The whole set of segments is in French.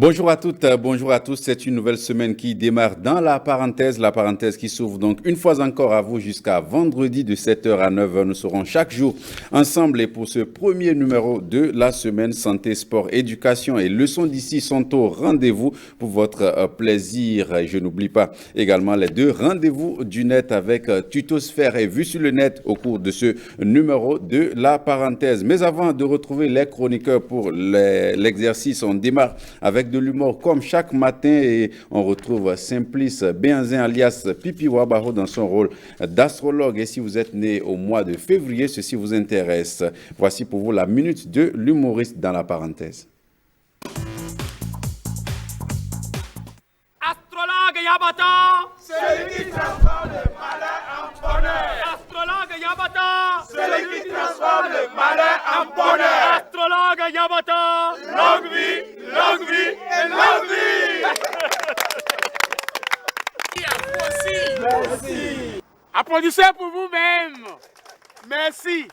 Bonjour à toutes, bonjour à tous. C'est une nouvelle semaine qui démarre dans la parenthèse qui s'ouvre donc une fois encore à vous jusqu'à vendredi de 7h à 9h. Nous serons chaque jour ensemble et pour ce premier numéro de la semaine santé, sport, éducation et leçons d'ici sont au rendez-vous pour votre plaisir. Et je n'oublie pas également les deux rendez-vous du net avec Tutosphère et Vue sur le net au cours de ce numéro de la parenthèse. Mais avant de retrouver les chroniqueurs pour l'exercice, on démarre avec de l'humour comme chaque matin et on retrouve Simplice Béanzin alias Pipi Wabaro dans son rôle d'astrologue. Et si vous êtes né au mois de février, ceci vous intéresse. Voici pour vous la minute de l'humoriste dans la parenthèse. Astrologue Yabata, celui qui transforme le malin en bonheur. Astrologue Yabata, celui qui transforme le malin en bonheur. Astrologue Yabata, longue vie et longue vie. Merci. Applaudissez pour vous-même. Merci.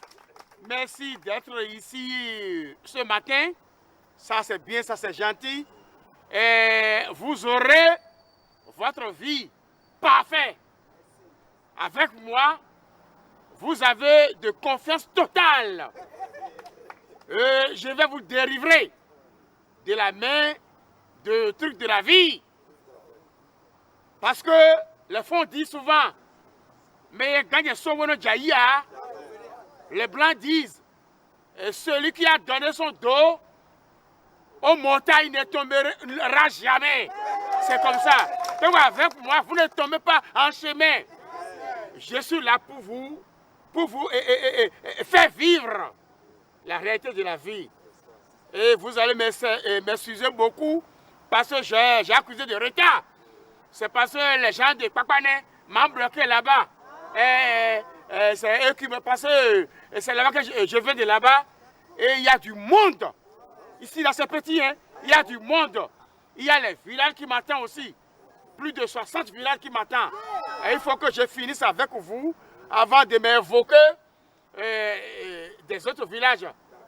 Merci d'être ici ce matin. Ça c'est bien, ça c'est gentil. Et vous aurez votre vie parfaite. Avec moi, vous avez de confiance totale. Je vais vous délivrer de la main de trucs de la vie. Parce que les fonds disent souvent, mais gagne son jaïa, les blancs disent, celui qui a donné son dos aux montagnes ne tombera jamais. C'est comme ça. Donc avec moi, vous ne tombez pas en chemin. Je suis là pour vous faire vivre la réalité de la vie. Et vous allez m'excuser beaucoup parce que j'ai accusé de retard. C'est parce que les gens de Pakpané m'ont bloqué là-bas. C'est eux qui me passent. C'est là-bas que je viens de là-bas. Et il y a du monde. Ici, là, c'est petit, hein? Il y a du monde. Il y a les villages qui m'attendent aussi. Plus de 60 villages qui m'attendent. Et il faut que je finisse avec vous avant de m'invoquer des autres villages.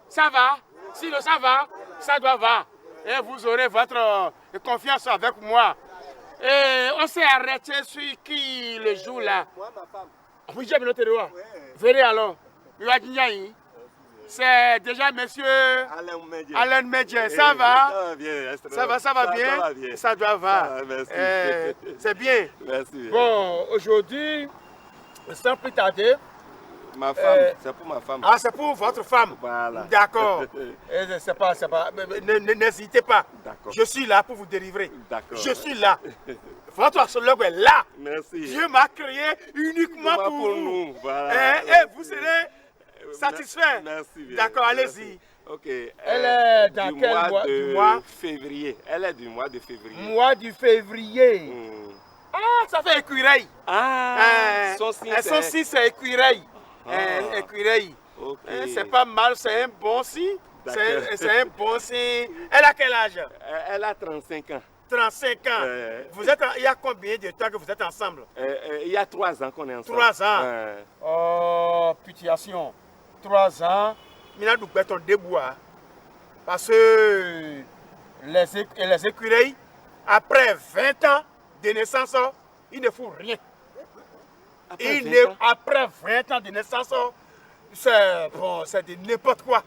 Ça va? Sinon, ça va? Ça doit va. Et vous aurez votre confiance avec moi. Et on s'est arrêté sur qui le jour là? Moi, ma femme. Vous j'ai noté de quoi? Venez alors. C'est déjà monsieur Alain Medje. Ça va? Ça va bien? Ça doit va. Merci. C'est bien. Merci. Bon, aujourd'hui, sans plus tarder. Ma femme, c'est pour ma femme. Ah, c'est pour votre femme? Voilà. D'accord. C'est pas. N'hésitez pas. D'accord. Je suis là pour vous délivrer. D'accord. Je suis là. Votre astrologue est là. Merci. Dieu m'a créé uniquement pour nous. Voilà. Et vous serez satisfait. Merci. D'accord, allez-y. Ok. Elle est dans quel mois? Du mois février. Elle est du mois de février. Mois du février. Ah, ça fait écureuil. Son signe, c'est écureuil. Écureuil. Okay. C'est pas mal, c'est un bon signe. C'est un bon signe. Elle a quel âge? Elle a 35 ans. 35 ans. Il y a combien de temps que vous êtes ensemble? Il y a 3 ans qu'on est ensemble. 3 ans. Oh, putiation. 3 ans. Maintenant, nous mettons debout. Parce que les écureuils, après 20 ans de naissance, ils ne font rien. Après 20 ans de naissance, c'est de n'importe quoi.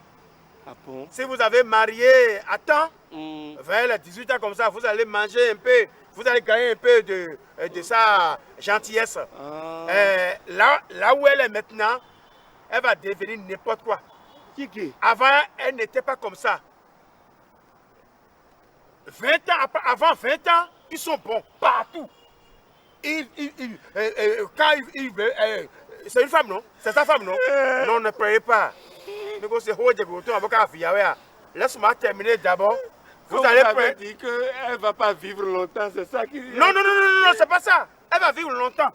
Ah bon? Si vous avez marié à temps, vers les 18 ans comme ça, vous allez manger un peu, vous allez gagner un peu de sa gentillesse. Là où elle est maintenant, elle va devenir n'importe quoi. Avant, elle n'était pas comme ça. 20 ans, avant 20 ans, ils sont bons partout. C'est une femme, non? C'est sa femme, non? Non, ne priez pas. Laisse-moi terminer d'abord. Vous avez dit qu'elle ne va pas vivre longtemps, c'est ça qui... Non, c'est pas ça. Elle va vivre longtemps.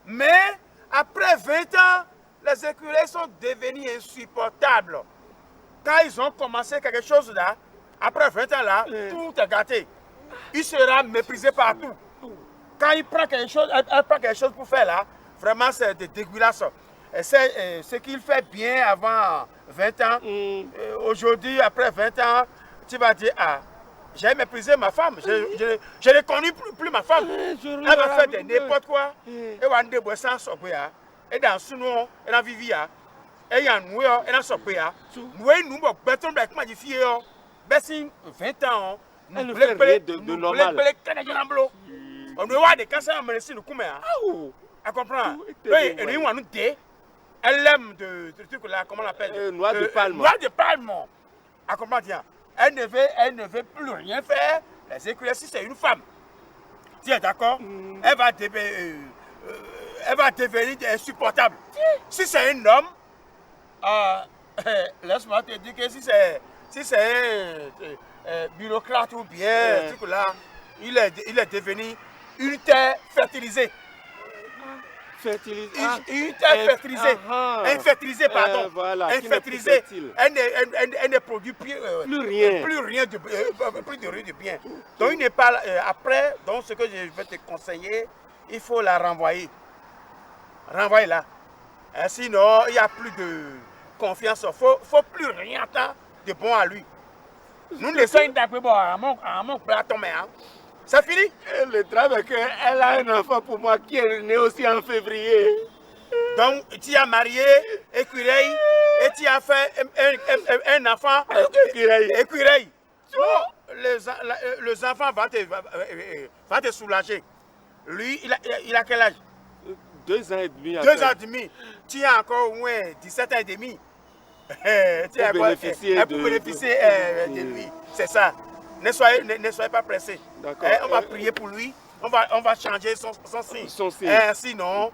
Mais après 20 ans, les écureuils sont devenus insupportables. Quand ils ont commencé quelque chose là, après 20 ans là, tout est gâté. Il sera méprisé partout. Quand il prend quelque chose, elle prend quelque chose pour faire là, vraiment c'est dégueulasse. C'est ce qu'il fait bien avant 20 ans. Aujourd'hui, après 20 ans, tu vas dire, ah, j'ai méprisé ma femme. Je n'ai connu plus ma femme. Elle va faire n'importe quoi. Elle va aller boire sans sortir. Et dans ce nom, elle a vécu. Et il y a un nouveau, elle a sorti. Nous, nous, béton, avec ma fille, 20 ans. Elle ne fait rien de normal. On doit avoir des cancers en médecine. À comprendre. Elle aime de trucs là, comment on l'appelle? Noix de palme. Noix de palme. À comprendre. Elle ne veut plus rien faire. Les écureuils, si c'est une femme, tu es d'accord? Elle va devenir insupportable. Si c'est un homme, laisse-moi te dire que si c'est un bureaucrate ou bien truc là, il est devenu une terre fertilisée. Une terre fertilisée. Infertilisée, pardon. Voilà, infertilisée. Elle ne produit plus rien. Plus de rien de bien. Donc il n'est pas après, donc ce que je vais te conseiller, il faut la renvoyer. Renvoyer-la. Sinon, il n'y a plus de confiance. Il ne faut plus rien attendre de bon à lui. Nous laissons une date à mon plateau, mais c'est fini. Le drame est qu'elle a un enfant pour moi qui est né aussi en février. Donc, tu as marié écureuil et tu as fait un enfant écureuil. Oh, les enfants vont te soulager. Lui, il a quel âge? 2 ans et demi. 2 ans et demi. Tu as encore au moins 17 ans et demi. Pour bénéficier de lui. C'est ça. Ne soyez pas pressés. On va prier pour lui. On va changer son signe. Sinon,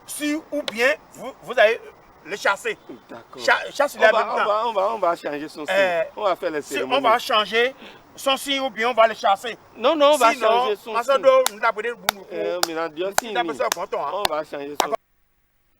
si ou bien vous allez le chasser. Chassez-le maintenant. On va changer son signe. On va faire les cérémonies. On va changer son signe ou bien on va le chasser. Non, on va changer son signe. On va changer son signe.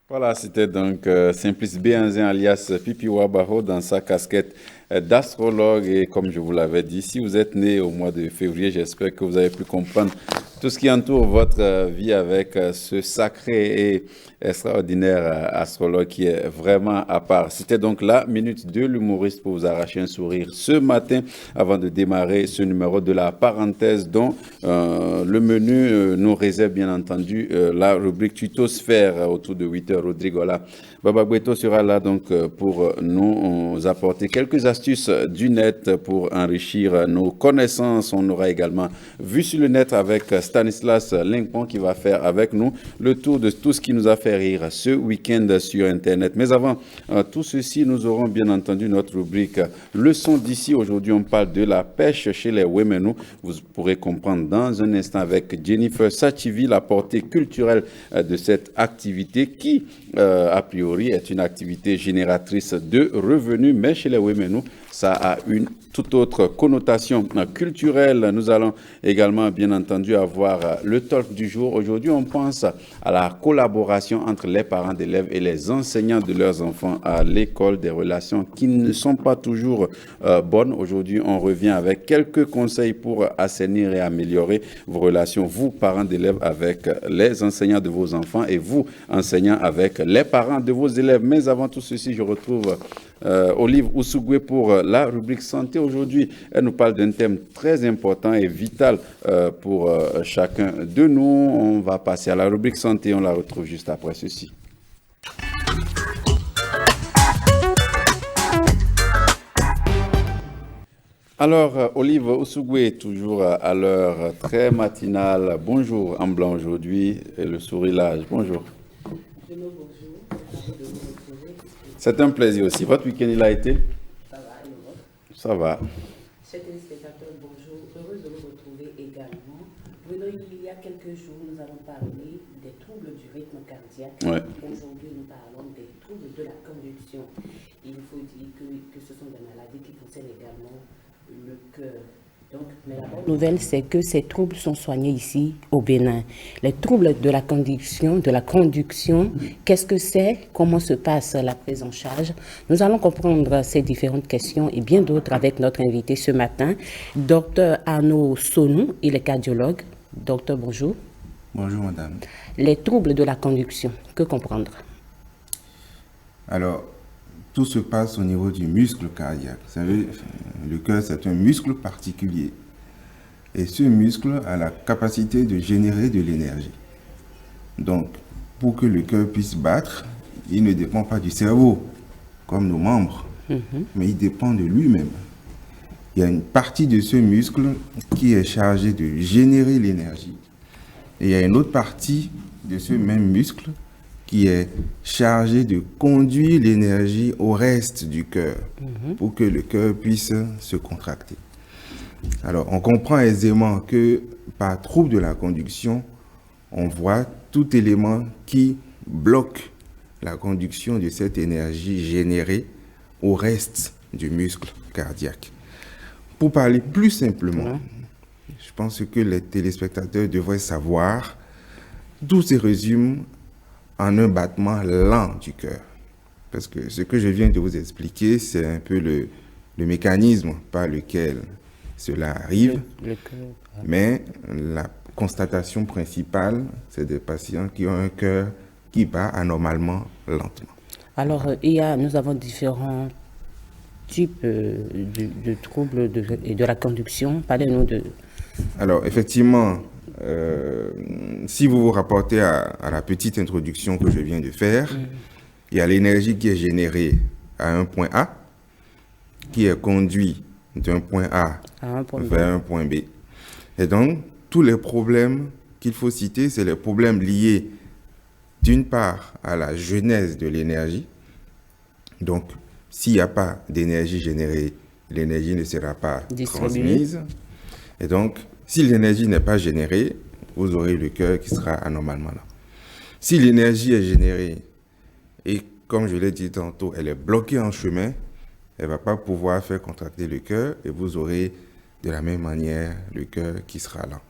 Voilà, c'était donc Simplice Béhanzin alias Pipi Wabaho dans sa casquette d'astrologue. Et comme je vous l'avais dit, si vous êtes né au mois de février, j'espère que vous avez pu comprendre tout ce qui entoure votre vie avec ce sacré et extraordinaire astrologue qui est vraiment à part. C'était donc la minute de l'humoriste pour vous arracher un sourire ce matin avant de démarrer ce numéro de la parenthèse dont le menu nous réserve bien entendu la rubrique tutosphère autour de 8h. Rodrigo là. Baba Gbeto sera là donc pour nous apporter quelques astuces du net pour enrichir nos connaissances. On aura également vu sur le net avec Stanislas Linkpon qui va faire avec nous le tour de tout ce qui nous a fait rire ce week-end sur Internet. Mais avant tout ceci, nous aurons bien entendu notre rubrique Leçon d'ici. Aujourd'hui, on parle de la pêche chez les Wemenu. Vous pourrez comprendre dans un instant avec Jennifer Sachivi la portée culturelle de cette activité qui, a priori, est une activité génératrice de revenus, mais chez les Wemenu, ça a une toute autre connotation culturelle. Nous allons également, bien entendu, avoir le talk du jour. Aujourd'hui, on pense à la collaboration entre les parents d'élèves et les enseignants de leurs enfants à l'école, des relations qui ne sont pas toujours bonnes. Aujourd'hui, on revient avec quelques conseils pour assainir et améliorer vos relations, vous, parents d'élèves, avec les enseignants de vos enfants et vous, enseignants, avec les parents de vos élèves. Mais avant tout ceci, je retrouve Olive Oussougwe pour la rubrique santé. Aujourd'hui, elle nous parle d'un thème très important et vital pour chacun de nous. On va passer à la rubrique santé. On la retrouve juste après ceci. Alors, Olive Oussougwe, toujours à l'heure très matinale. Bonjour en blanc aujourd'hui et le sourilage. Bonjour. Bonjour. C'est un plaisir aussi. Votre week-end, il a été? Ça va, et vous? Ça va. Chers téléspectateurs, bonjour. Heureuse de vous retrouver également. Bruno, il y a quelques jours, nous avons parlé des troubles du rythme cardiaque. Ouais. Aujourd'hui, nous parlons des troubles de la conduction. Il faut dire que ce sont des maladies qui concernent également le cœur. Donc, mais la bonne nouvelle, c'est que ces troubles sont soignés ici au Bénin. Les troubles de la conduction, qu'est-ce que c'est? Comment se passe la prise en charge? Nous allons comprendre ces différentes questions et bien d'autres avec notre invité ce matin, Dr Arnaud Sonou, il est cardiologue. Docteur, bonjour. Bonjour, madame. Les troubles de la conduction, que comprendre? Alors, tout se passe au niveau du muscle cardiaque. Vous savez, le cœur, c'est un muscle particulier. Et ce muscle a la capacité de générer de l'énergie. Donc, pour que le cœur puisse battre, il ne dépend pas du cerveau, comme nos membres, mais il dépend de lui-même. Il y a une partie de ce muscle qui est chargée de générer l'énergie. Et il y a une autre partie de ce même muscle qui est chargée de conduire l'énergie au reste du cœur pour que le cœur puisse se contracter. Alors, on comprend aisément que par trouble de la conduction, on voit tout élément qui bloque la conduction de cette énergie générée au reste du muscle cardiaque. Pour parler plus simplement, je pense que les téléspectateurs devraient savoir, tout se résume en un battement lent du cœur. Parce que ce que je viens de vous expliquer, c'est un peu le mécanisme par lequel cela arrive. Mais la constatation principale, c'est des patients qui ont un cœur qui bat anormalement lentement. Alors, nous avons différents types de troubles de la conduction. Parlez-nous de... Alors, effectivement, si vous vous rapportez à la petite introduction que je viens de faire, il y a l'énergie qui est générée à un point A, qui est conduit d'un point A vers un point B. Et donc, tous les problèmes qu'il faut citer, c'est les problèmes liés d'une part à la genèse de l'énergie. Donc, s'il n'y a pas d'énergie générée, l'énergie ne sera pas transmise. Et donc, si l'énergie n'est pas générée, vous aurez le cœur qui sera anormalement là. Si l'énergie est générée et, comme je l'ai dit tantôt, elle est bloquée en chemin, elle ne va pas pouvoir faire contracter le cœur et vous aurez de la même manière le cœur qui sera là.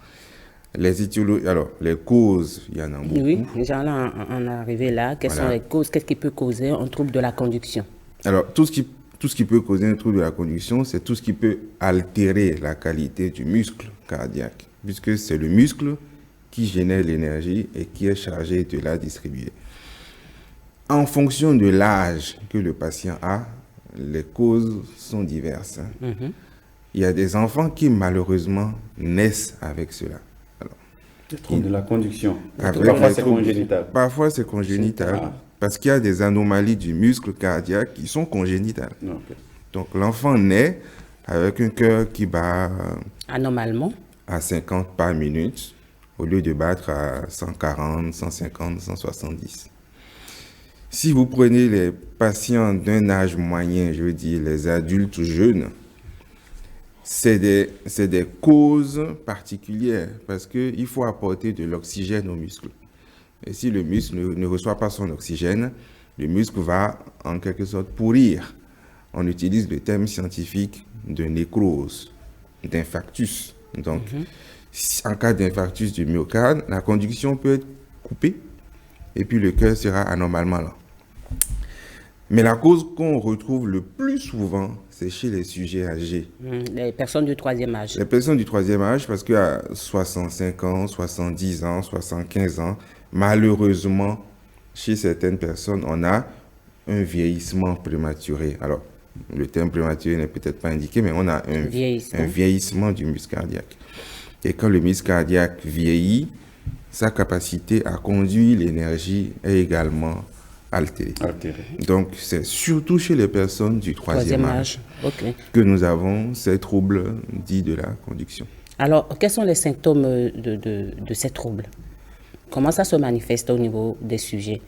Les étiologies, alors, les causes, il y en a beaucoup. Oui, déjà là, on est arrivé là. Quelles sont les causes? Qu'est-ce qui peut causer un trouble de la conduction? Alors, tout ce qui peut causer un trouble de la conduction, c'est tout ce qui peut altérer la qualité du muscle cardiaque, puisque c'est le muscle qui génère l'énergie et qui est chargé de la distribuer. En fonction de l'âge que le patient a, les causes sont diverses. Il y a des enfants qui, malheureusement, naissent avec cela. Le trouble de la conduction. Parfois, c'est congénital. Parfois, c'est congénital. Parce qu'il y a des anomalies du muscle cardiaque qui sont congénitales. Okay. Donc, l'enfant naît avec un cœur qui bat anormalement à 50 par minute, au lieu de battre à 140, 150, 170. Si vous prenez les patients d'un âge moyen, je veux dire les adultes jeunes, c'est des causes particulières parce qu'il faut apporter de l'oxygène au muscle. Et si le muscle ne reçoit pas son oxygène, le muscle va en quelque sorte pourrir. On utilise le terme scientifique de nécrose, d'infarctus. Donc, en cas d'infarctus du myocarde, la conduction peut être coupée et puis le cœur sera anormalement là. Mais la cause qu'on retrouve le plus souvent, c'est chez les sujets âgés. Les personnes du troisième âge. Les personnes du troisième âge, parce qu'à 65 ans, 70 ans, 75 ans, malheureusement, chez certaines personnes, on a un vieillissement prématuré. Alors, le terme prématuré n'est peut-être pas indiqué, mais on a un vieillissement du muscle cardiaque. Et quand le muscle cardiaque vieillit, sa capacité à conduire l'énergie est également altérée. Donc, c'est surtout chez les personnes du troisième âge que nous avons ces troubles dits de la conduction. Alors, quels sont les symptômes de ces troubles? Comment ça se manifeste au niveau des sujets?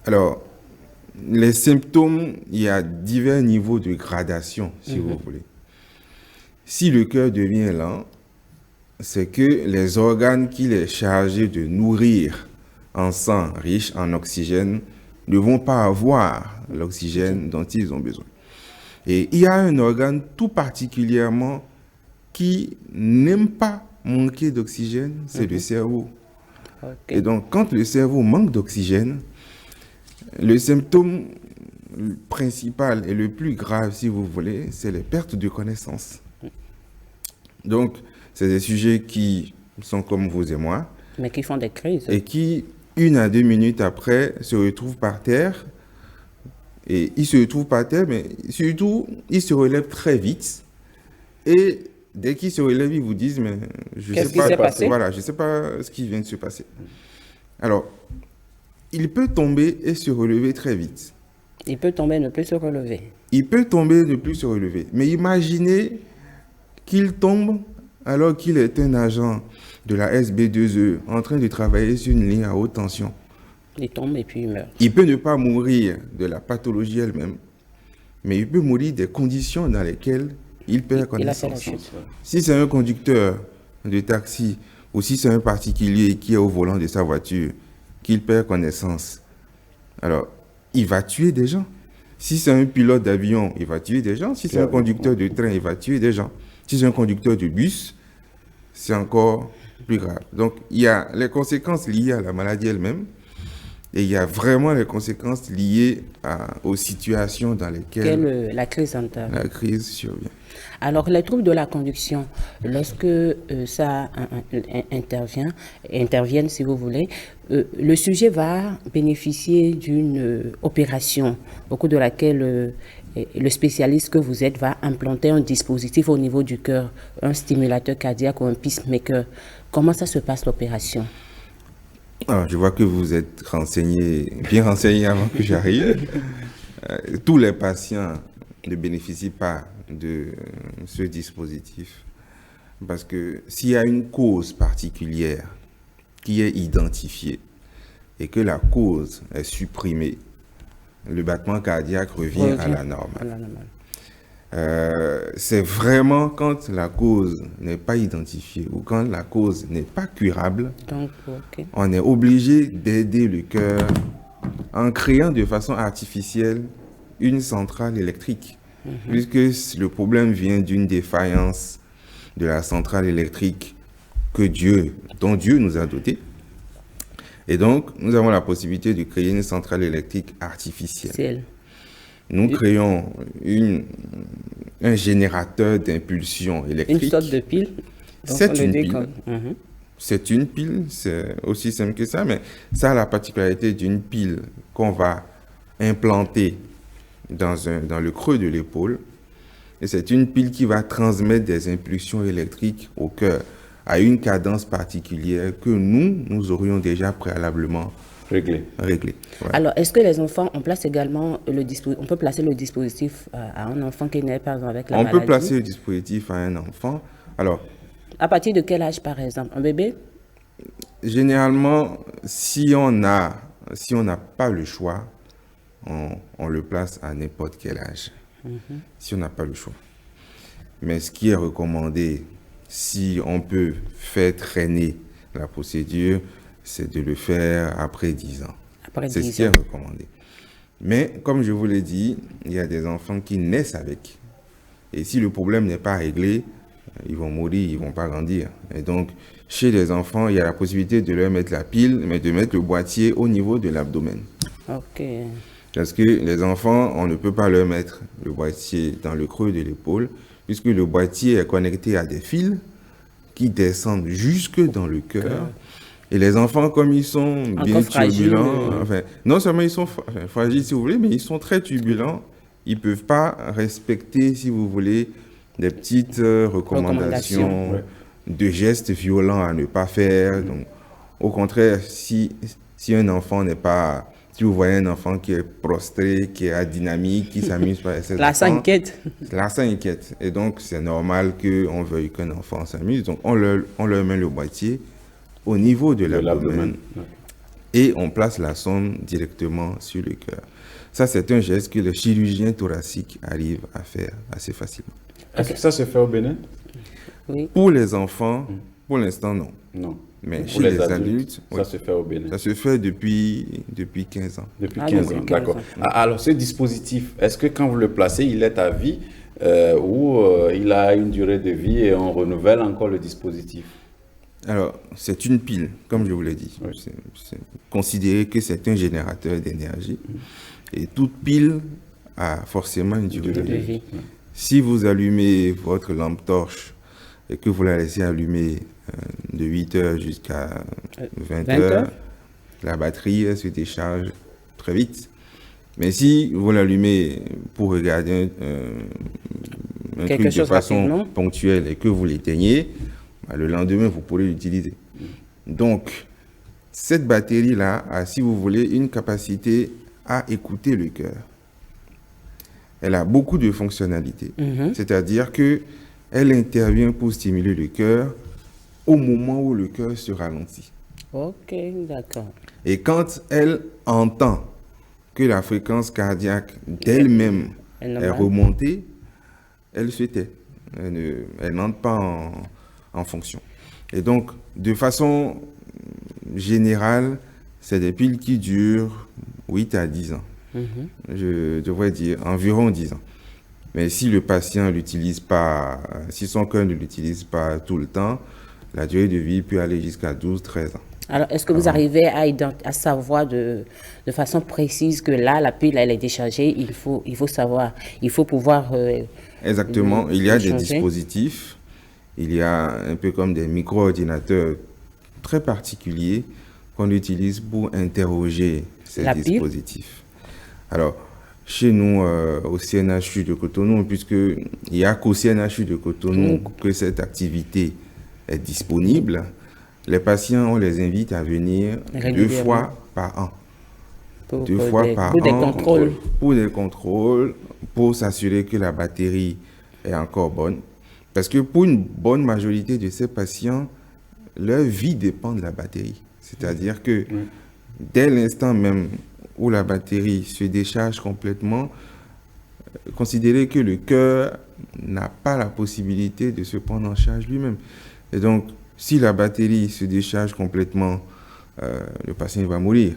Alors, les symptômes, il y a divers niveaux de gradation, si vous voulez. Si le cœur devient lent, c'est que les organes qu'il est chargé de nourrir en sang riche en oxygène ne vont pas avoir l'oxygène dont ils ont besoin. Et il y a un organe tout particulièrement qui n'aime pas manquer d'oxygène, c'est le cerveau. Et donc, quand le cerveau manque d'oxygène, le symptôme principal et le plus grave, si vous voulez, c'est les pertes de connaissance. Donc, c'est des sujets qui sont comme vous et moi. Mais qui font des crises. Et qui, 1 à 2 minutes après, se retrouvent par terre. Et ils se retrouvent par terre, mais surtout, ils se relèvent très vite. Et dès qu'ils se relèvent, ils vous disent, mais je Qu'est-ce sais qui pas, s'est passé? voilà, je sais pas ce qui vient de se passer. Alors, il peut tomber et se relever très vite. Il peut tomber et ne plus se relever. Il peut tomber et ne plus se relever. Mais imaginez qu'il tombe alors qu'il est un agent de la SB2E en train de travailler sur une ligne à haute tension. Il tombe et puis il meurt. Il peut ne pas mourir de la pathologie elle-même, mais il peut mourir des conditions dans lesquelles il perd Il a fait la connaissance. chute. Si c'est un conducteur de taxi ou si c'est un particulier qui est au volant de sa voiture, qu'il perd connaissance, alors il va tuer des gens. Si c'est un pilote d'avion, il va tuer des gens. Si c'est un conducteur de train, il va tuer des gens. Si c'est un conducteur de bus, c'est encore plus grave. Donc, il y a les conséquences liées à la maladie elle-même et il y a vraiment les conséquences liées aux situations dans lesquelles La crise intervient. la crise survient. Alors, les troubles de la conduction, lorsque ça interviennent, si vous voulez, le sujet va bénéficier d'une opération au cours de laquelle le spécialiste que vous êtes va implanter un dispositif au niveau du cœur, un stimulateur cardiaque ou un pacemaker. Comment ça se passe l'opération? Alors, je vois que vous êtes bien renseigné avant que j'arrive. Tous les patients ne bénéficient pas de ce dispositif parce que s'il y a une cause particulière qui est identifiée et que la cause est supprimée, le battement cardiaque revient à la normale. C'est vraiment quand la cause n'est pas identifiée ou quand la cause n'est pas curable, Donc, okay. On est obligé d'aider le cœur en créant de façon artificielle une centrale électrique. Puisque le problème vient d'une défaillance de la centrale électrique dont Dieu nous a dotés. Et donc, nous avons la possibilité de créer une centrale électrique artificielle. Nous créons un générateur d'impulsion électrique. Une sorte de pile. C'est une pile. C'est une pile, c'est aussi simple que ça, mais ça a la particularité d'une pile qu'on va implanter dans le creux de l'épaule. Et c'est une pile qui va transmettre des impulsions électriques au cœur à une cadence particulière que nous aurions déjà préalablement réglé. Ouais. Alors, est-ce que les enfants, on place également on peut placer le dispositif à un enfant qui n'est pas avec la maladie? On peut placer le dispositif à un enfant. Alors, à partir de quel âge, par exemple? Un bébé? Généralement, si on n'a pas le choix, on le place à n'importe quel âge. Si on n'a pas le choix. Mais ce qui est recommandé, si on peut faire traîner la procédure, c'est de le faire après 10 ans. C'est ce qui est recommandé. Mais, comme je vous l'ai dit, il y a des enfants qui naissent avec. Et si le problème n'est pas réglé, ils vont mourir, ils ne vont pas grandir. Et donc, chez les enfants, il y a la possibilité de leur mettre la pile, mais de mettre le boîtier au niveau de l'abdomen. Ok. Parce que les enfants, on ne peut pas leur mettre le boîtier dans le creux de l'épaule, puisque le boîtier est connecté à des fils qui descendent jusque dans le cœur. Et les enfants, comme ils sont bien turbulents, non seulement ils sont fragiles, si vous voulez, mais ils sont très turbulents. Ils ne peuvent pas respecter, si vous voulez, des petites recommandations de gestes violents à ne pas faire. Donc, au contraire, si un enfant n'est pas... Si vous voyez un enfant qui est prostré, qui est adynamique, qui s'amuse pas... Là, ça inquiète. Là, ça inquiète. Et donc, c'est normal qu'on veuille qu'un enfant s'amuse. Donc, on leur met le boîtier au niveau de l'abdomen et on place la sonde directement sur le cœur. Ça, c'est un geste que les chirurgiens thoraciques arrivent à faire assez facilement. Est-ce que ça se fait au Bénin? Oui. Pour les enfants, pour l'instant, non. Non. Mais pour chez les adultes, ça se fait au Bénin. Ça se fait depuis 15 ans. Depuis 15 ans, d'accord. Alors, ce dispositif, est-ce que quand vous le placez, il est à vie ou il a une durée de vie et on renouvelle encore le dispositif? Alors, c'est une pile, comme je vous l'ai dit. Oui. C'est considéré que c'est un générateur d'énergie. Et toute pile a forcément une durée de vie. Si vous allumez votre lampe torche et que vous la laissez allumer de 8 heures jusqu'à 20 heures, la batterie se décharge très vite. Mais si vous l'allumez pour regarder truc de façon ponctuelle et que vous l'éteignez, bah, le lendemain, vous pourrez l'utiliser. Donc, cette batterie-là a, si vous voulez, une capacité à écouter le cœur. Elle a beaucoup de fonctionnalités. C'est-à-dire qu'elle intervient pour stimuler le cœur au moment où le cœur se ralentit. Ok, d'accord. Et quand elle entend que la fréquence cardiaque d'elle-même est remontée, elle se tait. Elle n'entre pas en fonction. Et donc, de façon générale, c'est des piles qui durent 8 à 10 ans. Je devrais dire environ 10 ans. Mais si le patient l'utilise pas, si son cœur ne l'utilise pas tout le temps, la durée de vie peut aller jusqu'à 12-13 ans. Alors, est-ce que vous arrivez à savoir de façon précise que là, la pile, elle est déchargée, il faut savoir, il faut pouvoir... Exactement, il y a des dispositifs, il y a un peu comme des micro-ordinateurs très particuliers qu'on utilise pour interroger ces dispositifs. Alors, chez nous, au CNHU de Cotonou, puisqu'il n'y a qu'au CNHU de Cotonou que cette activité est disponible, les patients, on les invite à venir 2 fois par an. Pour des contrôles. Pour des contrôles, pour s'assurer que la batterie est encore bonne. Parce que pour une bonne majorité de ces patients, leur vie dépend de la batterie. C'est-à-dire que dès l'instant même où la batterie se décharge complètement, considérez que le cœur n'a pas la possibilité de se prendre en charge lui-même. Et donc, si la batterie se décharge complètement, le patient va mourir,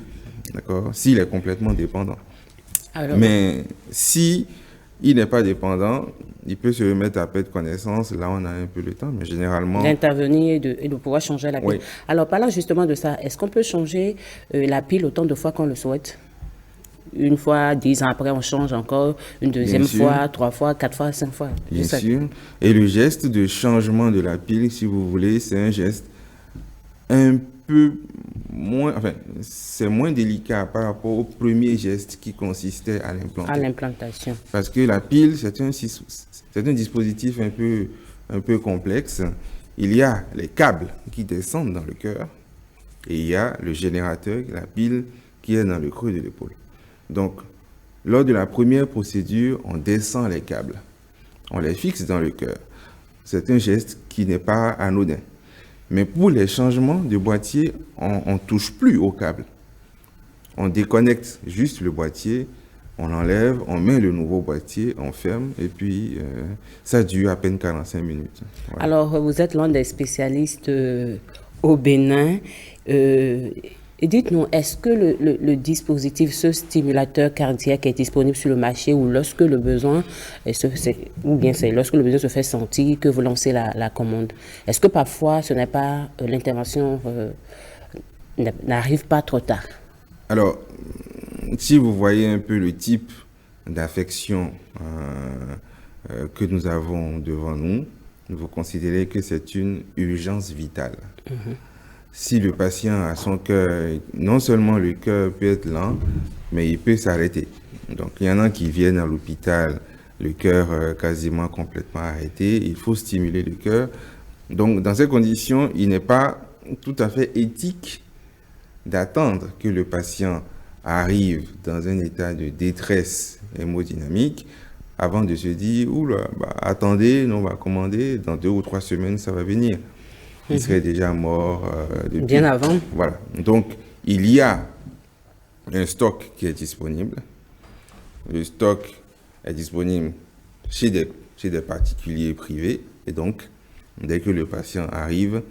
d'accord? S'il est complètement dépendant. Alors, mais si il n'est pas dépendant, il peut se remettre à perdre connaissance. Là, on a un peu le temps, mais généralement... D'intervenir et de pouvoir changer la pile. Oui. Alors, parlant justement de ça, est-ce qu'on peut changer la pile autant de fois qu'on le souhaite? Une fois, 10 ans après, on change encore, une deuxième fois, 3 fois, 4 fois, 5 fois. Bien sûr. Et le geste de changement de la pile, si vous voulez, c'est un geste un peu moins, enfin, c'est moins délicat par rapport au premier geste qui consistait à l'implanter. À l'implantation. Parce que la pile, c'est un dispositif un peu complexe. Il y a les câbles qui descendent dans le cœur et il y a le générateur, la pile, qui est dans le creux de l'épaule. Donc, lors de la première procédure, on descend les câbles. On les fixe dans le cœur. C'est un geste qui n'est pas anodin. Mais pour les changements de boîtier, on ne touche plus au câble. On déconnecte juste le boîtier, on l'enlève, on met le nouveau boîtier, on ferme, et puis ça dure à peine 45 minutes. Voilà. Alors, vous êtes l'un des spécialistes au Bénin. Et dites-nous, est-ce que le dispositif, ce stimulateur cardiaque est disponible sur le marché ou lorsque le besoin, ou bien c'est lorsque le besoin se fait sentir que vous lancez la commande? Est-ce que parfois ce n'est pas l'intervention n'arrive pas trop tard? Alors, si vous voyez un peu le type d'affection que nous avons devant nous, vous considérez que c'est une urgence vitale. Si le patient a son cœur, non seulement le cœur peut être lent, mais il peut s'arrêter. Donc, il y en a qui viennent à l'hôpital, le cœur quasiment complètement arrêté. Il faut stimuler le cœur. Donc, dans ces conditions, il n'est pas tout à fait éthique d'attendre que le patient arrive dans un état de détresse hémodynamique avant de se dire, oula, attendez, on va commander, dans 2 ou 3 semaines, ça va venir. Il serait déjà mort depuis. Bien avant. Voilà. Donc, il y a un stock qui est disponible. Le stock est disponible chez des particuliers privés. Et donc, dès que le patient arrive,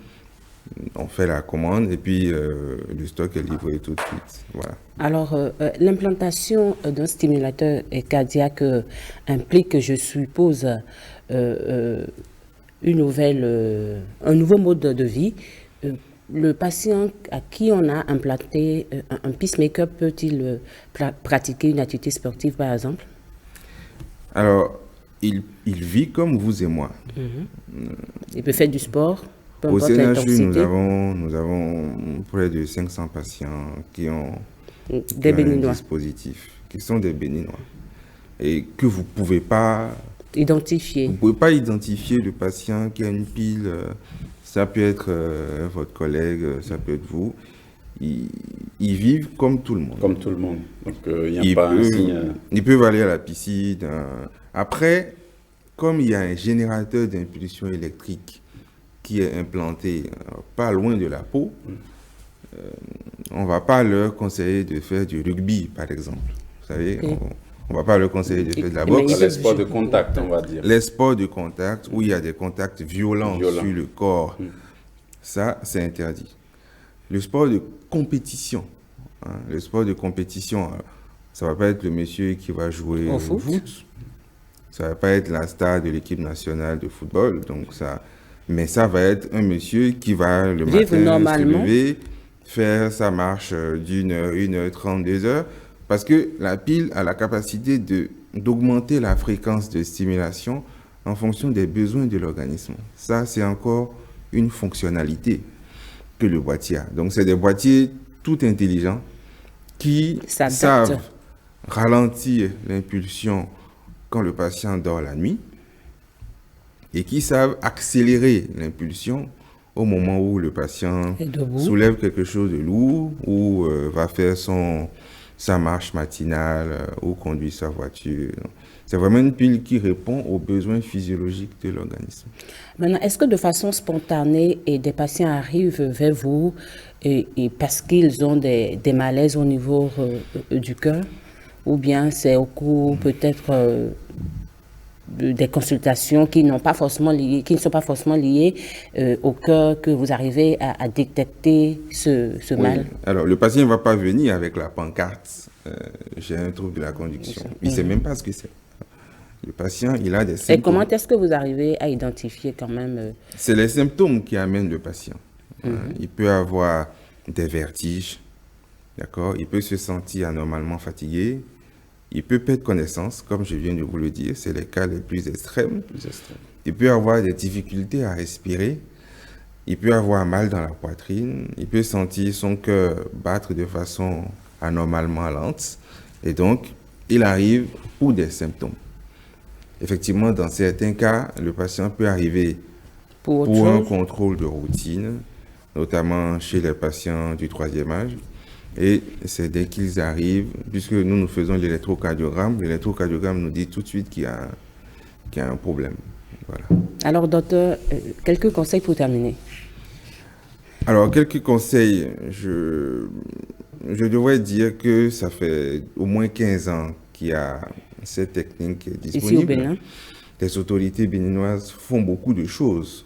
on fait la commande et puis le stock est livré tout de suite. Voilà. Alors, l'implantation d'un stimulateur cardiaque implique, je suppose, un nouveau mode de vie. Le patient à qui on a implanté un pacemaker peut-il pratiquer une activité sportive, par exemple? Alors, il vit comme vous et moi. Il peut faire du sport, peu Au importe CNHU, l'intensité. nous avons près de 500 patients qui ont des Béninois. un dispositif, qui sont des Béninois, et que vous ne pouvez pas identifier. Vous ne pouvez pas identifier le patient qui a une pile. Ça peut être votre collègue, ça peut être vous. Ils vivent comme tout le monde. Comme tout le monde. Donc, il n'y a pas un signe. Ils peuvent aller à la piscine. Après, comme il y a un générateur d'impulsion électrique qui est implanté pas loin de la peau, on ne va pas leur conseiller de faire du rugby, par exemple. Vous savez, on ne va pas leur conseiller de faire de la boxe. Les sports de contact, on va dire. Les sports de contact, où il y a des contacts violents. Sur le corps, ça, c'est interdit. Le sport de compétition, le sport de compétition, ça ne va pas être le monsieur qui va jouer au foot. Ça ne va pas être la star de l'équipe nationale de football. Donc mais ça va être un monsieur qui va le matin se lever, faire sa marche d'1 heure, 1h30, 2 heures, parce que la pile a la capacité d'augmenter la fréquence de stimulation en fonction des besoins de l'organisme. Ça, c'est encore une fonctionnalité que le boîtier a. Donc, c'est des boîtiers tout intelligents qui savent ralentir l'impulsion quand le patient dort la nuit et qui savent accélérer l'impulsion au moment où le patient soulève quelque chose de lourd ou va faire sa marche matinale ou conduit sa voiture. C'est vraiment une pile qui répond aux besoins physiologiques de l'organisme. Maintenant, est-ce que de façon spontanée, des patients arrivent vers vous et parce qu'ils ont des malaises au niveau du cœur, ou bien c'est au cours peut-être des consultations qui ne sont pas forcément liées au cœur que vous arrivez à détecter ce mal? Alors, le patient ne va pas venir avec la pancarte j'ai un trouble de la conduction. Il ne sait même pas ce que c'est. Le patient, il a des symptômes. Et comment est-ce que vous arrivez à identifier quand même C'est les symptômes qui amènent le patient. Il peut avoir des vertiges, d'accord? Il peut se sentir anormalement fatigué. Il peut perdre connaissance, comme je viens de vous le dire, c'est les cas les plus extrêmes. Il peut avoir des difficultés à respirer. Il peut avoir mal dans la poitrine. Il peut sentir son cœur battre de façon anormalement lente. Et donc, il arrive pour des symptômes. Effectivement, dans certains cas, le patient peut arriver pour un contrôle de routine, notamment chez les patients du 3e âge. Et c'est dès qu'ils arrivent, puisque nous faisons l'électrocardiogramme nous dit tout de suite qu'il y a un problème. Voilà. Alors, docteur, quelques conseils pour terminer. Alors, quelques conseils. Je devrais dire que ça fait au moins 15 ans qu'il y a cette technique disponible. Ici au Bénin. Les autorités béninoises font beaucoup de choses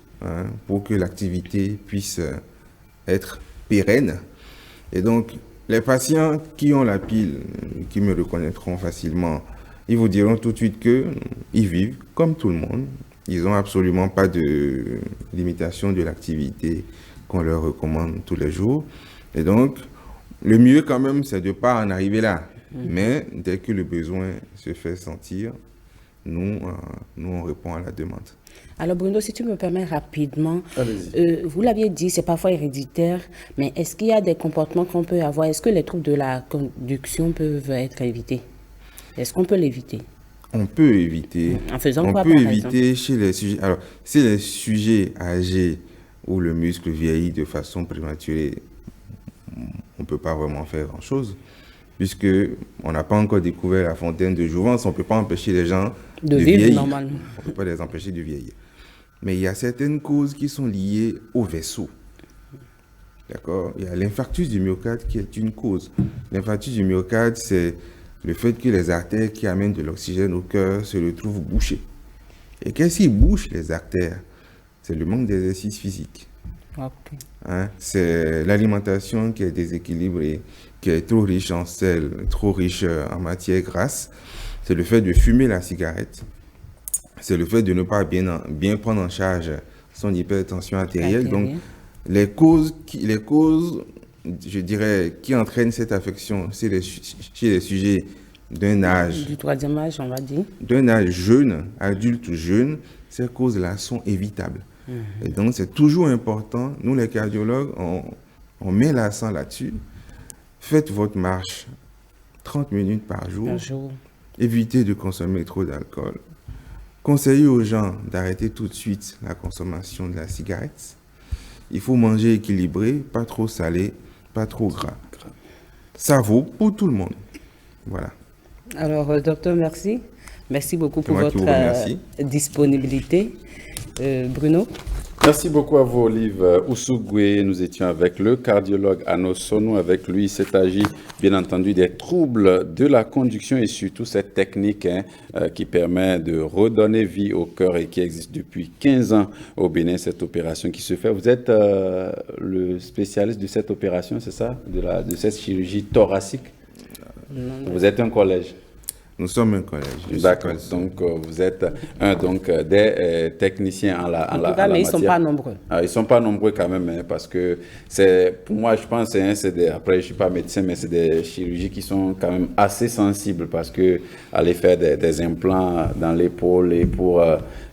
pour que l'activité puisse être pérenne. Et donc, les patients qui ont la pile, qui me reconnaîtront facilement, ils vous diront tout de suite qu'ils vivent comme tout le monde. Ils n'ont absolument pas de limitation de l'activité qu'on leur recommande tous les jours. Et donc, le mieux quand même, c'est de ne pas en arriver là. Mais dès que le besoin se fait sentir, nous on répond à la demande. Alors Bruno, si tu me permets rapidement, vous l'aviez dit, c'est parfois héréditaire, mais est-ce qu'il y a des comportements qu'on peut avoir? Est-ce que les troubles de la conduction peuvent être évités? Est-ce qu'on peut l'éviter? On peut éviter. En faisant quoi, on peut par éviter exemple? chez les sujets. Alors, si les sujets âgés où le muscle vieillit de façon prématurée, on ne peut pas vraiment faire grand-chose, puisque on n'a pas encore découvert la fontaine de jouvence. On ne peut pas empêcher les gens de vieillir. Normalement. On ne peut pas les empêcher de vieillir. Mais il y a certaines causes qui sont liées au vaisseau. D'accord? Il y a l'infarctus du myocarde qui est une cause. L'infarctus du myocarde, c'est le fait que les artères qui amènent de l'oxygène au cœur se retrouvent bouchées. Et qu'est-ce qui bouche les artères? C'est le manque d'exercice physique. Okay. C'est l'alimentation qui est déséquilibrée, qui est trop riche en sel, trop riche en matières grasses. C'est le fait de fumer la cigarette. C'est le fait de ne pas bien prendre en charge son hypertension artérielle. Donc, les causes, je dirais, qui entraînent cette affection, c'est chez les sujets d'un âge. Du 3e âge, on va dire. D'un âge jeune, adulte ou jeune, ces causes-là sont évitables. Et donc, c'est toujours important. Nous, les cardiologues, on met l'accent là-dessus. Faites votre marche 30 minutes par jour. Évitez de consommer trop d'alcool. conseiller aux gens d'arrêter tout de suite la consommation de la cigarette. Il faut manger équilibré, pas trop salé, pas trop gras. Ça vaut pour tout le monde. Voilà. Alors, docteur, merci. Merci beaucoup pour C'est moi qui votre vous remercie. disponibilité. Bruno? Merci beaucoup à vous, Olive Ousougoué. Nous étions avec le cardiologue Anno Sonou. Avec lui, il s'est agi, bien entendu, des troubles de la conduction et surtout cette technique qui permet de redonner vie au cœur et qui existe depuis 15 ans au Bénin, cette opération qui se fait. Vous êtes le spécialiste de cette opération, c'est ça? De cette chirurgie thoracique? Non. Vous êtes un collège? Nous sommes un collège. D'accord. Donc, vous êtes un des techniciens en la mais ils ne sont pas nombreux. Ils ne sont pas nombreux quand même, hein, parce que c'est, pour moi, je pense, hein, après, je ne suis pas médecin, mais c'est des chirurgies qui sont quand même assez sensibles parce que aller faire des implants dans l'épaule et pour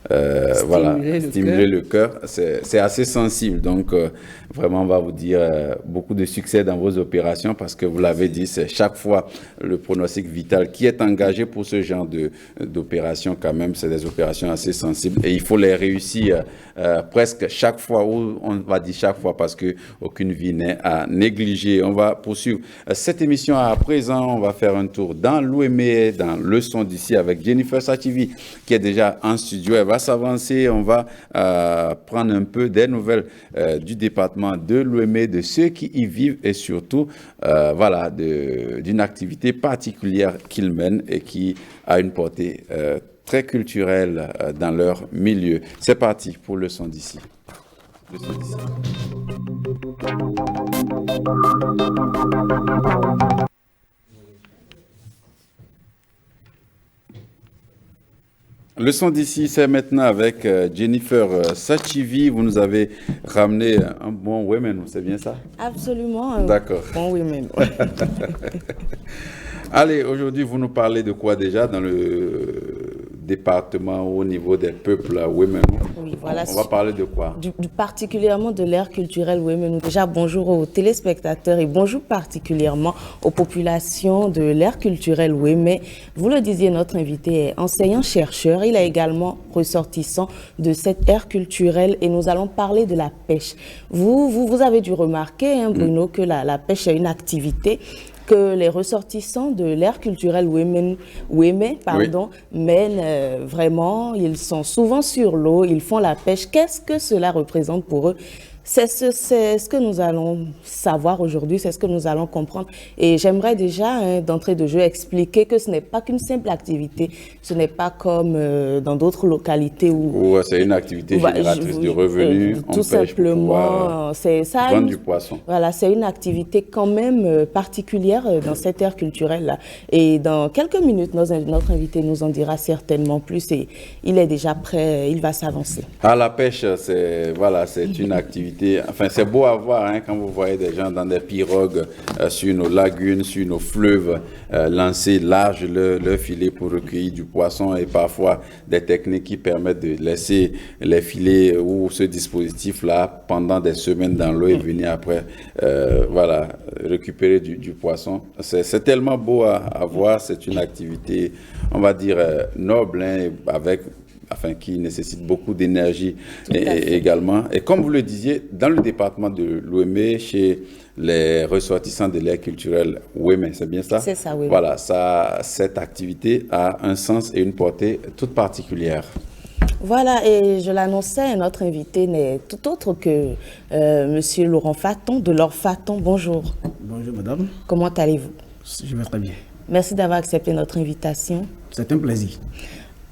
stimuler le cœur, c'est assez sensible. Donc, vraiment, on va vous dire beaucoup de succès dans vos opérations parce que vous l'avez dit, c'est chaque fois le pronostic vital qui est engagé pour ce genre d'opération quand même. C'est des opérations assez sensibles et il faut les réussir presque chaque fois, ou on va dire chaque fois parce qu'aucune vie n'est à négliger. On va poursuivre cette émission à présent. On va faire un tour dans l'OME, dans le son d'ici avec Jennifer Sachivi qui est déjà en studio. Elle va s'avancer. On va prendre un peu des nouvelles du département de l'OME, de ceux qui y vivent et surtout d'une activité particulière qu'ils mènent et qui a une portée très culturelle dans leur milieu. C'est parti pour le son d'ici. Le son d'ici. Le son d'ici, c'est maintenant avec Jennifer Sachivi. Vous nous avez ramené un bon women, c'est bien ça? Absolument. D'accord. Bon women. Allez, aujourd'hui, vous nous parlez de quoi déjà dans le département au niveau des peuples women? Oui, voilà. On va parler de quoi? Particulièrement de l'ère culturelle women. Déjà, bonjour aux téléspectateurs et bonjour particulièrement aux populations de l'ère culturelle women. Vous le disiez, notre invité est enseignant-chercheur. Il est également ressortissant de cette ère culturelle et nous allons parler de la pêche. Vous avez dû remarquer, hein, Bruno, que la pêche est une activité que les ressortissants de l'ère culturelle Wémé, mènent vraiment. Ils sont souvent sur l'eau, ils font la pêche. Qu'est-ce que cela représente pour eux? C'est ce que nous allons savoir aujourd'hui, c'est ce que nous allons comprendre. Et j'aimerais déjà, d'entrée de jeu, expliquer que ce n'est pas qu'une simple activité. Ce n'est pas comme dans d'autres localités où... c'est une activité génératrice de revenus. Tout simplement, c'est ça. Vendre du poisson. Voilà, c'est une activité quand même particulière dans cette ère culturelle-là. Et dans quelques minutes, notre invité nous en dira certainement plus. Et il est déjà prêt, il va s'avancer. Ah, la pêche, c'est une activité. Enfin, c'est beau à voir hein, quand vous voyez des gens dans des pirogues sur nos lagunes, sur nos fleuves, lancer large leur filet pour recueillir du poisson et parfois des techniques qui permettent de laisser les filets ou ce dispositif-là pendant des semaines dans l'eau et venir après récupérer du poisson. C'est tellement beau à voir. C'est une activité, on va dire, noble, hein, qui nécessite beaucoup d'énergie également. Et comme vous le disiez, dans le département de l'Ouémé, chez les ressortissants de l'ère culturelle Ouémé, c'est bien ça? C'est ça, oui. Voilà, cette activité a un sens et une portée toute particulière. Voilà, et je l'annonçais, notre invité n'est tout autre que Monsieur Laurent Faton, de l'Or Faton. Bonjour. Bonjour, madame. Comment allez-vous? Je vais très bien. Merci d'avoir accepté notre invitation. C'est un plaisir.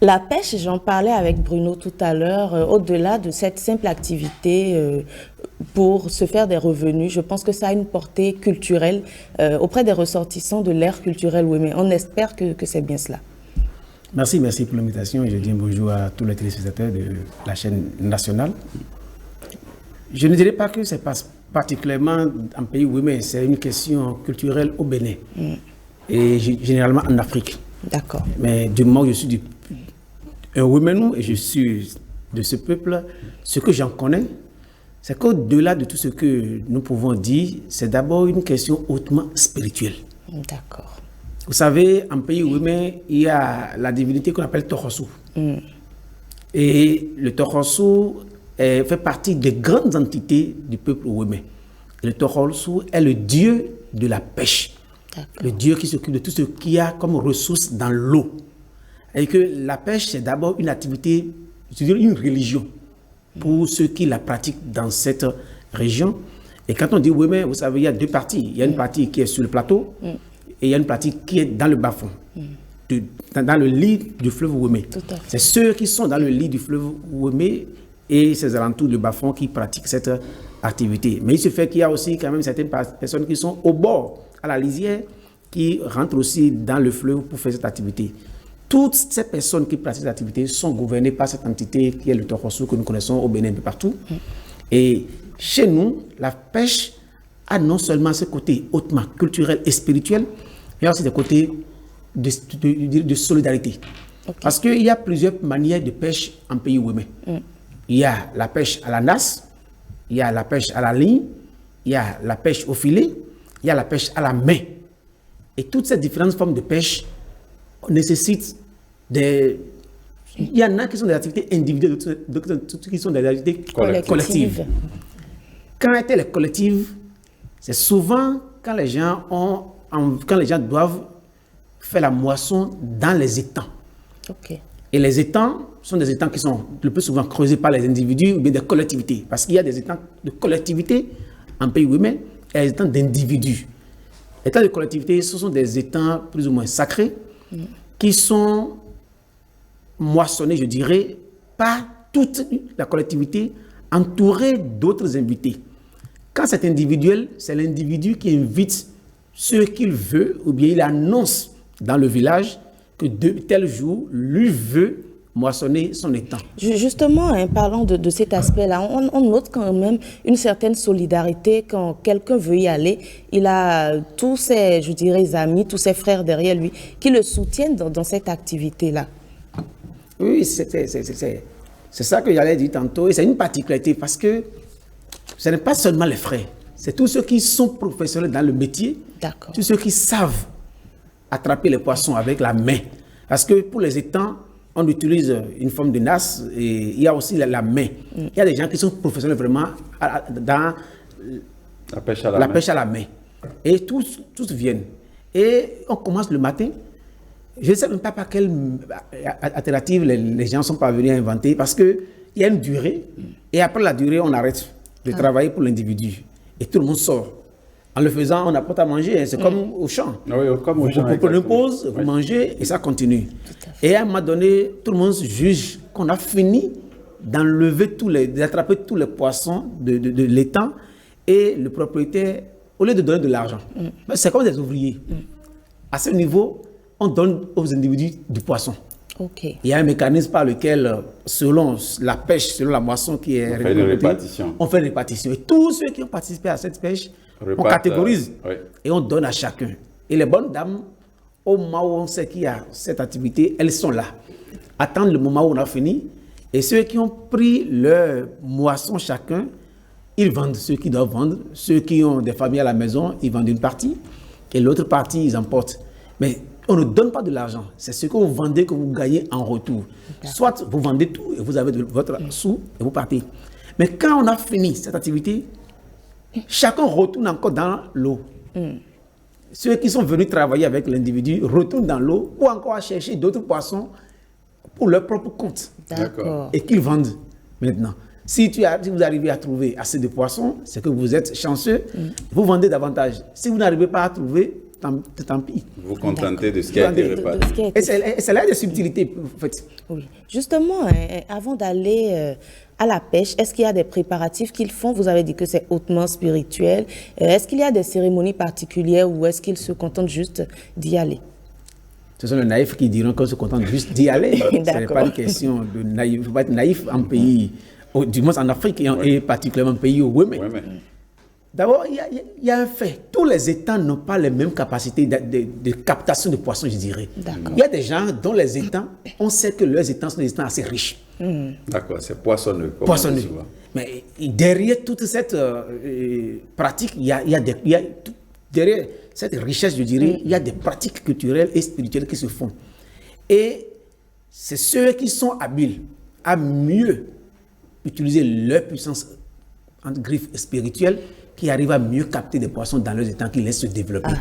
La pêche, j'en parlais avec Bruno tout à l'heure, au-delà de cette simple activité pour se faire des revenus, je pense que ça a une portée culturelle auprès des ressortissants de l'ère culturelle Wémé. On espère que c'est bien cela. Merci pour l'invitation et je dis bonjour à tous les téléspectateurs de la chaîne nationale. Je ne dirais pas que c'est particulièrement en pays Wémé, c'est une question culturelle au Bénin et généralement en Afrique. D'accord. Mais du moment où je suis un Wéménou et je suis de ce peuple, ce que j'en connais, c'est qu'au-delà de tout ce que nous pouvons dire, c'est d'abord une question hautement spirituelle. D'accord. Vous savez, en pays Wémé, il y a la divinité qu'on appelle Torosu. Et le Tohosu fait partie des grandes entités du peuple Wémé. Le Tohosu est le dieu de la pêche. Le dieu qui s'occupe de tout ce qu'il y a comme ressources dans l'eau. Et que la pêche, c'est d'abord une activité, je dirais une religion, pour ceux qui la pratiquent dans cette région. Et quand on dit Wémé, vous savez, il y a deux parties. Il y a une partie qui est sur le plateau et il y a une partie qui est dans le bas-fond, dans le lit du fleuve Wémé. C'est ceux qui sont dans le lit du fleuve Wémé et ses alentours du bas-fond qui pratiquent cette activité. Mais il se fait qu'il y a aussi quand même certaines personnes qui sont au bord, à la lisière, qui rentrent aussi dans le fleuve pour faire cette activité. Toutes ces personnes qui pratiquent cette activité sont gouvernées par cette entité qui est le Tohosu que nous connaissons au Bénin de partout. Et chez nous, la pêche a non seulement ce côté hautement culturel et spirituel, mais aussi des côtés de solidarité. Parce qu'il y a plusieurs manières de pêche en pays Wémé. Il y a la pêche à la nasse, il y a la pêche à la ligne, il y a la pêche au filet, il y a la pêche à la main. Et toutes ces différentes formes de pêche nécessitent des... Il y en a qui sont des activités individuelles, d'autres qui sont des activités collectives. Quand elles sont collectives, c'est souvent quand les gens doivent faire la moisson dans les étangs. Et les étangs sont des étangs qui sont le plus souvent creusés par les individus ou bien des collectivités. Parce qu'il y a des étangs de collectivités en pays Wémé et des étangs d'individus. Les étangs de collectivité, ce sont des étangs plus ou moins sacrés qui sont moissonnés, je dirais, par toute la collectivité entourée d'autres invités. Quand c'est individuel, c'est l'individu qui invite ceux qu'il veut ou bien il annonce dans le village que de tel jour, lui veut moissonner son étang. Justement, parlant de cet aspect-là, on note quand même une certaine solidarité quand quelqu'un veut y aller. Il a tous ses, je dirais, amis, tous ses frères derrière lui qui le soutiennent dans cette activité-là. Oui, c'est ça que j'allais dire tantôt. Et c'est une particularité parce que ce n'est pas seulement les frères. C'est tous ceux qui sont professionnels dans le métier. Tous ceux qui savent attraper les poissons avec la main. Parce que pour les étangs, on utilise une forme de nasse et il y a aussi la main. Il y a des gens qui sont professionnels vraiment dans la pêche à la main. Et tous viennent. Et on commence le matin. Je ne sais même pas par quelle alternative les gens sont parvenus à inventer parce qu'il y a une durée et après la durée, on arrête de travailler pour l'individu. Et tout le monde sort. En le faisant, on apporte à manger. C'est comme au champ. Oui, comme au champ. Vous prenez une pause, vous mangez et ça continue. Et à un moment donné, tout le monde juge qu'on a fini d'attraper tous les poissons de l'étang et le propriétaire, au lieu de donner de l'argent, c'est comme des ouvriers. À ce niveau, on donne aux individus du poisson. Il y a un mécanisme par lequel, selon la pêche, selon la moisson qui est on fait une répartition. Et tous ceux qui ont participé à cette pêche, on catégorise et on donne à chacun. Et les bonnes dames, au moment où on sait qu'il y a cette activité, elles sont là. Attendent le moment où on a fini. Et ceux qui ont pris leur moisson chacun, ils vendent ceux qui doivent vendre. Ceux qui ont des familles à la maison, ils vendent une partie. Et l'autre partie, ils emportent. Mais on ne donne pas de l'argent. C'est ce que vous vendez que vous gagnez en retour. Soit vous vendez tout et vous avez votre sou et vous partez. Mais quand on a fini cette activité, chacun retourne encore dans l'eau. Ceux qui sont venus travailler avec l'individu retournent dans l'eau ou encore à chercher d'autres poissons pour leur propre compte. Et qu'ils vendent maintenant. Si vous arrivez à trouver assez de poissons, c'est que vous êtes chanceux, vous vendez davantage. Si vous n'arrivez pas à trouver, tant pis. Vous vous contentez de ce qui a été réparti. Et c'est là des subtilités, en fait. Oui. Justement, avant d'aller à la pêche, est-ce qu'il y a des préparatifs qu'ils font? Vous avez dit que c'est hautement spirituel. Est-ce qu'il y a des cérémonies particulières ou est-ce qu'ils se contentent juste d'y aller? Ce sont les naïfs qui diront qu'on se contente juste d'y aller. Ce n'est pas une question de naïf. Il ne faut pas être naïf en pays, du moins en Afrique et particulièrement en pays au Wémé. D'abord, il y a un fait. Tous les étangs n'ont pas les mêmes capacités de captation de poissons, je dirais. Il y a des gens dont les étangs, on sait que leurs étangs sont des étangs assez riches. D'accord, c'est poissonneux. Poissonneux. Mais derrière toute cette pratique, derrière cette richesse, je dirais, il y a des pratiques culturelles et spirituelles qui se font. Et c'est ceux qui sont habiles à mieux utiliser leur puissance en griffe spirituelle, qui arrivent à mieux capter des poissons dans leurs étangs, qui laissent se développer.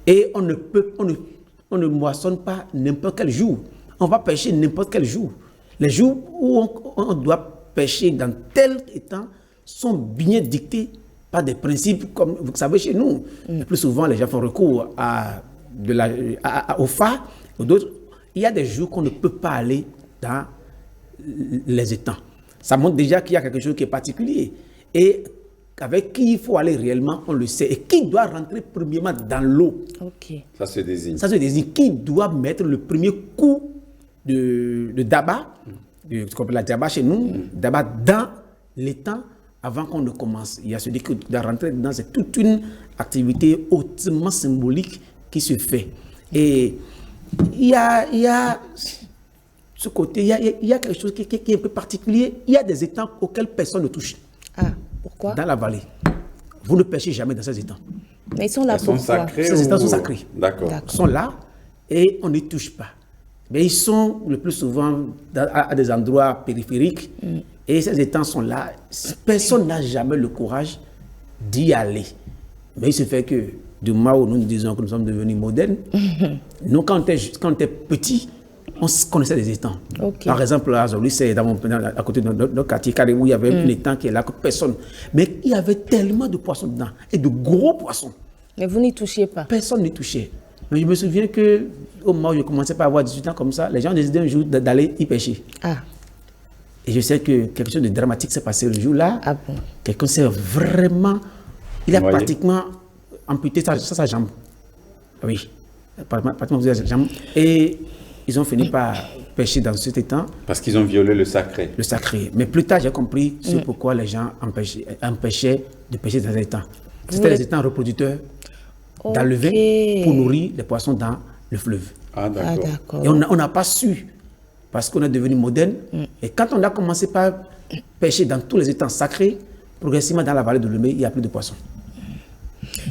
Et on ne moissonne pas n'importe quel jour. On va pêcher n'importe quel jour. Les jours où on doit pêcher dans tel étang sont bien dictés par des principes, comme vous savez chez nous. Le plus souvent, les gens font recours au phare ou d'autres. Il y a des jours qu'on ne peut pas aller dans les étangs. Ça montre déjà qu'il y a quelque chose qui est particulier. Et avec qui il faut aller réellement, on le sait. Et qui doit rentrer premièrement dans l'eau. Ça se désigne. Ça se désigne. Qui doit mettre le premier coup de daba, ce qu'on appelle la daba chez nous, daba dans l'étang avant qu'on ne commence. Il y a celui qui doit rentrer dedans. C'est toute une activité hautement symbolique qui se fait. Et il y a ce côté, il y a quelque chose qui est un peu particulier. Il y a des étangs auxquels personne ne touche. Pourquoi? Dans la vallée. Vous ne pêchez jamais dans ces étangs. Mais ils sont là pourquoi? Ces étangs sont sacrés. D'accord. Ils sont là et on ne touche pas. Mais ils sont le plus souvent à des endroits périphériques. Et ces étangs sont là. Personne n'a jamais le courage d'y aller. Mais il se fait que du moment où nous disons que nous sommes devenus modernes, nous, quand on était petits, on connaissait les étangs. Par exemple, à Zoli, c'est à côté de notre quartier carré où il y avait un étang qui est là, que personne. Mais il y avait tellement de poissons dedans, et de gros poissons. Mais vous n'y touchiez pas? Personne n'y touchait. Mais je me souviens qu'au moment où je commençais à avoir 18 ans comme ça, les gens décidaient un jour d'aller y pêcher. Et je sais que quelque chose de dramatique s'est passé le jour-là. Quelqu'un s'est vraiment... Il a pratiquement amputé sa jambe. Oui. Pratiquement sa jambe. Et ils ont fini par pêcher dans cet étang. Parce qu'ils ont violé le sacré. Le sacré. Mais plus tard, j'ai compris pourquoi les gens empêchaient de pêcher dans les étangs. C'était les étangs reproducteurs d'alevins pour nourrir les poissons dans le fleuve. D'accord. Et on n'a pas su, parce qu'on est devenu moderne. Et quand on a commencé par pêcher dans tous les étangs sacrés, progressivement dans la vallée de Lemay, il n'y a plus de poissons.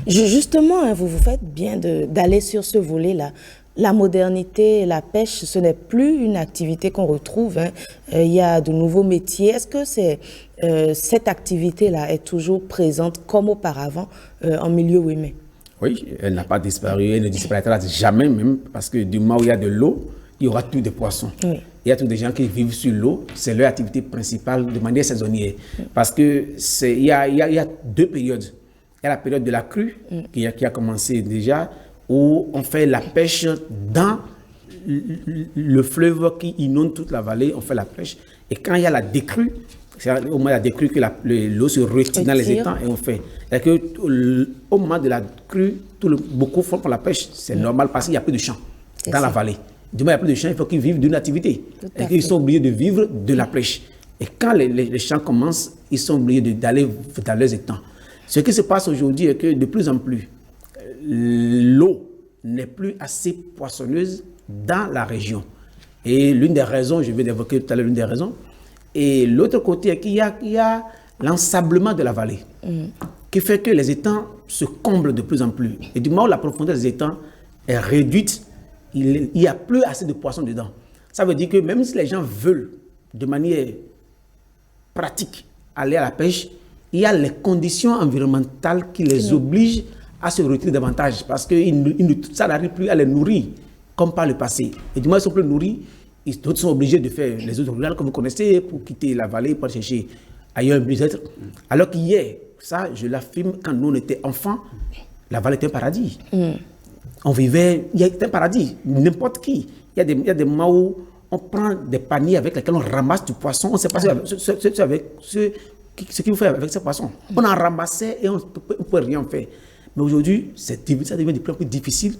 Justement, vous faites bien d'aller sur ce volet-là. La modernité, la pêche, ce n'est plus une activité qu'on retrouve. Il y a de nouveaux métiers. Est-ce que cette activité-là est toujours présente comme auparavant en milieu ouémé? Oui, elle n'a pas disparu, elle ne disparaîtra jamais même, parce que du moment où il y a de l'eau, il y aura tous des poissons. Il y a tous des gens qui vivent sur l'eau, c'est leur activité principale de manière saisonnière. Parce que il y a deux périodes. Il y a la période de la crue qui a commencé déjà, où on fait la pêche dans le fleuve qui inonde toute la vallée, on fait la pêche. Et quand il y a la décrue, c'est au moment de la décrue que l'eau se retire dans les étangs et on fait. Au moment de la crue, beaucoup font pour la pêche, c'est normal parce qu'il n'y a plus de champs dans la vallée. Du moment où il n'y a plus de champs, il faut qu'ils vivent d'une activité. Et qu'ils sont obligés de vivre de la pêche. Et quand les champs commencent, ils sont obligés d'aller dans leurs étangs. Ce qui se passe aujourd'hui est que de plus en plus, l'eau n'est plus assez poissonneuse dans la région. Et l'une des raisons, je vais évoquer tout à l'heure l'une des raisons, et l'autre côté est qu'il y a l'ensablement de la vallée, qui fait que les étangs se comblent de plus en plus. Et du moment où la profondeur des étangs est réduite, il n'y a plus assez de poissons dedans. Ça veut dire que même si les gens veulent, de manière pratique, aller à la pêche, il y a les conditions environnementales qui les obligent à se retirer davantage, parce que ça n'arrive plus à les nourrir comme par le passé. Et du moins, ils sont plus nourris, d'autres sont obligés de faire les autres rurales que vous connaissez pour quitter la vallée, pour chercher ailleurs un mieux-être. Alors qu'hier, ça, je l'affirme, quand nous on était enfants, la vallée était un paradis. On vivait, il y a un paradis, n'importe qui. Il y a des moments où on prend des paniers avec lesquels on ramasse du poisson, on ne sait pas ce qu'il faut faire avec ces poissons. On en ramassait et on ne peut rien faire. Mais aujourd'hui, ça devient de plus en plus difficile.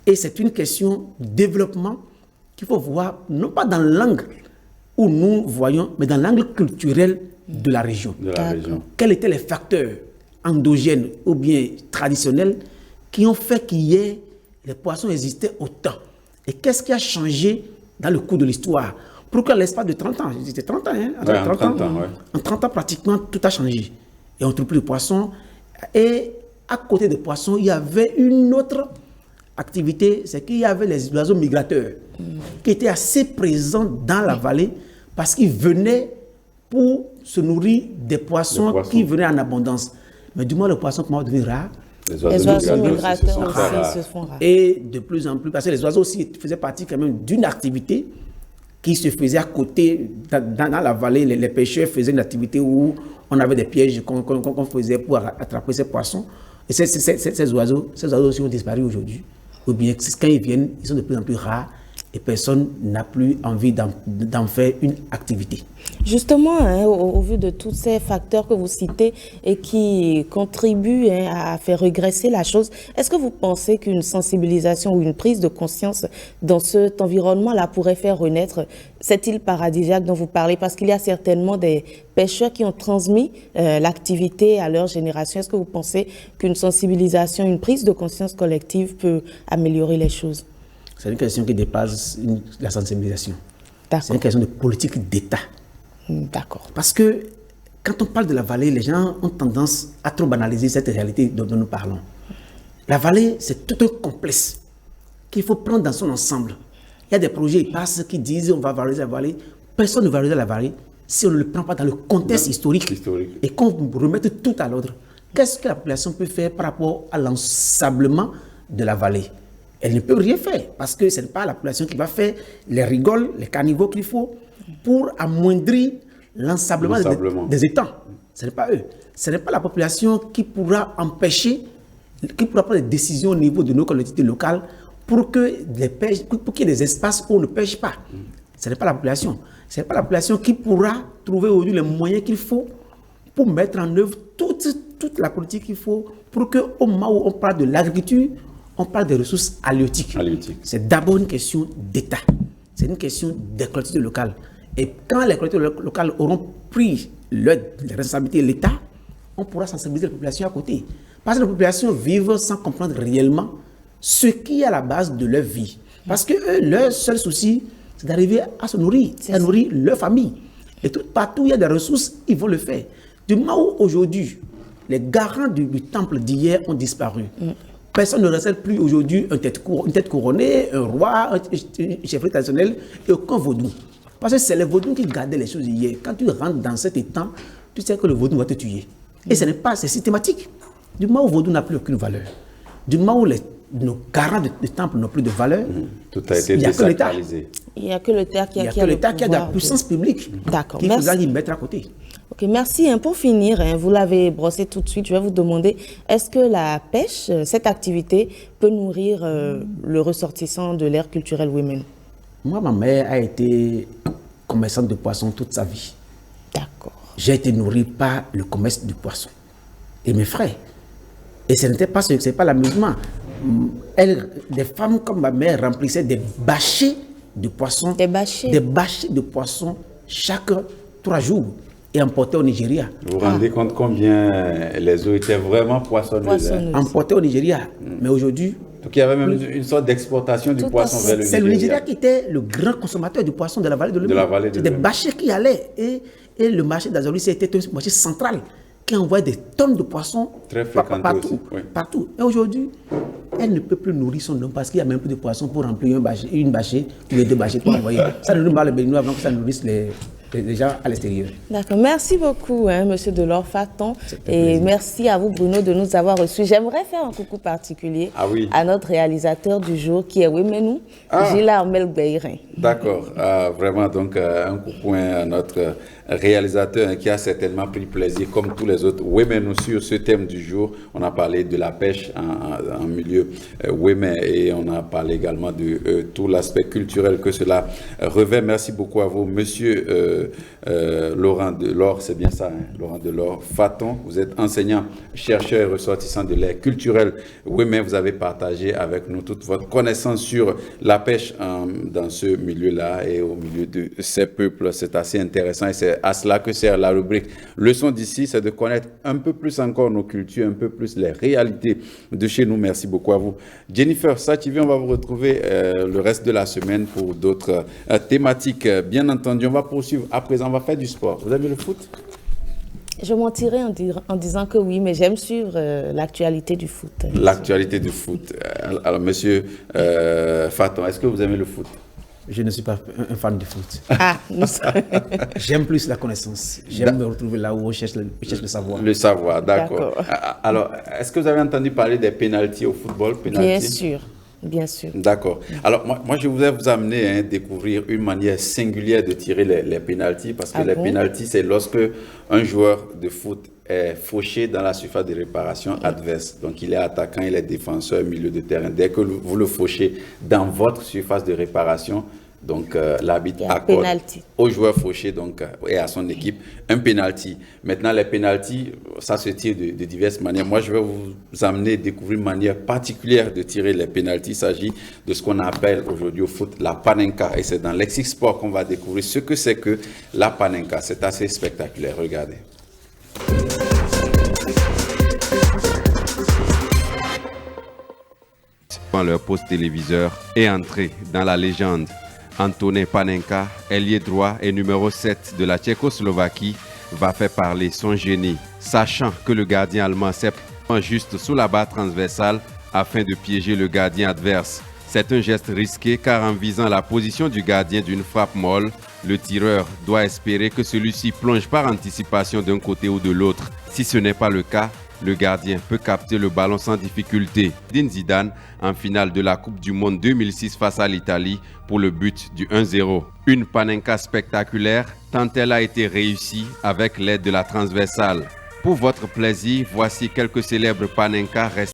Et c'est une question de développement qu'il faut voir, non pas dans l'angle où nous voyons, mais dans l'angle culturel de la région. Quels étaient les facteurs endogènes ou bien traditionnels qui ont fait qu'hier, les poissons existaient autant? Et qu'est-ce qui a changé dans le cours de l'histoire? Pour qu'en l'espace de 30 ans, c'était 30 ans, hein, en 30 ans, pratiquement, tout a changé. Et on ne trouve plus de poissons. Et à côté des poissons, il y avait une autre activité, c'est qu'il y avait les oiseaux migrateurs qui étaient assez présents dans la vallée parce qu'ils venaient pour se nourrir des poissons qui venaient en abondance. Mais du moins, le poisson commence à devenir rare. Les oiseaux migrateurs aussi se font rares. Et de plus en plus, parce que les oiseaux aussi faisaient partie quand même d'une activité qui se faisait à côté, dans la vallée. Les pêcheurs faisaient une activité où on avait des pièges qu'on faisait pour attraper ces poissons. Et ces oiseaux aussi ont disparu aujourd'hui. Ou bien, quand ils viennent, ils sont de plus en plus rares et personne n'a plus envie d'en faire une activité. Justement, hein, au vu de tous ces facteurs que vous citez et qui contribuent à faire régresser la chose, est-ce que vous pensez qu'une sensibilisation ou une prise de conscience dans cet environnement-là pourrait faire renaître cette île paradisiaque dont vous parlez? Parce qu'il y a certainement des pêcheurs qui ont transmis l'activité à leur génération. Est-ce que vous pensez qu'une sensibilisation, une prise de conscience collective peut améliorer les choses? C'est une question qui dépasse la sensibilisation. C'est une question de politique d'État. D'accord. Parce que quand on parle de la vallée, les gens ont tendance à trop banaliser cette réalité dont nous parlons. La vallée, c'est tout un complexe qu'il faut prendre dans son ensemble. Il y a des projets qui passent qui disent on va valoriser la vallée. Personne ne valorise la vallée si on ne le prend pas dans le contexte historique. Et qu'on remette tout à l'ordre. Qu'est-ce que la population peut faire par rapport à l'ensablement de la vallée? Elle ne peut rien faire parce que ce n'est pas la population qui va faire les rigoles, les caniveaux qu'il faut pour amoindrir l'ensablement des étangs. Ce n'est pas eux. Ce n'est pas la population qui pourra empêcher, qui pourra prendre des décisions au niveau de nos collectivités locales pour qu'il y ait des espaces où on ne pêche pas. Ce n'est pas la population. Ce n'est pas la population qui pourra trouver aujourd'hui les moyens qu'il faut pour mettre en œuvre toute la politique qu'il faut pour qu'au moment où on parle de l'agriculture, on parle des ressources halieutiques. C'est d'abord une question d'État. C'est une question des collectivités locales. Et quand les collectivités locales auront pris les responsabilités de l'État, on pourra sensibiliser la population à côté. Parce que les populations vivent sans comprendre réellement ce qui est à la base de leur vie. Parce que eux, leur seul souci, c'est d'arriver à se nourrir, à nourrir leur famille. Et partout où il y a des ressources, ils vont le faire. Du moment où aujourd'hui, les garants du temple d'hier ont disparu, personne ne recèle plus aujourd'hui une tête couronnée, un roi, un chef traditionnel et aucun vaudou. Parce que c'est les vaudous qui gardaient les choses hier. Quand tu rentres dans cet étang, tu sais que le vaudou va te tuer. Et ce n'est pas, c'est systématique. Du moment où le vaudou n'a plus aucune valeur, du moment où nos garants de temple n'ont plus de valeur, tout a été désacralisé. Il n'y a que l'État qui a de la puissance publique qui faudra y mettre à côté. Ok, merci. Pour finir, vous l'avez brossé tout de suite, je vais vous demander, est-ce que la pêche, cette activité, peut nourrir le ressortissant de l'ère culturelle Women? Moi, ma mère a été commerçante de poissons toute sa vie. D'accord. J'ai été nourri par le commerce du poisson. Et mes frères. Et ce n'était pas l'amusement. Des femmes comme ma mère remplissaient des bâchers de poissons. Des bâchers de poissons chaque 3 jours. Et emportés au Nigeria. Vous vous rendez compte combien les eaux étaient vraiment poissonneuses. Emportés au Nigeria. Mais aujourd'hui... Donc il y avait même une sorte d'exportation du poisson vers le Nigeria. C'est le Nigeria qui était le grand consommateur du poisson de la vallée de l'Omo. C'est des bâchers qui allaient. Et le marché d'Azori, c'était un marché central qui envoyait des tonnes de poissons partout. Et aujourd'hui, elle ne peut plus nourrir son homme parce qu'il n'y a même plus de poissons pour remplir une bâchée ou 2 bâchées pour envoyer. Ça ne nourrit pas les béninois avant que ça nourrisse les gens à l'extérieur. D'accord. Merci beaucoup, Monsieur Delors Faton. Et merci à vous, Bruno, de nous avoir reçus. J'aimerais faire un coucou particulier à notre réalisateur du jour, qui est Wemenou, Gilard Melbeirin. D'accord. Vraiment, donc, un coucou à notre réalisateur qui a certainement pris plaisir, comme tous les autres Wemenou, sur ce thème du jour. On a parlé de la pêche en milieu Wemen et on a parlé également de tout l'aspect culturel que cela revêt. Merci beaucoup à vous, Monsieur Laurent Delors, c'est bien ça, Laurent Delors Faton. Vous êtes enseignant, chercheur et ressortissant de l'ère culturelle Women. Vous avez partagé avec nous toute votre connaissance sur la pêche dans ce milieu-là et au milieu de ces peuples. C'est assez intéressant et c'est à cela que sert la rubrique Leçon d'ici, c'est de connaître un peu plus encore nos cultures, un peu plus les réalités de chez nous. Merci beaucoup à vous. Jennifer Sativi, on va vous retrouver le reste de la semaine pour d'autres thématiques. Bien entendu, on va poursuivre. À présent, on va faire du sport. Vous aimez le foot? Je mentirais en disant que oui, mais j'aime suivre l'actualité du foot. L'actualité du foot. Alors, Monsieur Faton, est-ce que vous aimez le foot? Je ne suis pas un fan de foot. Ah, J'aime plus la connaissance. J'aime me retrouver là où on cherche le savoir. Le savoir, d'accord. D'accord. Alors, est-ce que vous avez entendu parler des pénaltys au football? bien sûr, bien sûr. D'accord. Alors, moi, je voudrais vous amener à découvrir une manière singulière de tirer les pénaltys, parce que Ah les bon? pénaltys, c'est lorsque un joueur de foot est fauché dans la surface de réparation adverse. Donc, il est attaquant, il est défenseur, milieu de terrain. Dès que vous le fauchez dans votre surface de réparation, donc l'arbitre Il y a un accorde penalty. au joueur fauché donc, et à son équipe un penalty. Maintenant, les penalties, ça se tire de diverses manières. Moi, je vais vous amener à découvrir une manière particulière de tirer les penalties. Il s'agit de ce qu'on appelle aujourd'hui au foot la panenka. Et c'est dans Lexique Sport qu'on va découvrir ce que c'est que la panenka. C'est assez spectaculaire. Regardez. Leur poste téléviseur est entré dans la légende. Antonin Panenka, ailier droit et numéro 7 de la Tchécoslovaquie, va faire parler son génie, sachant que le gardien allemand s'est juste sous la barre transversale afin de piéger le gardien adverse. C'est un geste risqué car en visant la position du gardien d'une frappe molle, le tireur doit espérer que celui-ci plonge par anticipation d'un côté ou de l'autre. Si ce n'est pas le cas, le gardien peut capter le ballon sans difficulté. Zinedine Zidane en finale de la Coupe du Monde 2006 face à l'Italie pour le but du 1-0. Une panenka spectaculaire tant elle a été réussie avec l'aide de la transversale. Pour votre plaisir, voici quelques célèbres panenka restés.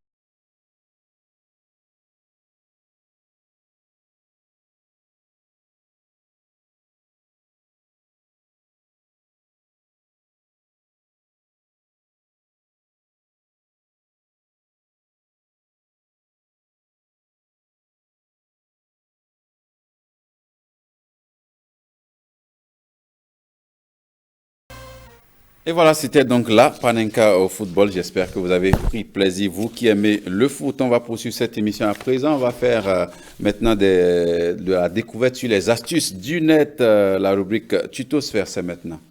Et voilà, c'était donc la panenka au football. J'espère que vous avez pris plaisir. Vous qui aimez le foot, on va poursuivre cette émission à présent. On va faire maintenant de la découverte sur les astuces du net. La rubrique Tutosphère, c'est maintenant.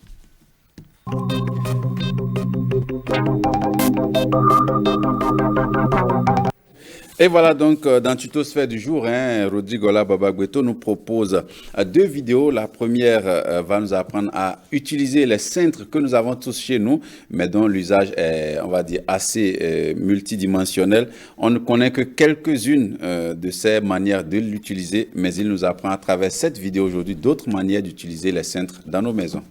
Et voilà donc dans Tutosphère du jour, Rodrigo Babagüeto nous propose deux vidéos. La première va nous apprendre à utiliser les cintres que nous avons tous chez nous, mais dont l'usage est, on va dire, assez multidimensionnel. On ne connaît que quelques-unes de ces manières de l'utiliser, mais il nous apprend à travers cette vidéo aujourd'hui d'autres manières d'utiliser les cintres dans nos maisons.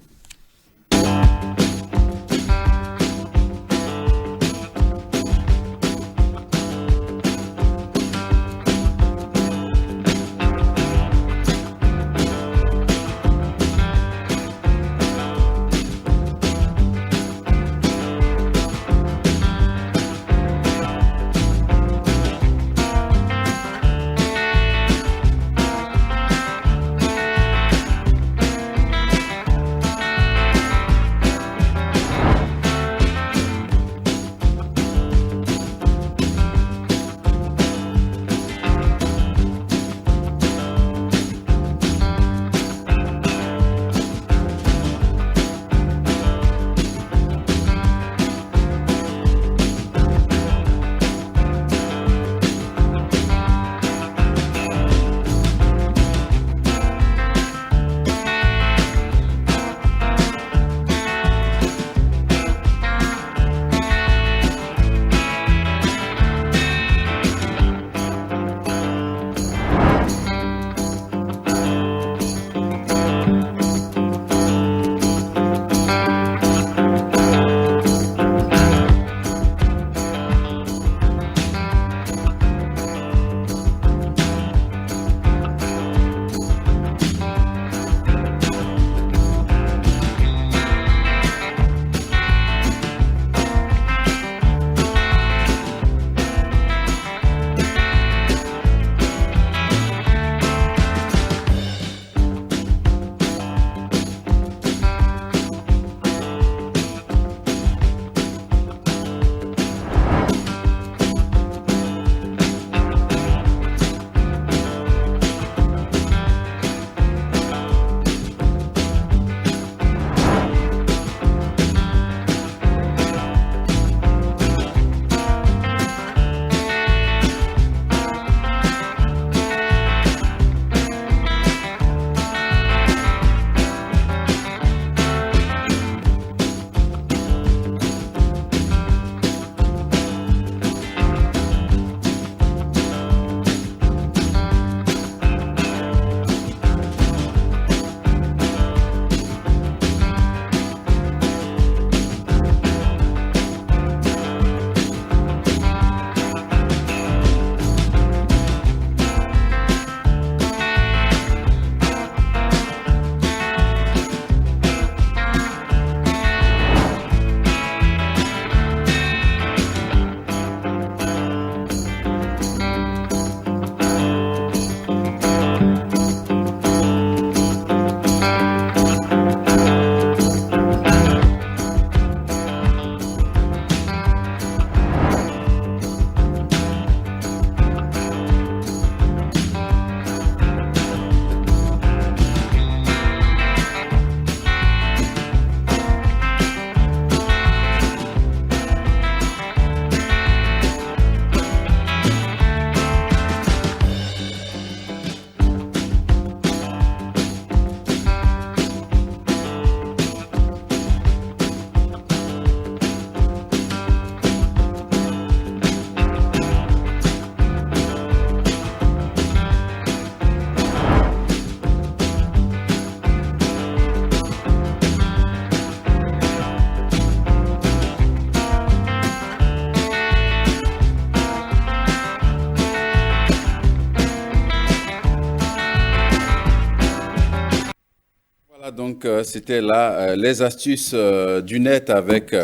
Donc, c'était là les astuces du net avec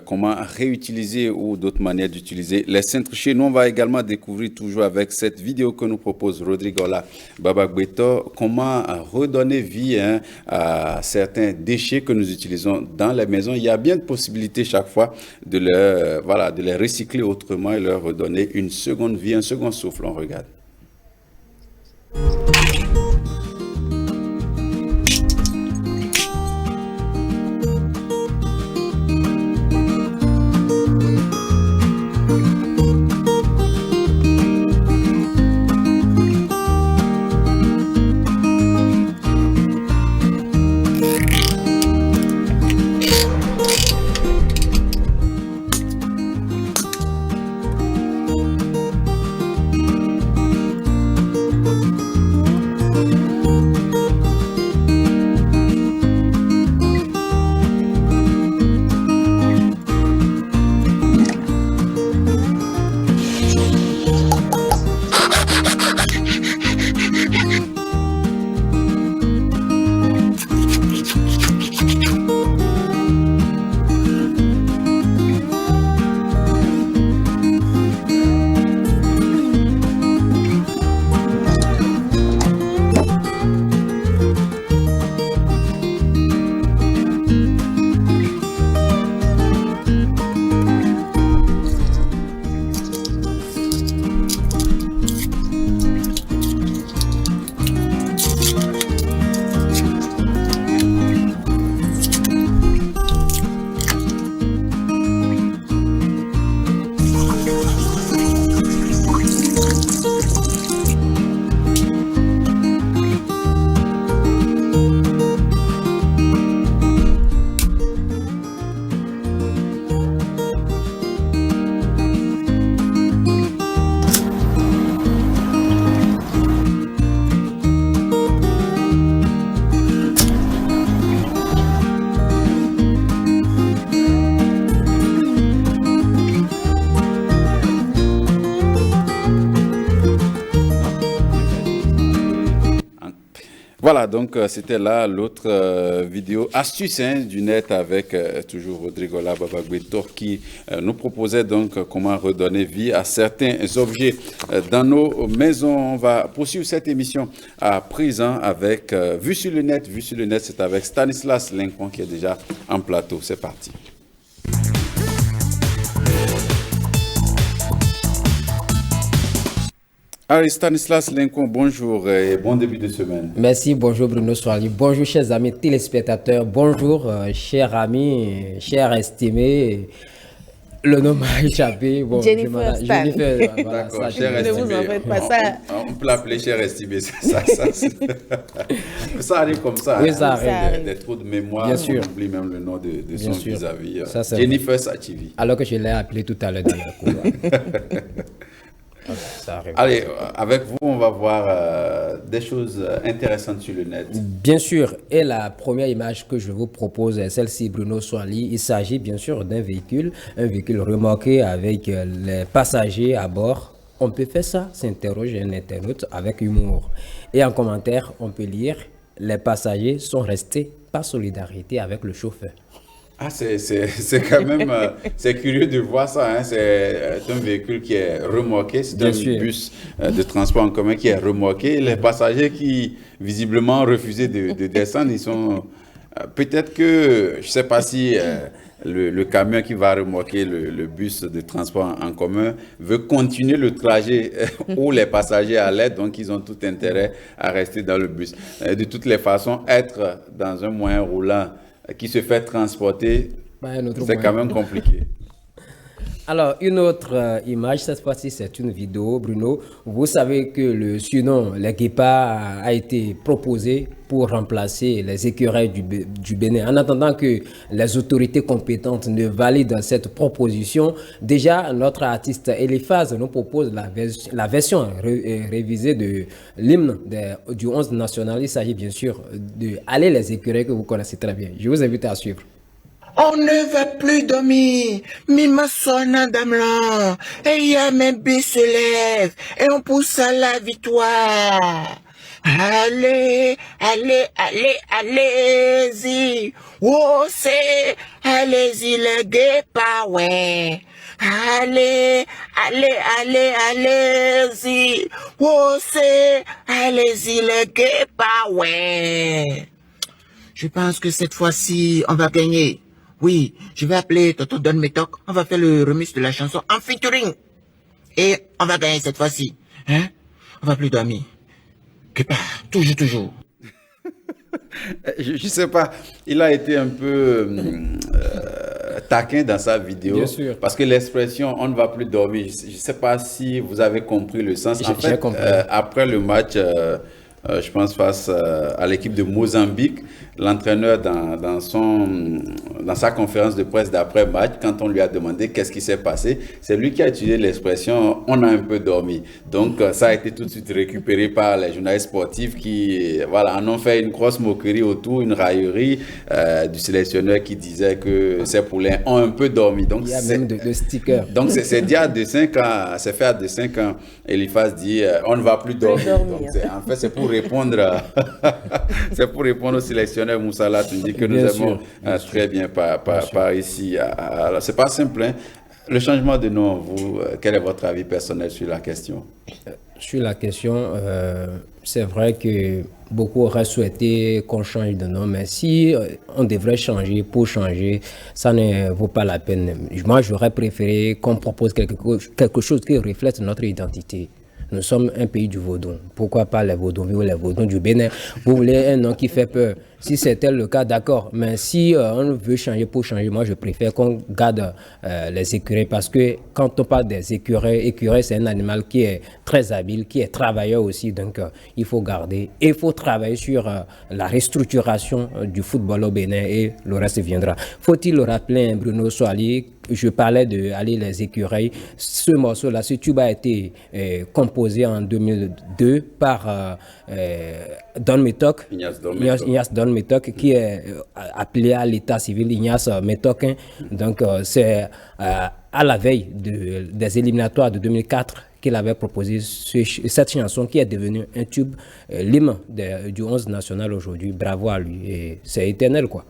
comment réutiliser ou d'autres manières d'utiliser les cintres. Chez nous, on va également découvrir toujours avec cette vidéo que nous propose Rodrigola Babagbeto, comment redonner vie à certains déchets que nous utilisons dans les maisons. Il y a bien de possibilités chaque fois de les recycler autrement et leur redonner une seconde vie, un second souffle. On regarde. Voilà, donc c'était là l'autre vidéo astuce du net avec toujours Rodrigola Babagbeto qui nous proposait donc comment redonner vie à certains objets dans nos maisons. On va poursuivre cette émission à présent avec Vue sur le net. Vue sur le net, c'est avec Stanislas Lincoln qui est déjà en plateau. C'est parti. Allez, Stanislas Lincoln, bonjour et bon début de semaine. Merci, bonjour Bruno Soali. Bonjour chers amis téléspectateurs, bonjour chers amis, chers estimés. Le nom m'a échappé. Bon, Jennifer Stan. Voilà, d'accord, cher estimé. Ne vous en faites pas ça. On peut l'appeler cher estimé. Ça arrive comme ça. Oui, ça arrive. Des trous de mémoire. Bien sûr. On oublie même le nom de son vis-à-vis. Jennifer Sachivi. Alors que je l'ai appelé tout à l'heure dans la cour. Allez, avec vous, on va voir des choses intéressantes sur le net. Bien sûr, et la première image que je vous propose est celle-ci, Bruno Soali. Il s'agit bien sûr d'un véhicule, un véhicule remorqué avec les passagers à bord. On peut faire ça, s'interroge un internaute avec humour. Et en commentaire, on peut lire « Les passagers sont restés par solidarité avec le chauffeur ». Ah, c'est quand même, c'est curieux de voir ça. Hein. C'est un véhicule qui est remorqué, c'est un bus de transport en commun qui est remorqué. Les passagers qui visiblement refusaient de descendre, ils sont peut-être que, je ne sais pas si le camion qui va remorquer le bus de transport en commun veut continuer le trajet où les passagers allaient, donc ils ont tout intérêt à rester dans le bus. De toutes les façons, être dans un moyen roulant qui se fait transporter, c'est quand même compliqué. Alors, une autre image, cette fois-ci, c'est une vidéo, Bruno. Vous savez que le surnom, les guépards, a été proposé pour remplacer les écureuils du Bénin. En attendant que les autorités compétentes ne valident cette proposition, déjà, notre artiste Eliphaz nous propose la version révisée de l'hymne du 11 national. Il s'agit bien sûr de Aller les écureuils que vous connaissez très bien. Je vous invite à suivre. On ne va plus dormir, Mima sonna d'Amelan, et Yamembi se lève, et on pousse à la victoire. Allez, allez, allez, allez-y. Oh, c'est, allez-y les guépards, ouais. Allez, allez, allez, allez-y. Oh, c'est, allez-y les guépards, ouais. Je pense que cette fois-ci, on va gagner. Oui, je vais appeler Toto Don Metok. On va faire le remix de la chanson en featuring. Et on va gagner cette fois-ci. Hein? On va plus dormir. Que pas, toujours, toujours. Je ne sais pas, il a été un peu taquin dans sa vidéo. Bien sûr. Parce que l'expression on ne va plus dormir, je ne sais pas si vous avez compris le sens. En fait, après le match, je pense face à l'équipe de Mozambique, l'entraîneur dans sa conférence de presse d'après-match, quand on lui a demandé qu'est-ce qui s'est passé, c'est lui qui a utilisé l'expression « on a un peu dormi ». Donc ça a été tout de suite récupéré par les journalistes sportifs qui voilà, en ont fait une grosse moquerie autour, une raillerie du sélectionneur qui disait que ses poulains ont un peu dormi. Donc, il y a même de stickers. Donc c'est dit à de 5 ans, c'est fait à de 5 ans, Eliphas dit « on ne va plus dormir ». Donc en fait c'est pour répondre c'est pour répondre au sélectionneur Moussala, tu me dis que nous aimons très bien par ici. Alors, c'est pas simple, hein? Le changement de nom, vous, quel est votre avis personnel sur la question? Sur la question, c'est vrai que beaucoup auraient souhaité qu'on change de nom, mais si on devrait changer pour changer, ça ne vaut pas la peine. Moi, j'aurais préféré qu'on propose quelque chose qui reflète notre identité. Nous sommes un pays du Vaudon. Pourquoi pas les Vaudons ou les Vaudons du Bénin? Vous voulez un nom qui fait peur? Si c'était le cas, d'accord. Mais si on veut changer pour changer, moi je préfère qu'on garde les écureuils. Parce que quand on parle des écureuils, c'est un animal qui est très habile, qui est travailleur aussi. Donc il faut garder. Et il faut travailler sur la restructuration du football au Bénin et le reste viendra. Faut-il le rappeler, Bruno Soali? Je parlais de les écureuils. Ce morceau-là, ce tube a été composé en 2002 par Don Metok, Ignace Don Metok, qui est appelé à l'état civil Ignace Metok. Donc c'est à la veille des éliminatoires de 2004 qu'il avait proposé cette chanson qui est devenue un tube, l'hymne du 11 national aujourd'hui. Bravo à lui. Et c'est éternel, quoi.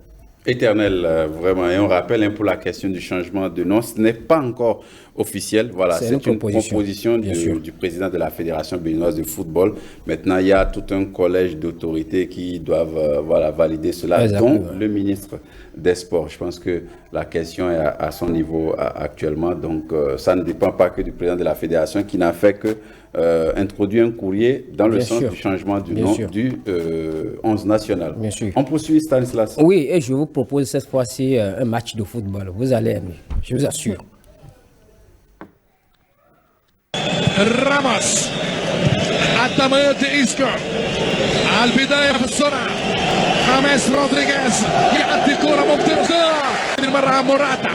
Éternel, vraiment. Et on rappelle pour la question du changement de nom, ce n'est pas encore officiel. Voilà, c'est une proposition du président de la Fédération béninoise de football. Maintenant, il y a tout un collège d'autorités qui doivent valider cela, dont le ministre des Sports. Je pense que la question est à son niveau actuellement. Donc, ça ne dépend pas que du président de la Fédération qui n'a fait que introduire un courrier dans le sens du changement du nom du 11 national. On poursuit, Stanislas. Oui, et je vous propose cette fois-ci un match de football. Vous allez aimer, je vous assure. راموس التمرير إيسكو على البداية في السرعة خامس رودريغيز يعدي كرة ممتازة المرة موراتا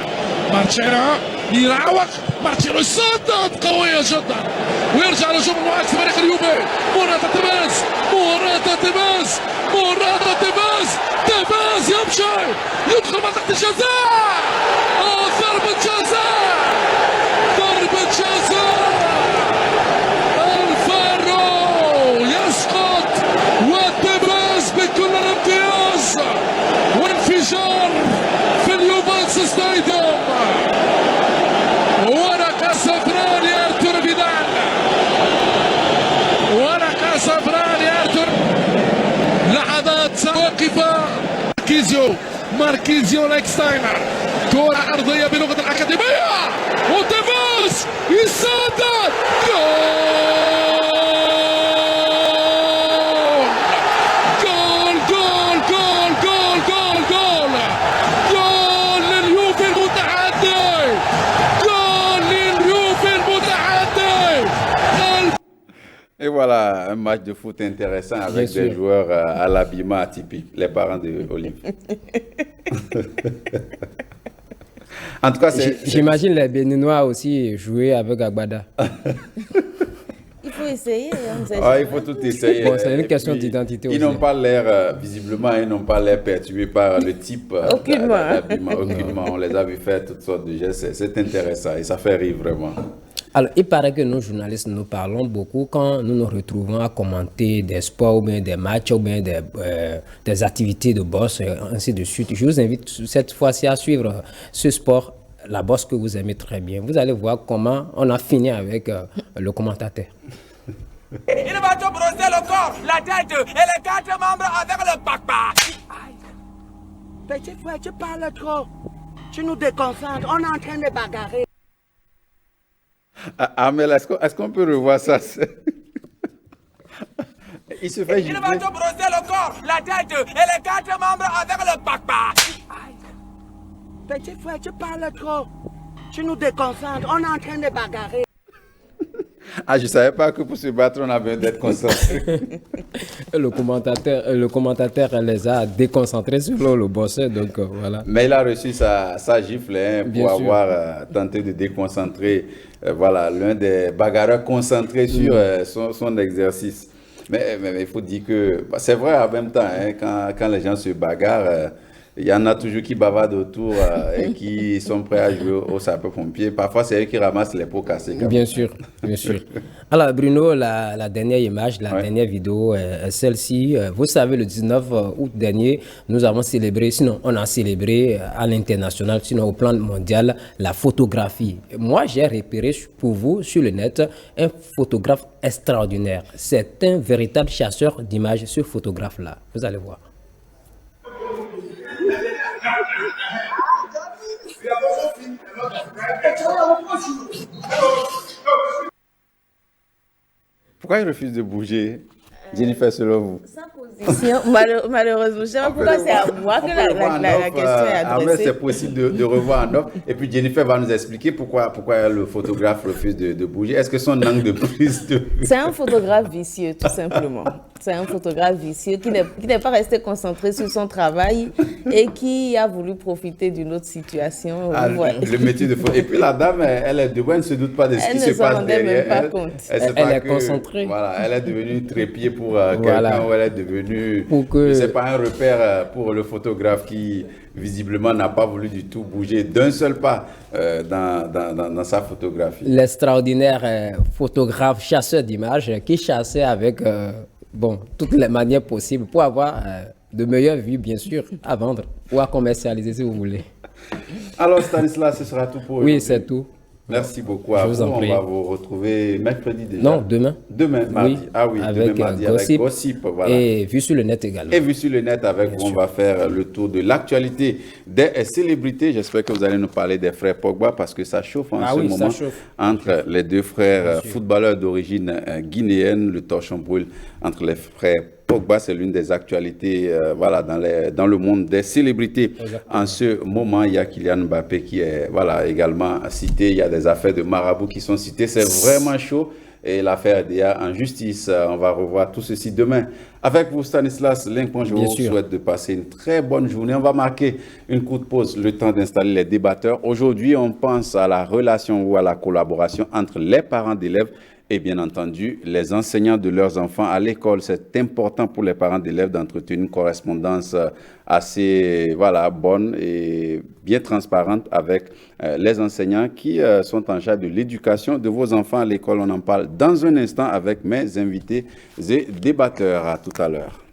مارتشيرو يراوغ مارتشيرو يصدد قوية جدا ويرجع لهجوم المعاكس فريق اليوفي موراتا تباز تباز يمشي يدخل منطقة الجزاء ضربة جزاء يسقط والتباز بكل الامتياز وانفجار في اليوفنتوس ستاديوم ورقة صفراء لأرتور فيدال ورقة صفراء لأرتور لحظات واقفة ماركيزيو لايكستاينر كرة أرضية بلغة الأكاديمية وتباز يسدد Et voilà, un match de foot intéressant avec des joueurs à l'habillement atypique, les parents de Olive. En tout cas, j'imagine les Béninois aussi jouer avec Agbada. Il faut essayer. Il faut tout essayer. Bon, c'est une question d'identité aussi. Ils n'ont pas l'air, visiblement, ils n'ont pas l'air perturbés par le type d'habillement. Aucunement. On les a vu faire toutes sortes de gestes. C'est intéressant et ça fait rire vraiment. Alors, il paraît que nous, journalistes, nous parlons beaucoup quand nous nous retrouvons à commenter des sports ou bien des matchs ou bien des activités de boxe, ainsi de suite. Je vous invite cette fois-ci à suivre ce sport, la boxe que vous aimez très bien. Vous allez voir comment on a fini avec le commentateur. Il va te brosser le corps, la tête et les 4 membres avec le papa. Petit frère, tu parles trop. Tu nous déconcentres. On est en train de bagarrer. Amel, est-ce qu'on peut revoir ça? Il se fait Il va te brosser le corps, la tête et les 4 membres avec le papa. Petit frère, tu parles trop. Tu nous déconcentres. On est en train de bagarrer. Ah, je ne savais pas que pour se battre, on avait d'être concentré. Le commentateur les a déconcentrés sur le bosseur, donc voilà. Mais il a reçu sa gifle pour avoir tenté de déconcentrer voilà, l'un des bagarreurs concentrés sur son exercice. Mais il faut dire que c'est vrai en même temps, quand les gens se bagarrent, il y en a toujours qui bavardent autour et qui sont prêts à jouer au sapeur-pompier. Parfois, c'est eux qui ramassent les pots cassés. Bien sûr, bien sûr. Alors, Bruno, la dernière image, la dernière vidéo, celle-ci, vous savez, le 19 août dernier, nous avons célébré, sinon on a célébré à l'international, sinon au plan mondial, la photographie. Moi, j'ai repéré pour vous sur le net un photographe extraordinaire. C'est un véritable chasseur d'images, ce photographe-là. Vous allez voir. Pourquoi il refuse de bouger, Jennifer, selon vous? Sa position, malheureusement, je ne sais pas pourquoi c'est à moi que la question est adressée. C'est possible de revoir en off. Et puis Jennifer va nous expliquer pourquoi le photographe refuse de bouger. Est-ce que son angle de prise de... C'est un photographe vicieux, tout simplement. C'est un photographe vicieux qui n'est pas resté concentré sur son travail et qui a voulu profiter d'une autre situation. Ah, le métier de photo. Et puis la dame, elle est debout, elle ne se doute pas de ce qui se passe derrière elle. Elle est concentrée. Voilà, elle est devenue trépied pour quelqu'un, ou elle est devenue, je sais pas, un repère pour le photographe qui visiblement n'a pas voulu du tout bouger d'un seul pas dans sa photographie. L'extraordinaire photographe chasseur d'images qui chassait avec toutes les manières possibles pour avoir de meilleures vues, bien sûr, à vendre ou à commercialiser si vous voulez. Alors Stanislas, ce sera tout pour aujourd'hui. Oui, c'est tout. Merci beaucoup à vous. On va vous retrouver mercredi déjà. Non, demain. Demain, mardi. Oui, ah oui, avec demain, mardi, Gossip, avec Gossip. Voilà. Et Vue sur le net également. Et Vue sur le net avec vous, on va faire le tour de l'actualité des célébrités. J'espère que vous allez nous parler des frères Pogba parce que ça chauffe en ce moment entre les deux frères footballeurs d'origine guinéenne. Le torchon brûle entre les frères Pogba, c'est l'une des actualités dans le monde des célébrités. Exactement. En ce moment, il y a Kylian Mbappé qui est également cité. Il y a des affaires de marabout qui sont citées. C'est vraiment chaud. Et l'affaire DA en justice, on va revoir tout ceci demain. Avec vous, Stanislas Linkon, je vous souhaite de passer une très bonne journée. On va marquer une courte pause, le temps d'installer les débatteurs. Aujourd'hui, on pense à la relation ou à la collaboration entre les parents d'élèves et bien entendu les enseignants de leurs enfants à l'école. C'est important pour les parents d'élèves d'entretenir une correspondance assez bonne et bien transparente avec les enseignants qui sont en charge de l'éducation de vos enfants à l'école. On en parle dans un instant avec mes invités et débatteurs. À tout à l'heure.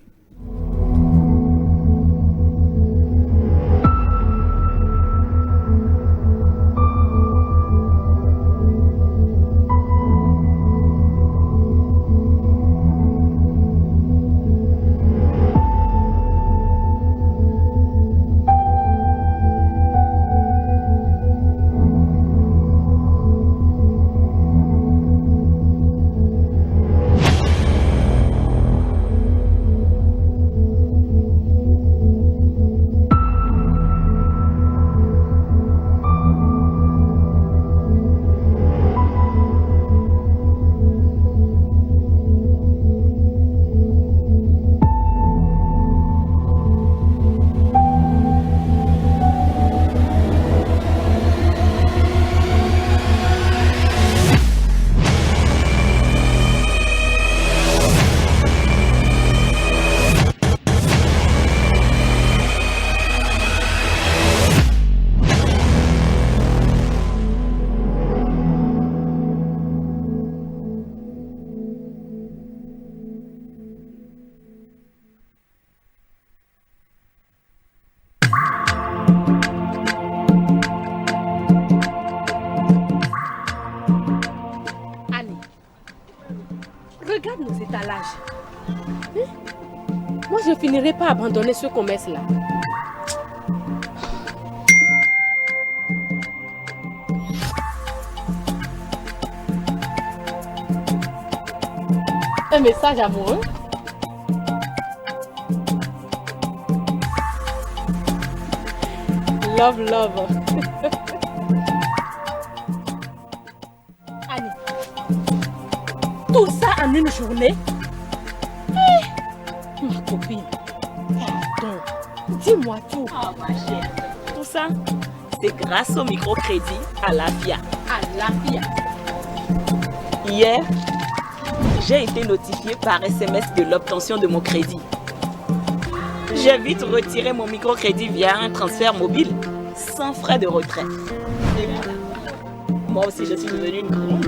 n'irai pas abandonner ce commerce-là. Un message amoureux. Love, love. Annie, tout ça en une journée? Ma copine, pardon, dis-moi tout. Oh ma chère, tout ça, c'est grâce au microcrédit à l'AFIA. À l'AFIA. Hier, j'ai été notifiée par SMS de l'obtention de mon crédit. J'ai vite retiré mon microcrédit via un transfert mobile, sans frais de retrait. Et voilà. Moi aussi, je suis devenue une grande.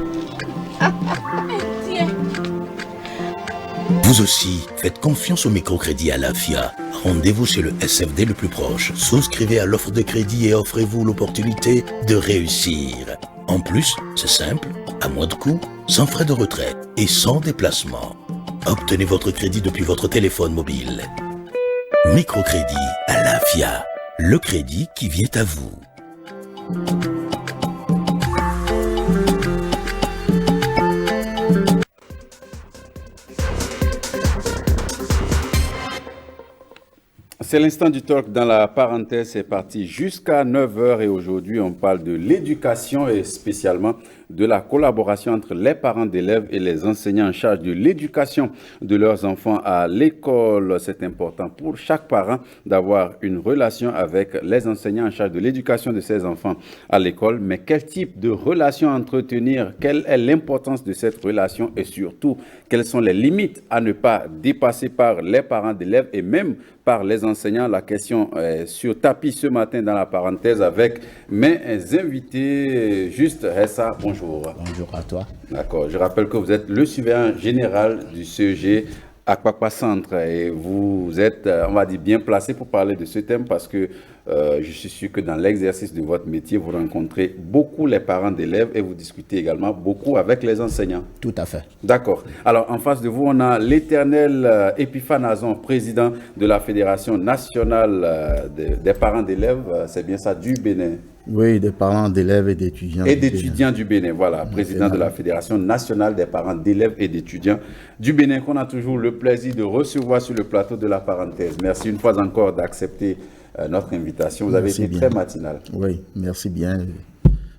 Vous aussi, faites confiance au microcrédit à l'AFIA. Rendez-vous chez le SFD le plus proche. Souscrivez à l'offre de crédit et offrez-vous l'opportunité de réussir. En plus, c'est simple, à moins de coûts, sans frais de retrait et sans déplacement. Obtenez votre crédit depuis votre téléphone mobile. Microcrédit à l'AFIA. Le crédit qui vient à vous. C'est l'instant du talk dans la parenthèse, c'est parti jusqu'à 9h et aujourd'hui on parle de l'éducation et spécialement de la collaboration entre les parents d'élèves et les enseignants en charge de l'éducation de leurs enfants à l'école. C'est important pour chaque parent d'avoir une relation avec les enseignants en charge de l'éducation de ses enfants à l'école. Mais quel type de relation entretenir? Quelle est l'importance de cette relation et surtout, quelles sont les limites à ne pas dépasser par les parents d'élèves et même par les enseignants? La question est sur tapis ce matin dans la parenthèse avec mes invités. Juste Ressa, bonjour. Bonjour à toi. D'accord. Je rappelle que vous êtes le surveillant général du CEG Akpakpa Centre et vous êtes, on va dire, bien placé pour parler de ce thème parce que je suis sûr que dans l'exercice de votre métier, vous rencontrez beaucoup les parents d'élèves et vous discutez également beaucoup avec les enseignants. Tout à fait. D'accord. Alors, en face de vous, on a l'éternel Epiphane Azon, président de la Fédération nationale des parents d'élèves, c'est bien ça, du Bénin. Oui, des parents d'élèves et d'étudiants. Et d'étudiants du Bénin, voilà, président de la Fédération nationale des parents d'élèves et d'étudiants du Bénin, qu'on a toujours le plaisir de recevoir sur le plateau de la parenthèse. Merci une fois encore d'accepter notre invitation. Vous avez été très matinal. Oui, merci bien.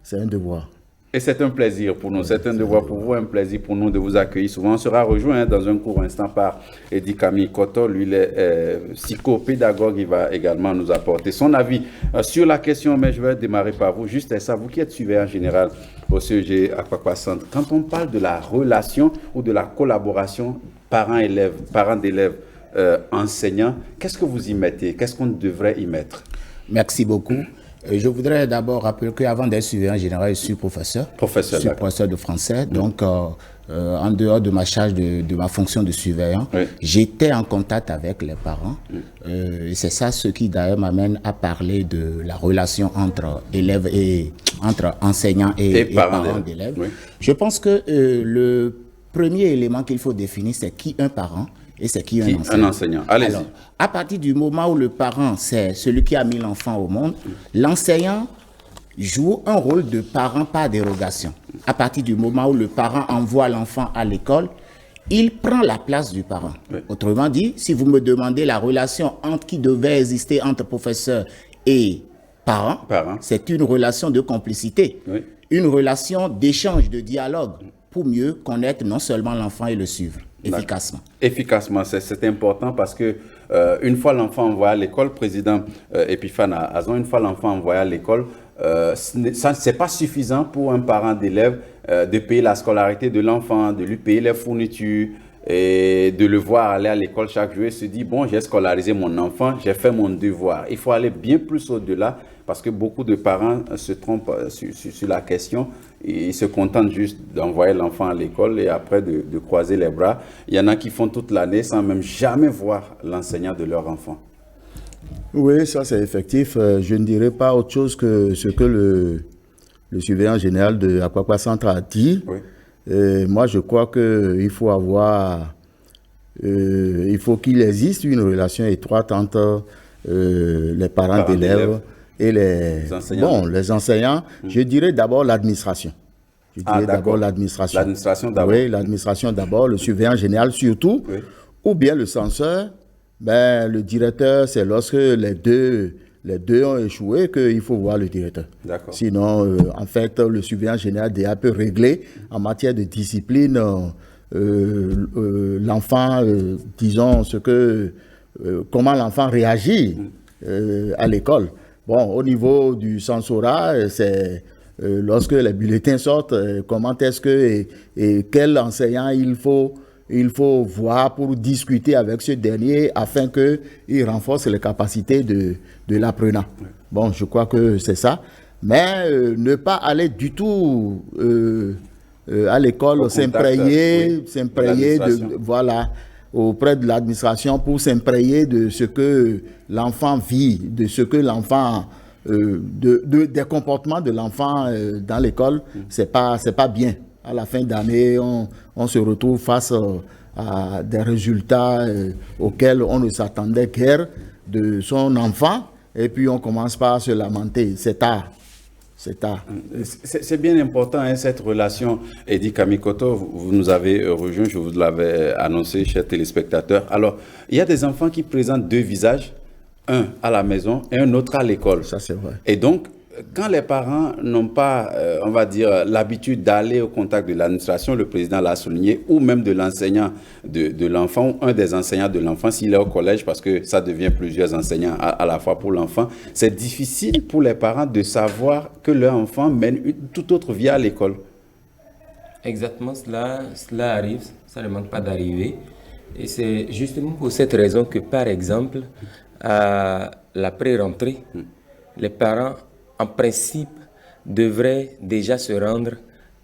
C'est un devoir. Et c'est un plaisir pour nous, c'est un devoir pour vous, un plaisir pour nous de vous accueillir souvent. On sera rejoint dans un court instant par Eddy Camille Koto, lui il est psychopédagogue, il va également nous apporter son avis sur la question, mais je vais démarrer par vous. Juste ça, vous qui êtes surveillant général au CEG Akpakpa Centre, quand on parle de la relation ou de la collaboration parents-élèves, parents d'élèves, enseignants, qu'est-ce que vous y mettez? Qu'est-ce qu'on devrait y mettre? Merci beaucoup. Je voudrais d'abord rappeler qu'avant d'être surveillant général, je suis professeur. Professeur, je suis professeur de français. Donc, en dehors de ma charge, de ma fonction de surveillant, j'étais en contact avec les parents. Et c'est ça ce qui d'ailleurs m'amène à parler de la relation entre élèves et entre enseignants et parents d'élèves. Je pense que le premier élément qu'il faut définir, c'est qui un parent et c'est qui un enseignant. Allez-y. Alors, à partir du moment où le parent, c'est celui qui a mis l'enfant au monde, l'enseignant joue un rôle de parent par dérogation. À partir du moment où le parent envoie l'enfant à l'école, il prend la place du parent. Autrement dit, si vous me demandez la relation qui devait exister entre professeur et parent, c'est une relation de complicité, une relation d'échange, de dialogue, pour mieux connaître non seulement l'enfant et le suivre efficacement. Efficacement, c'est important parce que une fois l'enfant envoyé à l'école, président Epiphane Azon, une fois l'enfant envoyé à l'école, ça c'est pas suffisant pour un parent d'élève de payer la scolarité de l'enfant, de lui payer les fournitures et de le voir aller à l'école chaque jour et se dire bon, j'ai scolarisé mon enfant, j'ai fait mon devoir. Il faut aller bien plus au-delà parce que beaucoup de parents se trompent sur la question. Ils se contentent juste d'envoyer l'enfant à l'école et après de croiser les bras. Il y en a qui font toute l'année sans même jamais voir l'enseignant de leur enfant. Oui, ça c'est effectif. Je ne dirais pas autre chose que ce que le surveillant général de Akpakpa Centre a dit. Moi, je crois qu'il faut avoir il faut qu'il existe une relation étroite entre les parents d'élèves et les enseignants. Les enseignants, je dirais d'abord l'administration. Je dirais d'abord l'administration. L'administration d'abord. Oui, l'administration d'abord, le surveillant général surtout, ou bien le censeur. Ben, le directeur, c'est lorsque les deux ont échoué qu'il faut voir le directeur. Sinon, en fait, le surveillant général déjà peut régler en matière de discipline l'enfant, disons, comment l'enfant réagit à l'école. Bon, au niveau du censorat, c'est lorsque les bulletins sortent, comment est-ce que et quel enseignant il faut voir pour discuter avec ce dernier afin qu'il renforce les capacités de l'apprenant. Bon, je crois que c'est ça. Mais ne pas aller du tout à l'école, s'imprégner voilà, auprès de l'administration pour s'imprégner de ce que l'enfant vit, de ce que l'enfant, des comportements de l'enfant dans l'école, c'est pas bien. À la fin d'année, on se retrouve face à des résultats auxquels on ne s'attendait guère de son enfant, et puis on commence par se lamenter. C'est tard. C'est tard. C'est bien important, hein, cette relation. Eddy Kamikoto, vous nous avez rejoint, je vous l'avais annoncé, chers téléspectateurs. Alors, il y a des enfants qui présentent deux visages, un à la maison et un autre à l'école. Ça, c'est vrai. Et donc, quand les parents n'ont pas, on va dire, l'habitude d'aller au contact de l'administration, le président l'a souligné, ou même de l'enseignant de l'enfant, ou un des enseignants de l'enfant, s'il est au collège, parce que ça devient plusieurs enseignants à la fois pour l'enfant, c'est difficile pour les parents de savoir que leur enfant mène une toute autre vie à l'école. Exactement, cela arrive, ça ne manque pas d'arriver. Et c'est justement pour cette raison que, par exemple, à la pré-rentrée, les parents en principe, devraient déjà se rendre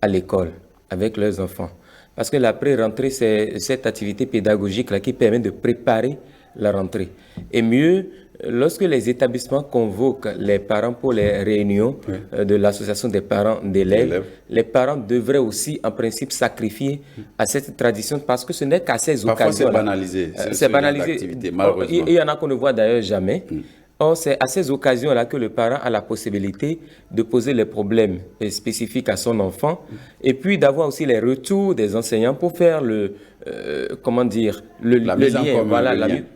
à l'école avec leurs enfants. Parce que la pré-rentrée, c'est cette activité pédagogique-là qui permet de préparer la rentrée. Et mieux, lorsque les établissements convoquent les parents pour les réunions de l'association des parents d'élèves, les parents devraient aussi, en principe, sacrifier à cette tradition parce que ce n'est qu'à ces occasions. Parfois, c'est banalisé. C'est banalisé. Il y en a qu'on ne voit d'ailleurs jamais. Or, c'est à ces occasions-là que le parent a la possibilité de poser les problèmes spécifiques à son enfant et puis d'avoir aussi les retours des enseignants pour faire le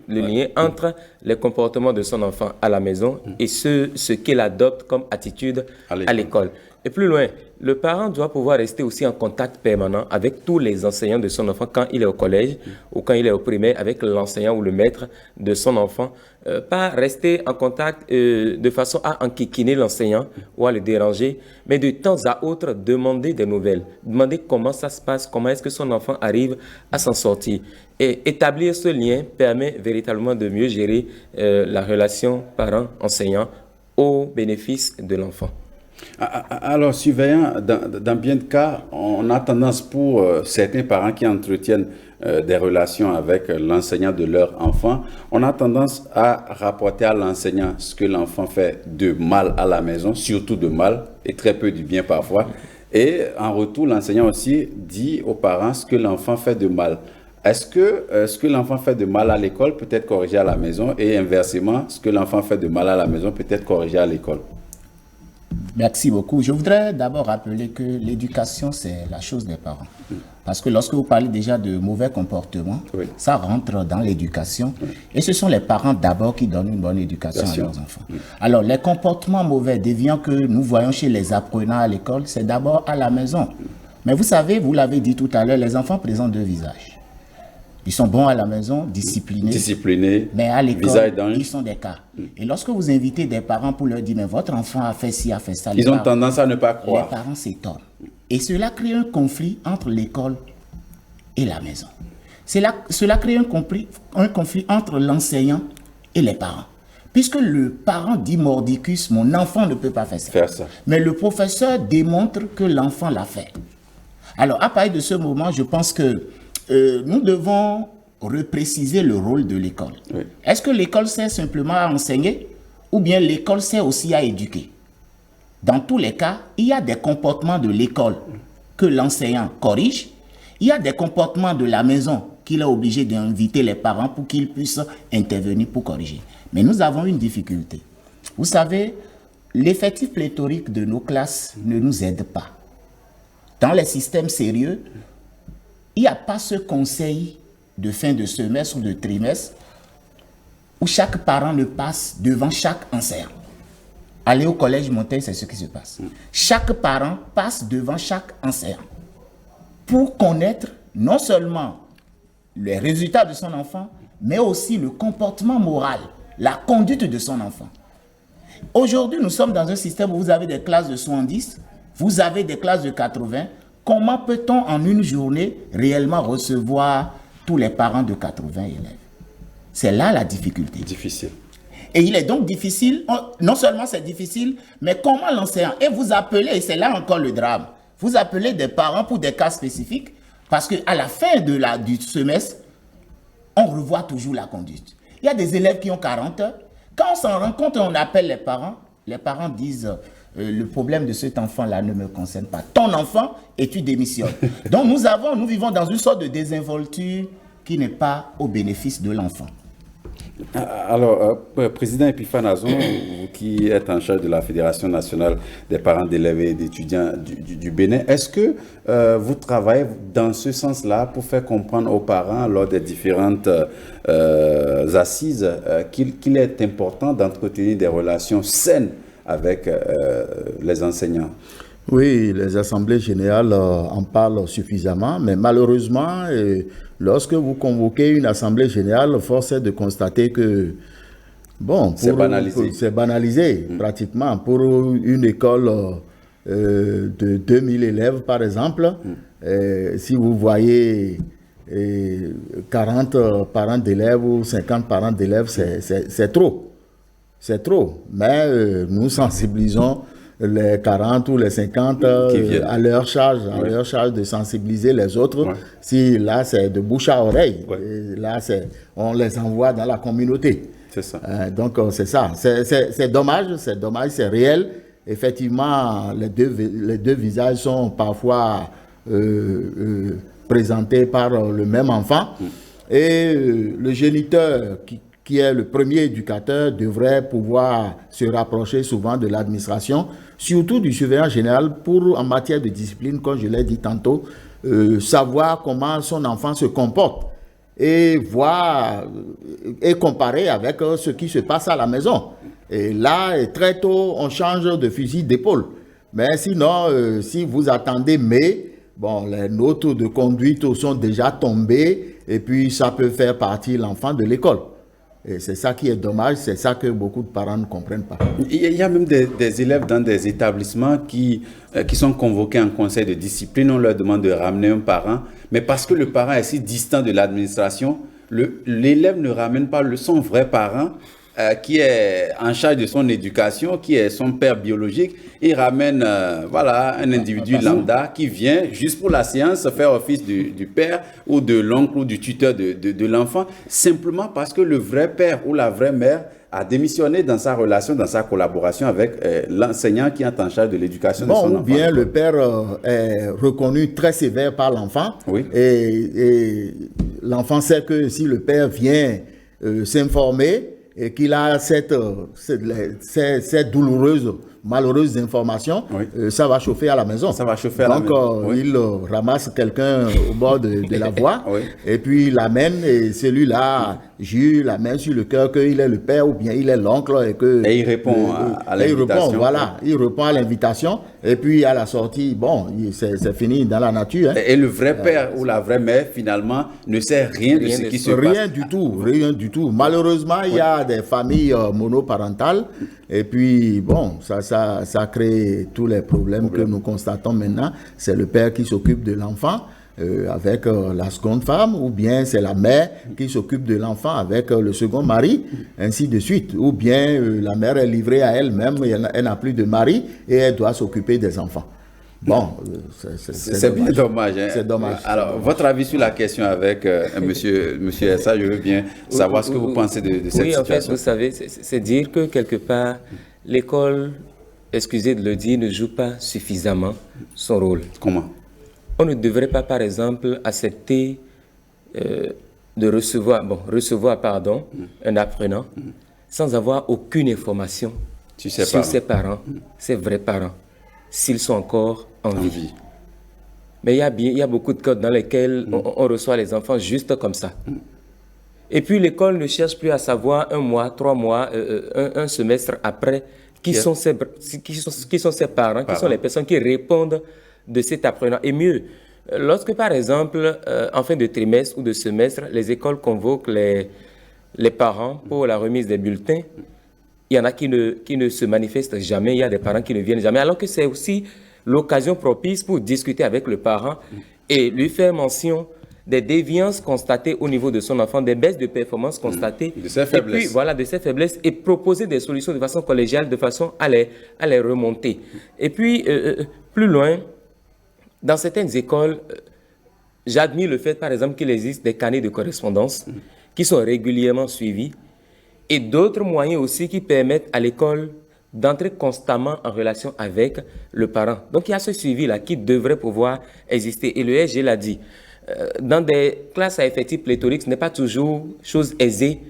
lien entre les comportements de son enfant à la maison et ce qu'il adopte comme attitude à l'école. Et plus loin, le parent doit pouvoir rester aussi en contact permanent avec tous les enseignants de son enfant quand il est au collège ou quand il est au primaire avec l'enseignant ou le maître de son enfant. Pas rester en contact de façon à enquiquiner l'enseignant ou à le déranger, mais de temps à autre demander des nouvelles, demander comment ça se passe, comment est-ce que son enfant arrive à s'en sortir. Et établir ce lien permet véritablement de mieux gérer la relation parent-enseignant au bénéfice de l'enfant. Alors, surveillant, dans bien de cas, on a tendance pour certains parents qui entretiennent des relations avec l'enseignant de leur enfant, on a tendance à rapporter à l'enseignant ce que l'enfant fait de mal à la maison, surtout de mal, et très peu du bien parfois. Et en retour, l'enseignant aussi dit aux parents ce que l'enfant fait de mal. Est-ce que ce que l'enfant fait de mal à l'école peut être corrigé à la maison et inversement, ce que l'enfant fait de mal à la maison peut être corrigé à l'école? Merci beaucoup. Je voudrais d'abord rappeler que l'éducation, c'est la chose des parents. Parce que lorsque vous parlez déjà de mauvais comportements, ça rentre dans l'éducation. Et ce sont les parents d'abord qui donnent une bonne éducation à leurs enfants. Alors, les comportements mauvais, déviants que nous voyons chez les apprenants à l'école, c'est d'abord à la maison. Mais vous savez, vous l'avez dit tout à l'heure, les enfants présentent deux visages. Ils sont bons à la maison, disciplinés, mais à l'école, ils sont des cas. Et lorsque vous invitez des parents pour leur dire, mais votre enfant a fait ci, a fait ça, ils ont tendance à ne pas croire. Les parents s'étonnent. Et cela crée un conflit entre l'école et la maison. Cela crée un conflit entre l'enseignant et les parents. Puisque le parent dit mordicus, mon enfant ne peut pas faire ça. Mais le professeur démontre que l'enfant l'a fait. Alors, à partir de ce moment, je pense que nous devons repréciser le rôle de l'école. Est-ce que l'école sert simplement à enseigner ou bien l'école sert aussi à éduquer? Dans tous les cas, il y a des comportements de l'école que l'enseignant corrige, il y a des comportements de la maison qu'il est obligé d'inviter les parents pour qu'ils puissent intervenir pour corriger. Mais nous avons une difficulté. Vous savez, l'effectif pléthorique de nos classes ne nous aide pas. Dans les systèmes sérieux, il n'y a pas ce conseil de fin de semestre ou de trimestre où chaque parent ne passe devant chaque enseignant. Aller au collège Montaigne, c'est ce qui se passe. Chaque parent passe devant chaque enseignant pour connaître non seulement les résultats de son enfant, mais aussi le comportement moral, la conduite de son enfant. Aujourd'hui, nous sommes dans un système où vous avez des classes de 70, vous avez des classes de 80. Comment peut-on en une journée réellement recevoir tous les parents de 80 élèves? C'est là la difficulté. Difficile. Et il est donc difficile, non seulement c'est difficile, mais comment l'enseignant, et vous appelez, et c'est là encore le drame, vous appelez des parents pour des cas spécifiques, parce qu'à la fin du semestre, on revoit toujours la conduite. Il y a des élèves qui ont 40 heures. Quand on s'en rend compte, on appelle les parents disent le problème de cet enfant-là ne me concerne pas. Ton enfant, et tu démissionnes. Donc nous vivons dans une sorte de désinvolture qui n'est pas au bénéfice de l'enfant. Alors, Président Epiphane Azon, vous qui êtes en charge de la Fédération nationale des parents d'élèves et d'étudiants du Bénin, est-ce que vous travaillez dans ce sens-là pour faire comprendre aux parents lors des différentes assises qu'il est important d'entretenir des relations saines avec les enseignants? Oui, les assemblées générales en parlent suffisamment, mais malheureusement, lorsque vous convoquez une assemblée générale, force est de constater que, bon, c'est banalisé pratiquement. Pour une école de 2000 élèves, par exemple, si vous voyez 40 parents d'élèves ou 50 parents d'élèves, c'est trop. C'est trop. Mais nous sensibilisons les 40 ou les 50 à leur charge, de sensibiliser les autres. Ouais. Si là, c'est de bouche à oreille, et là, on les envoie dans la communauté. C'est ça. Donc, c'est ça. C'est dommage, c'est réel. Effectivement, les deux visages sont parfois présentés par le même enfant. Et le géniteur qui est le premier éducateur, devrait pouvoir se rapprocher souvent de l'administration, surtout du surveillant général, pour, en matière de discipline, comme je l'ai dit tantôt, savoir comment son enfant se comporte et voir et comparer avec ce qui se passe à la maison. Et là, très tôt, on change de fusil d'épaule. Mais sinon, si vous attendez bon, les notes de conduite sont déjà tombées et puis ça peut faire partir l'enfant de l'école. Et c'est ça qui est dommage, c'est ça que beaucoup de parents ne comprennent pas. Il y a même des élèves dans des établissements qui sont convoqués en conseil de discipline. On leur demande de ramener un parent, mais parce que le parent est si distant de l'administration, l'élève ne ramène pas son vrai parent qui est en charge de son éducation, qui est son père biologique. Il ramène un individu lambda qui vient juste pour la séance faire office du père ou de l'oncle ou du tuteur de l'enfant, simplement parce que le vrai père ou la vraie mère a démissionné dans sa relation, dans sa collaboration avec l'enseignant qui est en charge de l'éducation de son enfant. Ou bien le père est reconnu très sévère par l'enfant, et l'enfant sait que si le père vient s'informer, et qu'il a cette douloureuse, malheureuse information, ça va chauffer à la maison. Ça va chauffer à la maison. Donc, il ramasse quelqu'un au bord de la voie, et puis il l'amène, et celui-là, Jules l'amène sur le cœur qu'il est le père ou bien il est l'oncle. Et il répond à l'invitation. Il répond à l'invitation, et puis à la sortie, bon, c'est fini dans la nature. Et le vrai père ou la vraie mère, finalement, ne sait rien de ce qui se passe. Rien du tout. Malheureusement, il y a des familles monoparentales, et puis, bon, ça crée tous les problèmes que nous constatons maintenant. C'est le père qui s'occupe de l'enfant avec la seconde femme, ou bien c'est la mère qui s'occupe de l'enfant avec le second mari, ainsi de suite. Ou bien la mère est livrée à elle-même, elle n'a plus de mari et elle doit s'occuper des enfants. Bon, c'est bien dommage. C'est dommage. Alors, votre avis sur la question avec monsieur Essa, je veux bien savoir ce que vous pensez de cette situation. Oui, en fait, vous savez, c'est dire que quelque part, l'école, excusez de le dire, ne joue pas suffisamment son rôle. Comment? On ne devrait pas, par exemple, accepter de recevoir un apprenant sans avoir aucune information sur ses parents, ses vrais parents, s'ils sont encore en vie. Mais il y a beaucoup de cas dans lesquels on reçoit les enfants juste comme ça. Et puis l'école ne cherche plus à savoir 1 mois, 3 mois, un semestre après qui sont ses parents, qui sont les personnes qui répondent de cet apprenant. Et mieux, lorsque par exemple, en fin de trimestre ou de semestre, les écoles convoquent les parents pour la remise des bulletins, il y en a qui ne se manifestent jamais, il y a des parents qui ne viennent jamais, alors que c'est aussi l'occasion propice pour discuter avec le parent et lui faire mention des déviances constatées au niveau de son enfant, des baisses de performance constatées, de ses faiblesses. Et puis, voilà, de ses faiblesses, et proposer des solutions de façon collégiale, de façon à les remonter. Et puis, plus loin, dans certaines écoles, j'admire le fait, par exemple, qu'il existe des carnets de correspondance qui sont régulièrement suivis, et d'autres moyens aussi qui permettent à l'école d'entrer constamment en relation avec le parent. Donc, il y a ce suivi-là qui devrait pouvoir exister. Et le SG l'a dit. Dans des classes à effectifs pléthoriques, ce n'est pas toujours chose aisée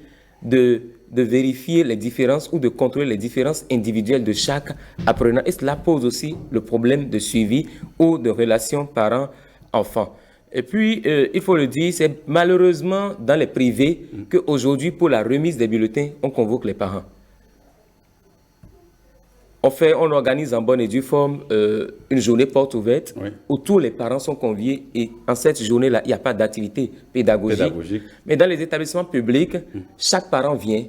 de vérifier les différences ou de contrôler les différences individuelles de chaque apprenant. Et cela pose aussi le problème de suivi ou de relation parent-enfant. Et puis, il faut le dire, c'est malheureusement dans les privés qu'aujourd'hui, pour la remise des bulletins, on convoque les parents. On organise en bonne et due forme une journée porte ouverte où tous les parents sont conviés et en cette journée-là, il n'y a pas d'activité pédagogique. Mais dans les établissements publics, chaque parent vient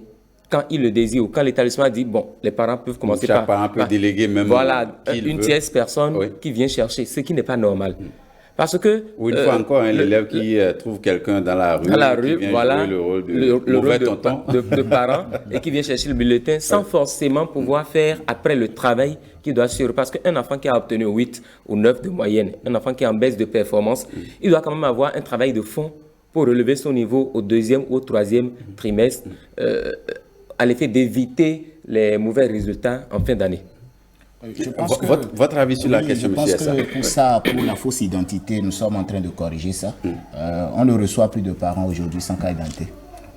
quand il le désire ou quand l'établissement dit, bon, les parents peuvent commencer par... Chaque parent peut déléguer même... Voilà, une tierce personne qui vient chercher, ce qui n'est pas normal. Parce que... Ou une fois encore, l'élève qui trouve quelqu'un dans la rue, qui vient jouer le rôle de parent et qui vient chercher le bulletin sans forcément pouvoir faire après le travail qu'il doit suivre. Parce qu'un enfant qui a obtenu 8 ou 9 de moyenne, un enfant qui est en baisse de performance, il doit quand même avoir un travail de fond pour relever son niveau au 2e ou au 3e trimestre, à l'effet d'éviter les mauvais résultats en fin d'année. Je pense votre avis sur la question, monsieur Essa? Pour ça, pour la fausse identité, nous sommes en train de corriger ça. On ne reçoit plus de parents aujourd'hui sans carte d'identité.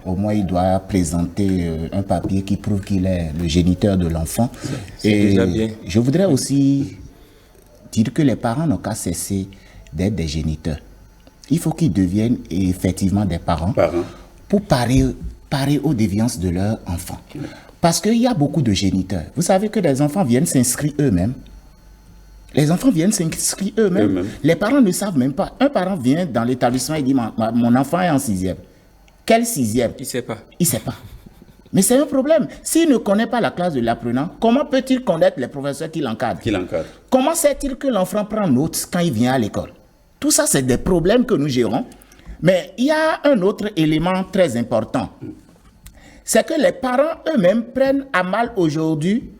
Au moins, il doit présenter un papier qui prouve qu'il est le géniteur de l'enfant. C'est déjà bien. Je voudrais aussi dire que les parents n'ont qu'à cesser d'être des géniteurs. Il faut qu'ils deviennent effectivement des parents pour parer aux déviances de leurs enfants. Parce qu'il y a beaucoup de géniteurs. Vous savez que les enfants viennent s'inscrire eux-mêmes. Les enfants viennent s'inscrire eux-mêmes. Les parents ne savent même pas. Un parent vient dans l'établissement et dit, mon enfant est en 6e. Quel 6e? Il ne sait pas. Il ne sait pas. Mais c'est un problème. S'il ne connaît pas la classe de l'apprenant, comment peut-il connaître les professeurs qui l'encadrent? Comment sait-il que l'enfant prend note quand il vient à l'école? Tout ça, c'est des problèmes que nous gérons. Mais il y a un autre élément très important. C'est que les parents eux-mêmes prennent à mal aujourd'hui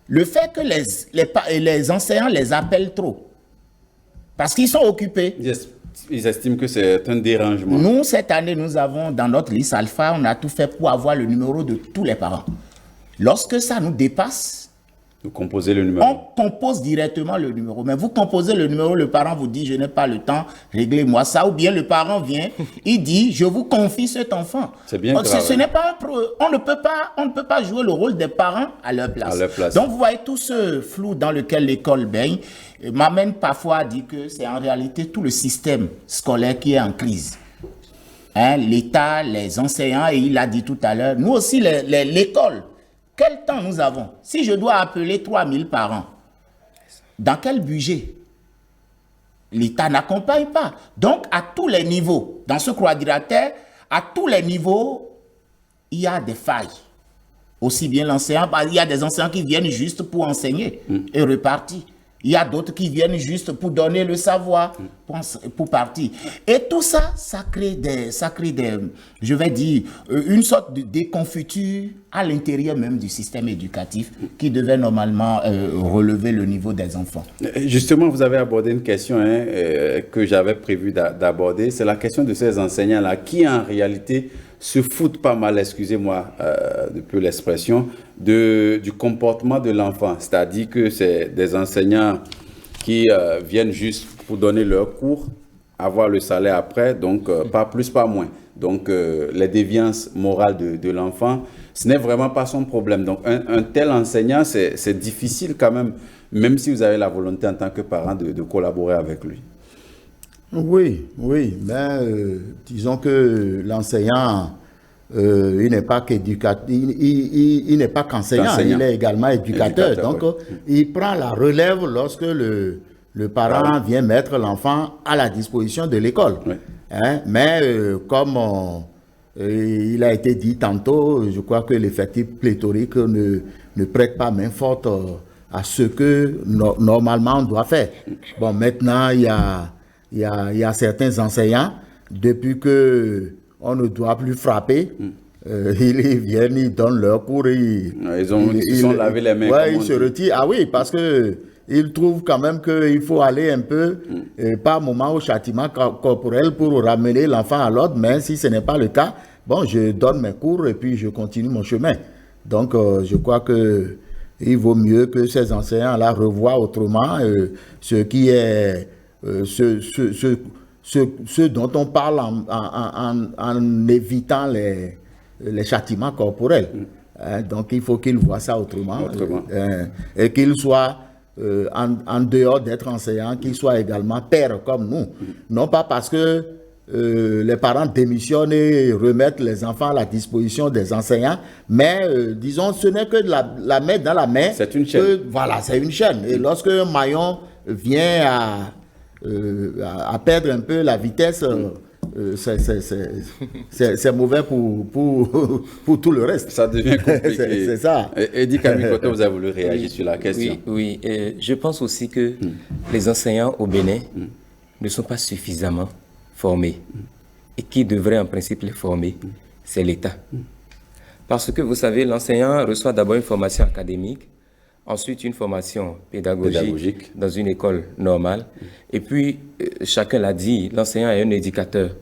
le fait que les enseignants les appellent trop. Parce qu'ils sont occupés. Ils estiment que c'est un dérangement. Nous, cette année, nous avons dans notre liste alpha, on a tout fait pour avoir le numéro de tous les parents. Lorsque ça nous dépasse, vous composez le numéro. On compose directement le numéro. Mais vous composez le numéro, le parent vous dit, je n'ai pas le temps, réglez-moi ça. Ou bien le parent vient, il dit, je vous confie cet enfant. C'est bien grave. Ce n'est pas on ne peut pas jouer le rôle des parents à leur place. Donc vous voyez tout ce flou dans lequel l'école baigne m'amène parfois à dire que c'est en réalité tout le système scolaire qui est en crise. L'État, les enseignants, et il l'a dit tout à l'heure, nous aussi l'école. Quel temps nous avons? Si je dois appeler 3000 parents, dans quel budget? L'État n'accompagne pas. Donc, à tous les niveaux, dans ce quadrilatère, à tous les niveaux, il y a des failles. Aussi bien l'enseignant, il y a des enseignants qui viennent juste pour enseigner et repartir. Il y a d'autres qui viennent juste pour donner le savoir, pour partir. Et tout ça, ça crée des, je vais dire, une sorte de déconfiture à l'intérieur même du système éducatif qui devait normalement relever le niveau des enfants. Justement, vous avez abordé une question que j'avais prévu d'aborder. C'est la question de ces enseignants-là qui, en réalité, se foutent pas mal, excusez-moi de peu l'expression, du comportement de l'enfant. C'est-à-dire que c'est des enseignants qui viennent juste pour donner leur cours avoir le salaire après, donc pas plus, pas moins. Donc les déviances morales de l'enfant, ce n'est vraiment pas son problème. Donc un tel enseignant, c'est difficile quand même si vous avez la volonté en tant que parent de collaborer avec lui. Oui, mais disons que l'enseignant, il n'est pas qu'éducateur, il n'est pas qu'enseignant, il est également éducateur. Donc, il prend la relève lorsque le parent vient mettre l'enfant à la disposition de l'école. Oui. Hein? Mais comme il a été dit tantôt, je crois que l'effectif pléthorique ne prête pas main forte à ce que normalement on doit faire. Bon, maintenant, il y a certains enseignants, depuis que on ne doit plus frapper, ils viennent, ils donnent leur cours, ils sont lavé les mains. Ouais, ils se retirent. Ah oui, parce que ils trouvent quand même qu'il faut aller un peu, par moment, au châtiment corporel pour ramener l'enfant à l'ordre, mais si ce n'est pas le cas, bon, je donne mes cours et puis je continue mon chemin. Donc, je crois que il vaut mieux que ces enseignants-là revoient autrement ce qui est ce dont on parle en évitant les châtiments corporels. Donc, il faut qu'ils voient ça autrement. Et qu'ils soient en dehors d'être enseignants, qu'ils soient également pères comme nous. Non pas parce que les parents démissionnent et remettent les enfants à la disposition des enseignants, mais disons, ce n'est que de la main dans la main. C'est une chaîne. Voilà, c'est une chaîne. Et lorsque un maillon vient à perdre un peu la vitesse, c'est mauvais pour tout le reste. Ça devient compliqué. C'est ça. Eddie Kamikoto, vous avez voulu réagir sur la question. Oui, je pense aussi que les enseignants au Bénin ne sont pas suffisamment formés. Et qui devrait en principe les former, c'est l'État. Parce que vous savez, l'enseignant reçoit d'abord une formation académique, ensuite une formation pédagogique dans une école normale. Et puis, chacun l'a dit, l'enseignant est un éducateur.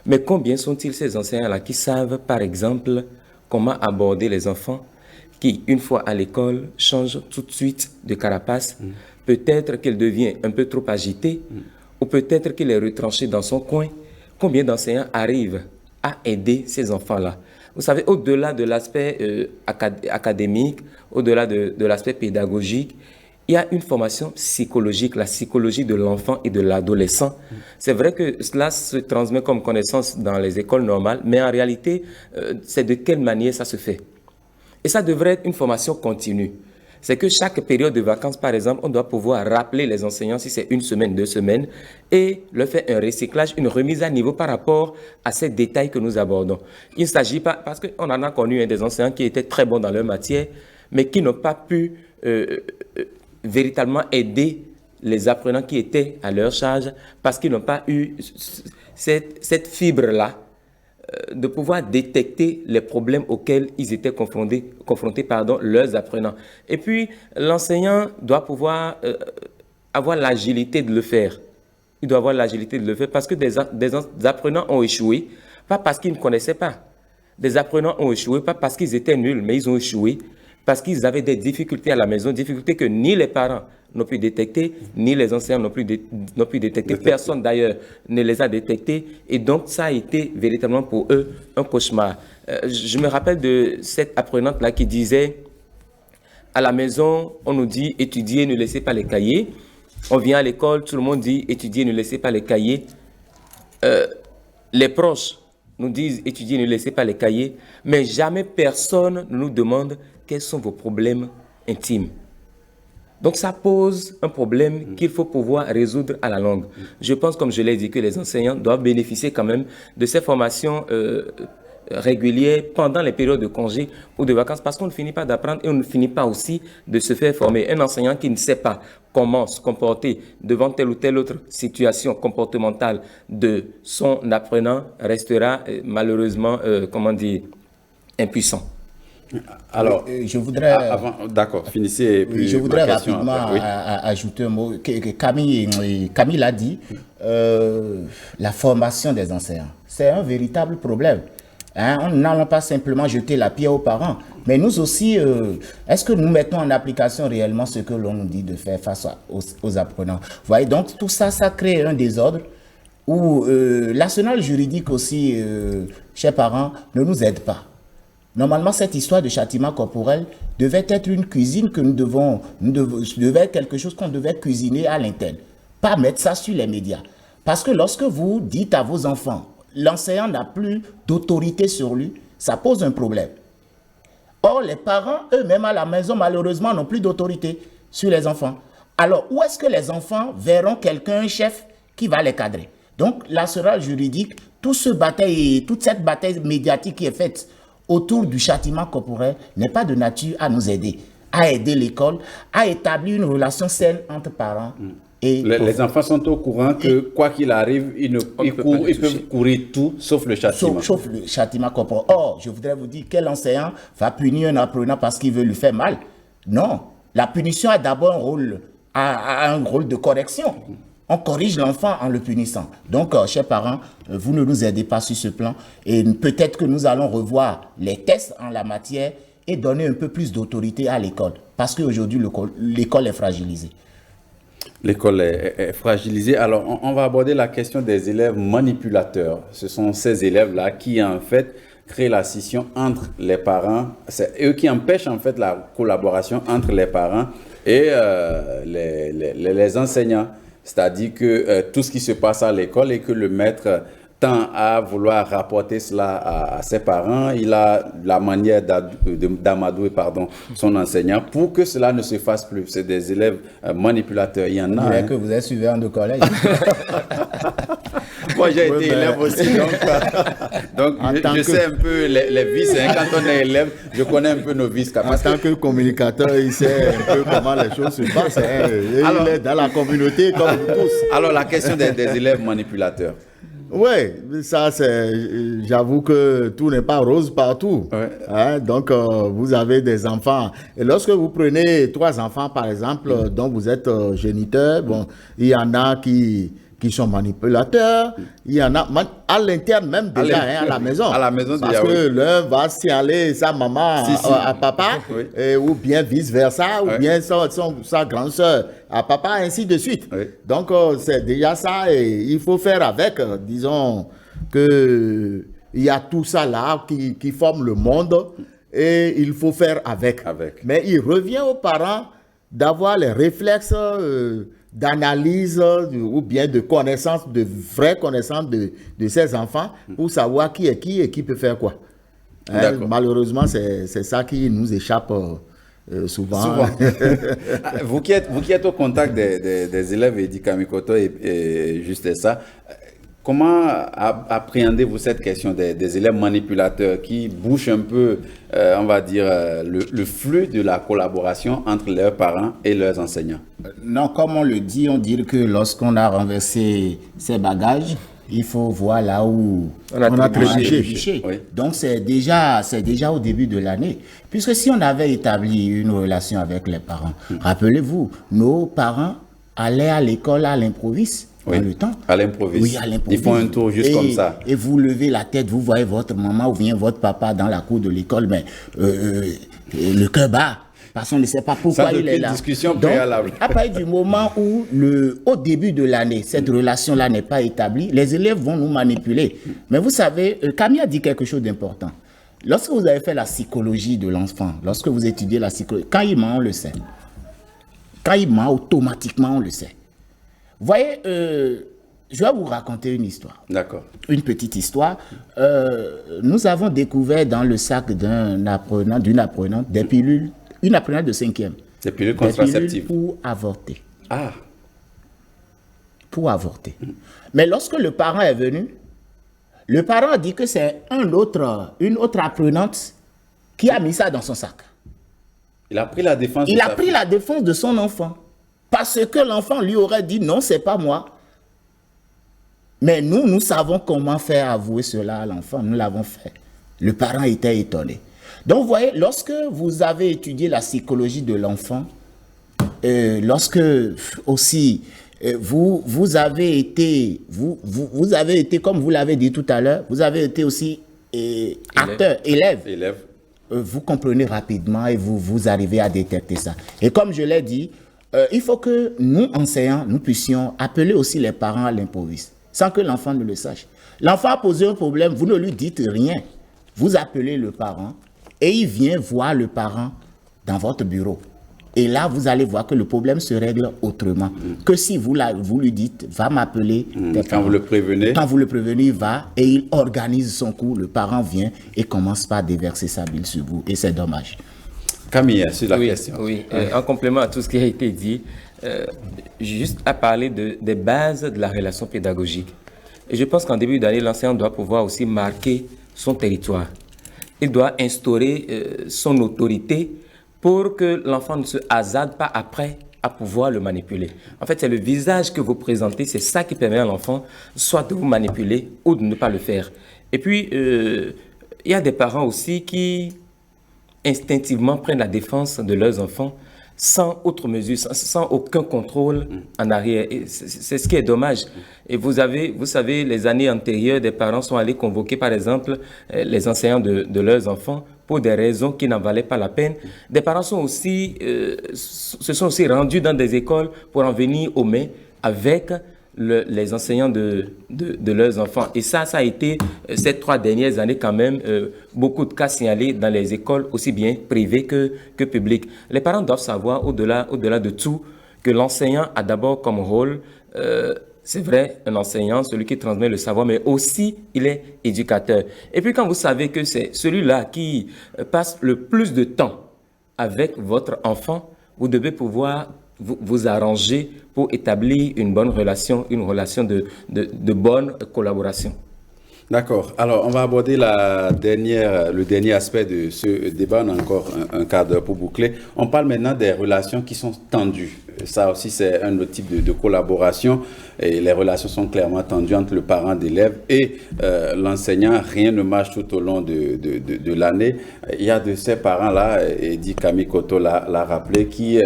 Mais combien sont-ils ces enseignants-là qui savent, par exemple, comment aborder les enfants qui, une fois à l'école, changent tout de suite de carapace? Peut-être qu'il devient un peu trop agité, ou peut-être qu'il est retranché dans son coin. Combien d'enseignants arrivent à aider ces enfants-là? Vous savez, au-delà de l'aspect académique, au-delà de l'aspect pédagogique, il y a une formation psychologique, la psychologie de l'enfant et de l'adolescent. C'est vrai que cela se transmet comme connaissance dans les écoles normales, mais en réalité, c'est de quelle manière ça se fait? Et ça devrait être une formation continue. C'est que chaque période de vacances, par exemple, on doit pouvoir rappeler les enseignants, si c'est 1 semaine, 2 semaines, et leur faire un recyclage, une remise à niveau par rapport à ces détails que nous abordons. Il ne s'agit pas, parce qu'on en a connu des enseignants qui étaient très bons dans leur matière, mais qui n'ont pas pu véritablement aider les apprenants qui étaient à leur charge, parce qu'ils n'ont pas eu cette fibre-là, de pouvoir détecter les problèmes auxquels ils étaient confrontés leurs apprenants. Et puis, l'enseignant doit pouvoir avoir l'agilité de le faire. Il doit avoir l'agilité de le faire parce que des apprenants ont échoué, pas parce qu'ils ne connaissaient pas. Des apprenants ont échoué, pas parce qu'ils étaient nuls, mais ils ont échoué parce qu'ils avaient des difficultés à la maison, difficultés que ni les parents n'ont pu détecter, ni les enseignants n'ont pu détecter. Personne d'ailleurs ne les a détectés. Et donc, ça a été véritablement pour eux un cauchemar. Je me rappelle de cette apprenante-là qui disait, à la maison, on nous dit étudier, ne laissez pas les cahiers. On vient à l'école, tout le monde dit étudier, ne laissez pas les cahiers. Les proches nous disent étudier, ne laissez pas les cahiers. Mais jamais personne ne nous demande quels sont vos problèmes intimes. Donc, ça pose un problème qu'il faut pouvoir résoudre à la longue. Je pense, comme je l'ai dit, que les enseignants doivent bénéficier quand même de ces formations régulières pendant les périodes de congés ou de vacances, parce qu'on ne finit pas d'apprendre et on ne finit pas aussi de se faire former. Un enseignant qui ne sait pas comment se comporter devant telle ou telle autre situation comportementale de son apprenant restera malheureusement, impuissant. Alors, je voudrais... D'accord, finissez. Je voudrais rapidement ajouter un mot. Camille l'a dit, la formation des enseignants, c'est un véritable problème. Hein? N'allons pas simplement jeter la pierre aux parents, mais nous aussi, est-ce que nous mettons en application réellement ce que l'on nous dit de faire face aux apprenants? Vous voyez, donc tout ça, ça crée un désordre. où l'arsenal juridique aussi, chers parents, ne nous aide pas. Normalement, cette histoire de châtiment corporel devait être une cuisine que devait être quelque chose qu'on devait cuisiner à l'interne, pas mettre ça sur les médias. Parce que lorsque vous dites à vos enfants, l'enseignant n'a plus d'autorité sur lui, ça pose un problème. Or, les parents, eux-mêmes à la maison, malheureusement, n'ont plus d'autorité sur les enfants. Alors, où est-ce que les enfants verront quelqu'un, un chef, qui va les cadrer? Donc, l'arsenal juridique, toute cette bataille médiatique qui est faite autour du châtiment corporel n'est pas de nature à nous aider, à aider l'école, à établir une relation saine entre parents et les enfants sont au courant que quoi qu'il arrive, ils peuvent courir tout sauf le châtiment. Sauf le châtiment corporel. Or, je voudrais vous dire, quel enseignant va punir un apprenant parce qu'il veut lui faire mal? Non. La punition a d'abord un rôle de correction. On corrige l'enfant en le punissant. Donc, chers parents, vous ne nous aidez pas sur ce plan. Et peut-être que nous allons revoir les tests en la matière et donner un peu plus d'autorité à l'école. Parce qu'aujourd'hui, l'école est fragilisée. L'école est fragilisée. Alors, on va aborder la question des élèves manipulateurs. Ce sont ces élèves-là qui, en fait, créent la scission entre les parents. C'est eux qui empêchent, en fait, la collaboration entre les parents et les enseignants. C'est-à-dire que tout ce qui se passe à l'école et que le maître tend à vouloir rapporter cela à ses parents, il a la manière d'amadouer son enseignant pour que cela ne se fasse plus. C'est des élèves manipulateurs. Il y en a. Je dirais que vous êtes surveillant de collège. Moi, j'ai été élève aussi, donc je sais un peu les vices. Quand on est élève, je connais un peu nos vices. En tant que communicateur, il sait un peu comment les choses se passent. Alors, il est dans la communauté comme nous tous. Alors, la question des élèves manipulateurs. Oui, ça c'est, j'avoue que tout n'est pas rose partout. Ouais. Hein, donc vous avez des enfants. Et lorsque vous prenez 3 enfants par exemple, dont vous êtes géniteur, bon, il y en a qui sont manipulateurs, il y en a à l'interne même déjà, à la maison. À la maison parce que l'un va signaler sa maman à papa, ou bien vice-versa, ou bien sa grande soeur à papa, ainsi de suite. Oui. Donc c'est déjà ça, et il faut faire avec. Disons que il y a tout ça là qui forme le monde, et il faut faire avec. Mais il revient aux parents d'avoir les réflexes d'analyse ou bien de connaissance, de vraie connaissance de ces enfants pour savoir qui est qui et qui peut faire quoi. Hein, malheureusement, c'est ça qui nous échappe souvent. Vous qui êtes au contact des élèves Eddie Kamikoto et juste ça, comment appréhendez-vous cette question des élèves manipulateurs qui bouchent un peu, on va dire, le flux de la collaboration entre leurs parents et leurs enseignants? Non, comme on le dit, on dit que lorsqu'on a renversé ses bagages, il faut voir là où on a trébuché. Oui. Donc c'est déjà au début de l'année. Puisque si on avait établi une relation avec les parents, rappelez-vous, nos parents allaient à l'école à l'improviste. Oui, le temps. À l'improviste. Oui, à l'improviste. Ils font un tour juste comme ça. Et vous levez la tête, vous voyez votre maman ou bien votre papa dans la cour de l'école, mais le cœur bat. Parce qu'on ne sait pas pourquoi il est là. Discussion préalable. Donc, à partir du moment où, au début de l'année, cette relation-là n'est pas établie, les élèves vont nous manipuler. Mais vous savez, Camille a dit quelque chose d'important. Lorsque vous avez fait la psychologie de l'enfant, lorsque vous étudiez la psychologie, quand il ment, on le sait. Quand il ment, automatiquement, on le sait. Vous voyez, je vais vous raconter une histoire. D'accord. Une petite histoire. Nous avons découvert dans le sac d'une apprenante des pilules, une apprenante de 5e. Des pilules contraceptives. Pour avorter. Ah. Pour avorter. Mais lorsque le parent est venu, le parent a dit que c'est une autre apprenante qui a mis ça dans son sac. Il a pris la défense. Il a pris la défense de son enfant. Parce que l'enfant lui aurait dit non, c'est pas moi. Mais nous savons comment faire avouer cela à l'enfant. Nous l'avons fait. Le parent était étonné. Donc, vous voyez, lorsque vous avez étudié la psychologie de l'enfant, lorsque aussi vous avez été, comme vous l'avez dit tout à l'heure, vous avez été aussi élève. Vous comprenez rapidement et vous arrivez à détecter ça. Et comme je l'ai dit, il faut que nous, enseignants, nous puissions appeler aussi les parents à l'improviste. sans que l'enfant ne le sache. L'enfant a posé un problème, vous ne lui dites rien. Vous appelez le parent et il vient voir le parent dans votre bureau. Et là, vous allez voir que le problème se règle autrement. Que si vous lui dites, va m'appeler. Quand vous le prévenez. Quand vous le prévenez, il va et il organise son coup. Le parent vient et commence par déverser sa bile sur vous. Et c'est dommage. Camille, sur la question. Oui, en complément à tout ce qui a été dit, juste à parler des bases de la relation pédagogique. Et je pense qu'en début d'année, l'enseignant doit pouvoir aussi marquer son territoire. Il doit instaurer son autorité pour que l'enfant ne se hasarde pas après à pouvoir le manipuler. En fait, c'est le visage que vous présentez, c'est ça qui permet à l'enfant soit de vous manipuler ou de ne pas le faire. Et puis, il y a des parents aussi qui instinctivement prennent la défense de leurs enfants sans autre mesure, sans aucun contrôle en arrière. C'est ce qui est dommage. Et vous savez, les années antérieures, des parents sont allés convoquer, par exemple, les enseignants de leurs enfants pour des raisons qui n'en valaient pas la peine. Des parents se sont aussi rendus dans des écoles pour en venir aux mains avec les enseignants de leurs enfants. Et ça a été, ces 3 dernières années quand même, beaucoup de cas signalés dans les écoles, aussi bien privées que publiques. Les parents doivent savoir, au-delà de tout, que l'enseignant a d'abord comme rôle, c'est vrai, un enseignant, celui qui transmet le savoir, mais aussi il est éducateur. Et puis quand vous savez que c'est celui-là qui passe le plus de temps avec votre enfant, vous devez pouvoir vous arranger pour établir une bonne relation, une relation de bonne collaboration. D'accord. Alors, on va aborder le dernier aspect de ce débat. On a encore un quart d'heure pour boucler. On parle maintenant des relations qui sont tendues. Ça aussi, c'est un autre type de collaboration. Et les relations sont clairement tendues entre le parent d'élève et l'enseignant. Rien ne marche tout au long de l'année. Il y a de ces parents-là, et dit Camille Koto l'a rappelé, qui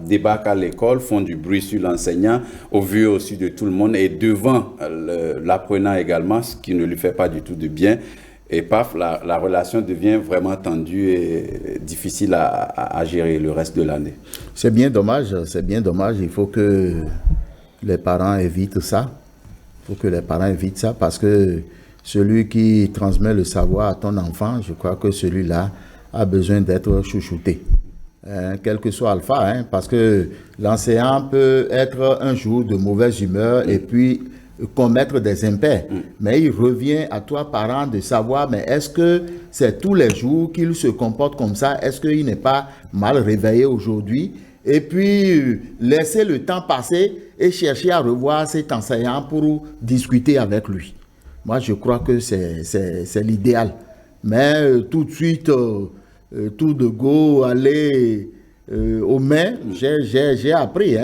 débarquent à l'école, font du bruit sur l'enseignant, au vu aussi de tout le monde et devant l'apprenant également, ce qui ne lui fait pas du tout de bien. Et paf, la relation devient vraiment tendue et difficile à gérer le reste de l'année. C'est bien dommage, c'est bien dommage. Il faut que les parents évitent ça. Il faut que les parents évitent ça parce que celui qui transmet le savoir à ton enfant, je crois que celui-là a besoin d'être chouchouté. Quel que soit alpha, parce que l'enseignant peut être un jour de mauvaise humeur et puis commettre des impairs. Mais il revient à toi, parent, de savoir, mais est-ce que c'est tous les jours qu'il se comporte comme ça? Est-ce qu'il n'est pas mal réveillé aujourd'hui? Et puis, laisser le temps passer et chercher à revoir cet enseignant pour discuter avec lui. Moi, je crois que c'est l'idéal. Mais tout de suite, tout de go, aller aux mains, j'ai appris,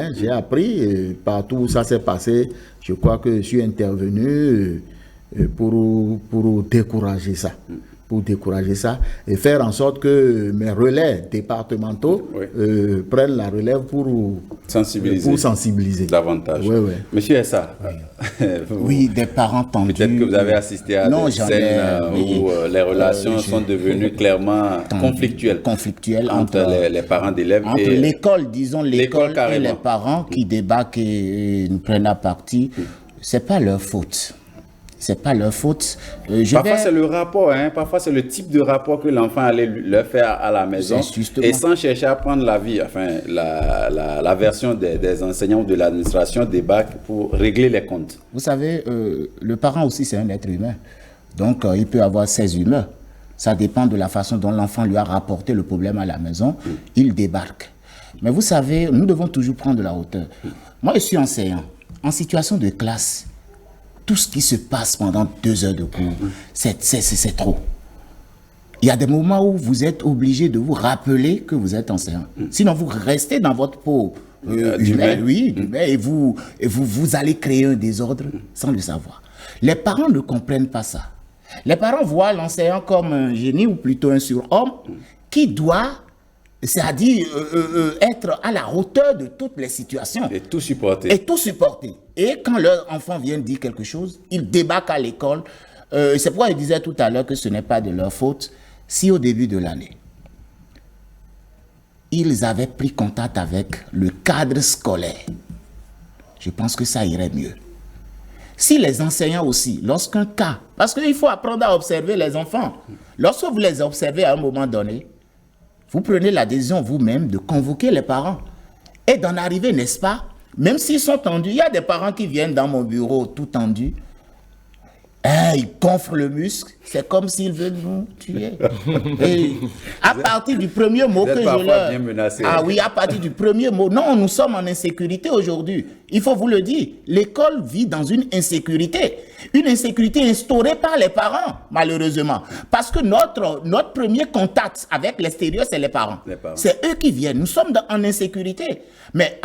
partout où ça s'est passé. Je crois que je suis intervenu pour décourager ça. Pour décourager ça et faire en sorte que mes relais départementaux prennent la relève pour sensibiliser davantage. Monsieur Essa, oui, des parents tendus. Peut-être que vous avez assisté à des scènes où les relations sont devenues clairement conflictuelles entre les parents d'élèves et l'école, disons l'école et les parents qui débarquent et nous prennent à partie. C'est pas leur faute. C'est pas leur faute. Parfois, c'est le rapport, parfois, c'est le type de rapport que l'enfant allait leur faire à la maison et sans chercher à prendre la vie. Enfin, la version des enseignants ou de l'administration débarque pour régler les comptes. Vous savez, le parent aussi, c'est un être humain. Donc, il peut avoir ses humeurs. Ça dépend de la façon dont l'enfant lui a rapporté le problème à la maison. Il débarque. Mais vous savez, nous devons toujours prendre de la hauteur. Moi, je suis enseignant. En situation de classe, tout ce qui se passe pendant 2 heures de cours, c'est trop. Il y a des moments où vous êtes obligé de vous rappeler que vous êtes enseignant. Sinon, vous restez dans votre peau humaine, et vous allez créer un désordre sans le savoir. Les parents ne comprennent pas ça. Les parents voient l'enseignant comme un génie ou plutôt un surhomme qui doit, c'est-à-dire être à la hauteur de toutes les situations. Et tout supporter. Et quand leur enfant vient dire quelque chose, ils débarquent à l'école. C'est pourquoi je disais tout à l'heure que ce n'est pas de leur faute. Si au début de l'année, ils avaient pris contact avec le cadre scolaire, je pense que ça irait mieux. Si les enseignants aussi, lorsqu'un cas, parce qu'il faut apprendre à observer les enfants, lorsque vous les observez à un moment donné, vous prenez la décision vous-même de convoquer les parents et d'en arriver, n'est-ce pas? Même s'ils sont tendus, il y a des parents qui viennent dans mon bureau tout tendus. Ils gonflent le muscle, c'est comme s'ils veulent nous tuer. Et à partir du premier mot que je leur... Ah oui, à partir du premier mot. Non, nous sommes en insécurité aujourd'hui. Il faut vous le dire. L'école vit dans une insécurité. Une insécurité instaurée par les parents, malheureusement. Parce que notre premier contact avec l'extérieur, c'est les parents. C'est eux qui viennent. Nous sommes en insécurité. Mais,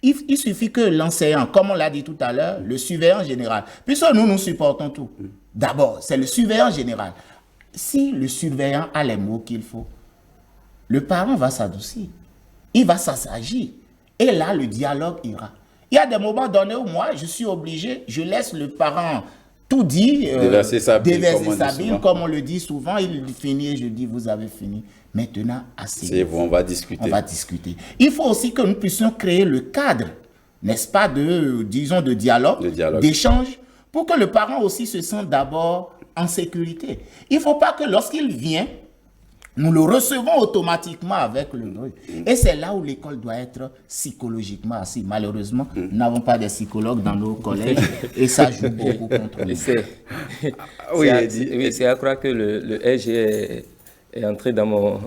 il suffit que l'enseignant, comme on l'a dit tout à l'heure, le surveillant général, puisque nous supportons tout. D'abord, c'est le surveillant général. Si le surveillant a les mots qu'il faut, le parent va s'adoucir, il va s'assagir, et là, le dialogue ira. Il y a des moments donnés où moi, je suis obligé, je laisse le parent tout dire, déverser sa bile, comme on le dit souvent, il finit et je dis, vous avez fini. Maintenant, assez. C'est bon, on va discuter. On va discuter. Il faut aussi que nous puissions créer le cadre, n'est-ce pas, de dialogue, d'échange, pour que le parent aussi se sente d'abord en sécurité. Il ne faut pas que lorsqu'il vient, nous le recevons automatiquement avec le bruit. Et c'est là où l'école doit être psychologiquement assise. Malheureusement, nous n'avons pas de psychologues dans nos collèges et ça joue beaucoup contre nous. C'est à croire que le SG est entré dans mon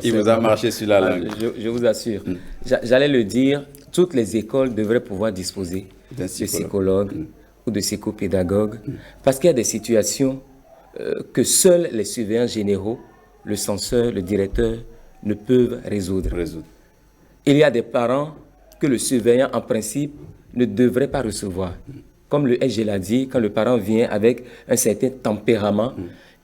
Il vous a marché sur la langue. Je vous assure. J'allais le dire, toutes les écoles devraient pouvoir disposer de psychologues ou de psychopédagogues parce qu'il y a des situations que seuls les surveillants généraux, le censeur, le directeur ne peuvent résoudre. Il y a des parents que le surveillant, en principe, ne devrait pas recevoir. Comme le SG l'a dit, quand le parent vient avec un certain tempérament,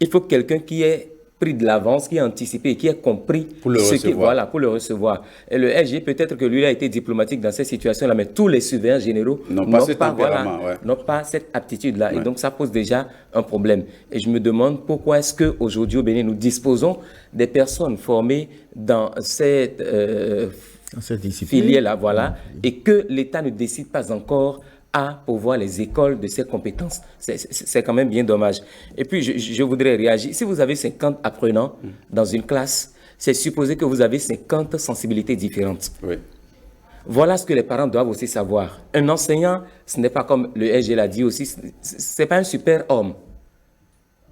il faut quelqu'un qui ait pris de l'avance, qui a anticipé, qui a compris pour le recevoir. Pour le recevoir. Et le SG, peut-être que lui a été diplomatique dans cette situation-là, mais tous les surveillants généraux n'ont pas cette aptitude-là. Et donc, ça pose déjà un problème. Et je me demande pourquoi est-ce qu'aujourd'hui, au Bénin, nous disposons des personnes formées dans cette filière-là, et que l'État ne décide pas encore à pouvoir les écoles de ces compétences. C'est quand même bien dommage. Et puis, je voudrais réagir. Si vous avez 50 apprenants dans une classe, c'est supposé que vous avez 50 sensibilités différentes. Voilà ce que les parents doivent aussi savoir. Un enseignant, ce n'est pas comme le SG l'a dit aussi, ce n'est pas un super homme.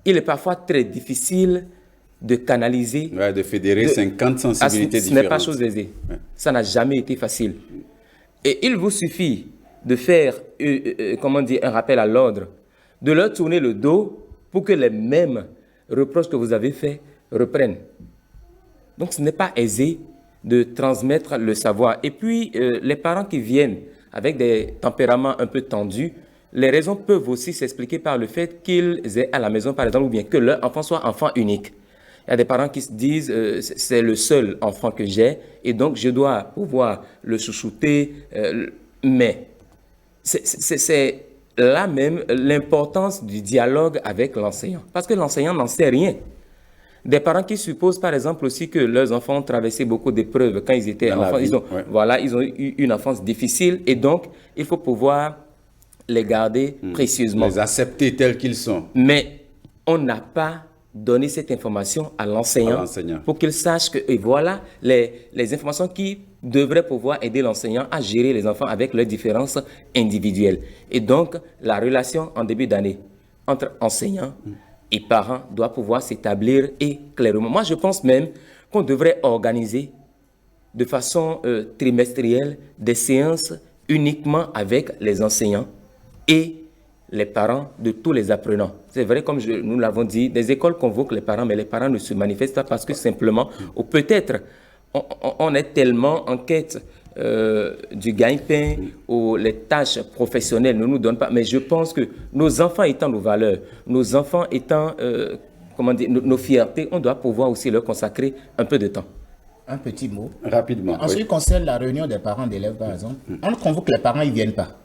Il est parfois très difficile de canaliser. De fédérer 50 sensibilités différentes. Ce n'est pas chose aisée. Ça n'a jamais été facile. Et il vous suffit de faire un rappel à l'ordre, de leur tourner le dos pour que les mêmes reproches que vous avez faits reprennent. Donc ce n'est pas aisé de transmettre le savoir. Et puis les parents qui viennent avec des tempéraments un peu tendus, les raisons peuvent aussi s'expliquer par le fait qu'ils aient à la maison, par exemple, ou bien que leur enfant soit enfant unique. Il y a des parents qui se disent c'est le seul enfant que j'ai et donc je dois pouvoir le chouchouter, mais c'est là même l'importance du dialogue avec l'enseignant. Parce que l'enseignant n'en sait rien. Des parents qui supposent, par exemple, aussi que leurs enfants ont traversé beaucoup d'épreuves quand ils étaient enfants. Ils ont eu une enfance difficile et donc il faut pouvoir les garder précieusement. Les accepter tels qu'ils sont. Mais on n'a pas donné cette information à l'enseignant pour qu'il sache que voilà les informations qui devraient pouvoir aider l'enseignant à gérer les enfants avec leurs différences individuelles. Et donc, la relation en début d'année entre enseignants et parents doit pouvoir s'établir et clairement. Moi, je pense même qu'on devrait organiser de façon trimestrielle des séances uniquement avec les enseignants et les parents de tous les apprenants. C'est vrai, comme nous l'avons dit, des écoles convoquent les parents, mais les parents ne se manifestent pas parce que simplement, ou peut-être, on est tellement en quête du gagne-pain ou les tâches professionnelles ne nous donnent pas. Mais je pense que nos enfants étant nos valeurs, nos enfants étant nos fiertés, on doit pouvoir aussi leur consacrer un peu de temps. Un petit mot. Rapidement. En ce qui concerne la réunion des parents d'élèves, par exemple, on convoque les parents, ils ne viennent pas.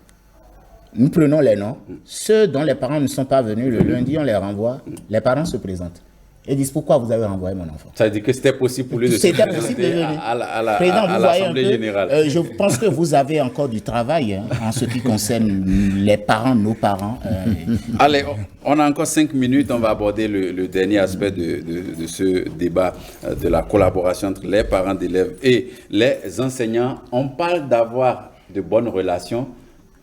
Nous prenons les noms. Ceux dont les parents ne sont pas venus le lundi, on les renvoie. Les parents se présentent. Ils disent pourquoi vous avez renvoyé mon enfant. Ça veut dire que c'était possible pour lui de se présenter à l'Assemblée générale. Je pense que vous avez encore du travail en ce qui concerne les parents, nos parents. Allez, on a encore 5 minutes. On va aborder le dernier aspect de ce débat de la collaboration entre les parents d'élèves et les enseignants. On parle d'avoir de bonnes relations,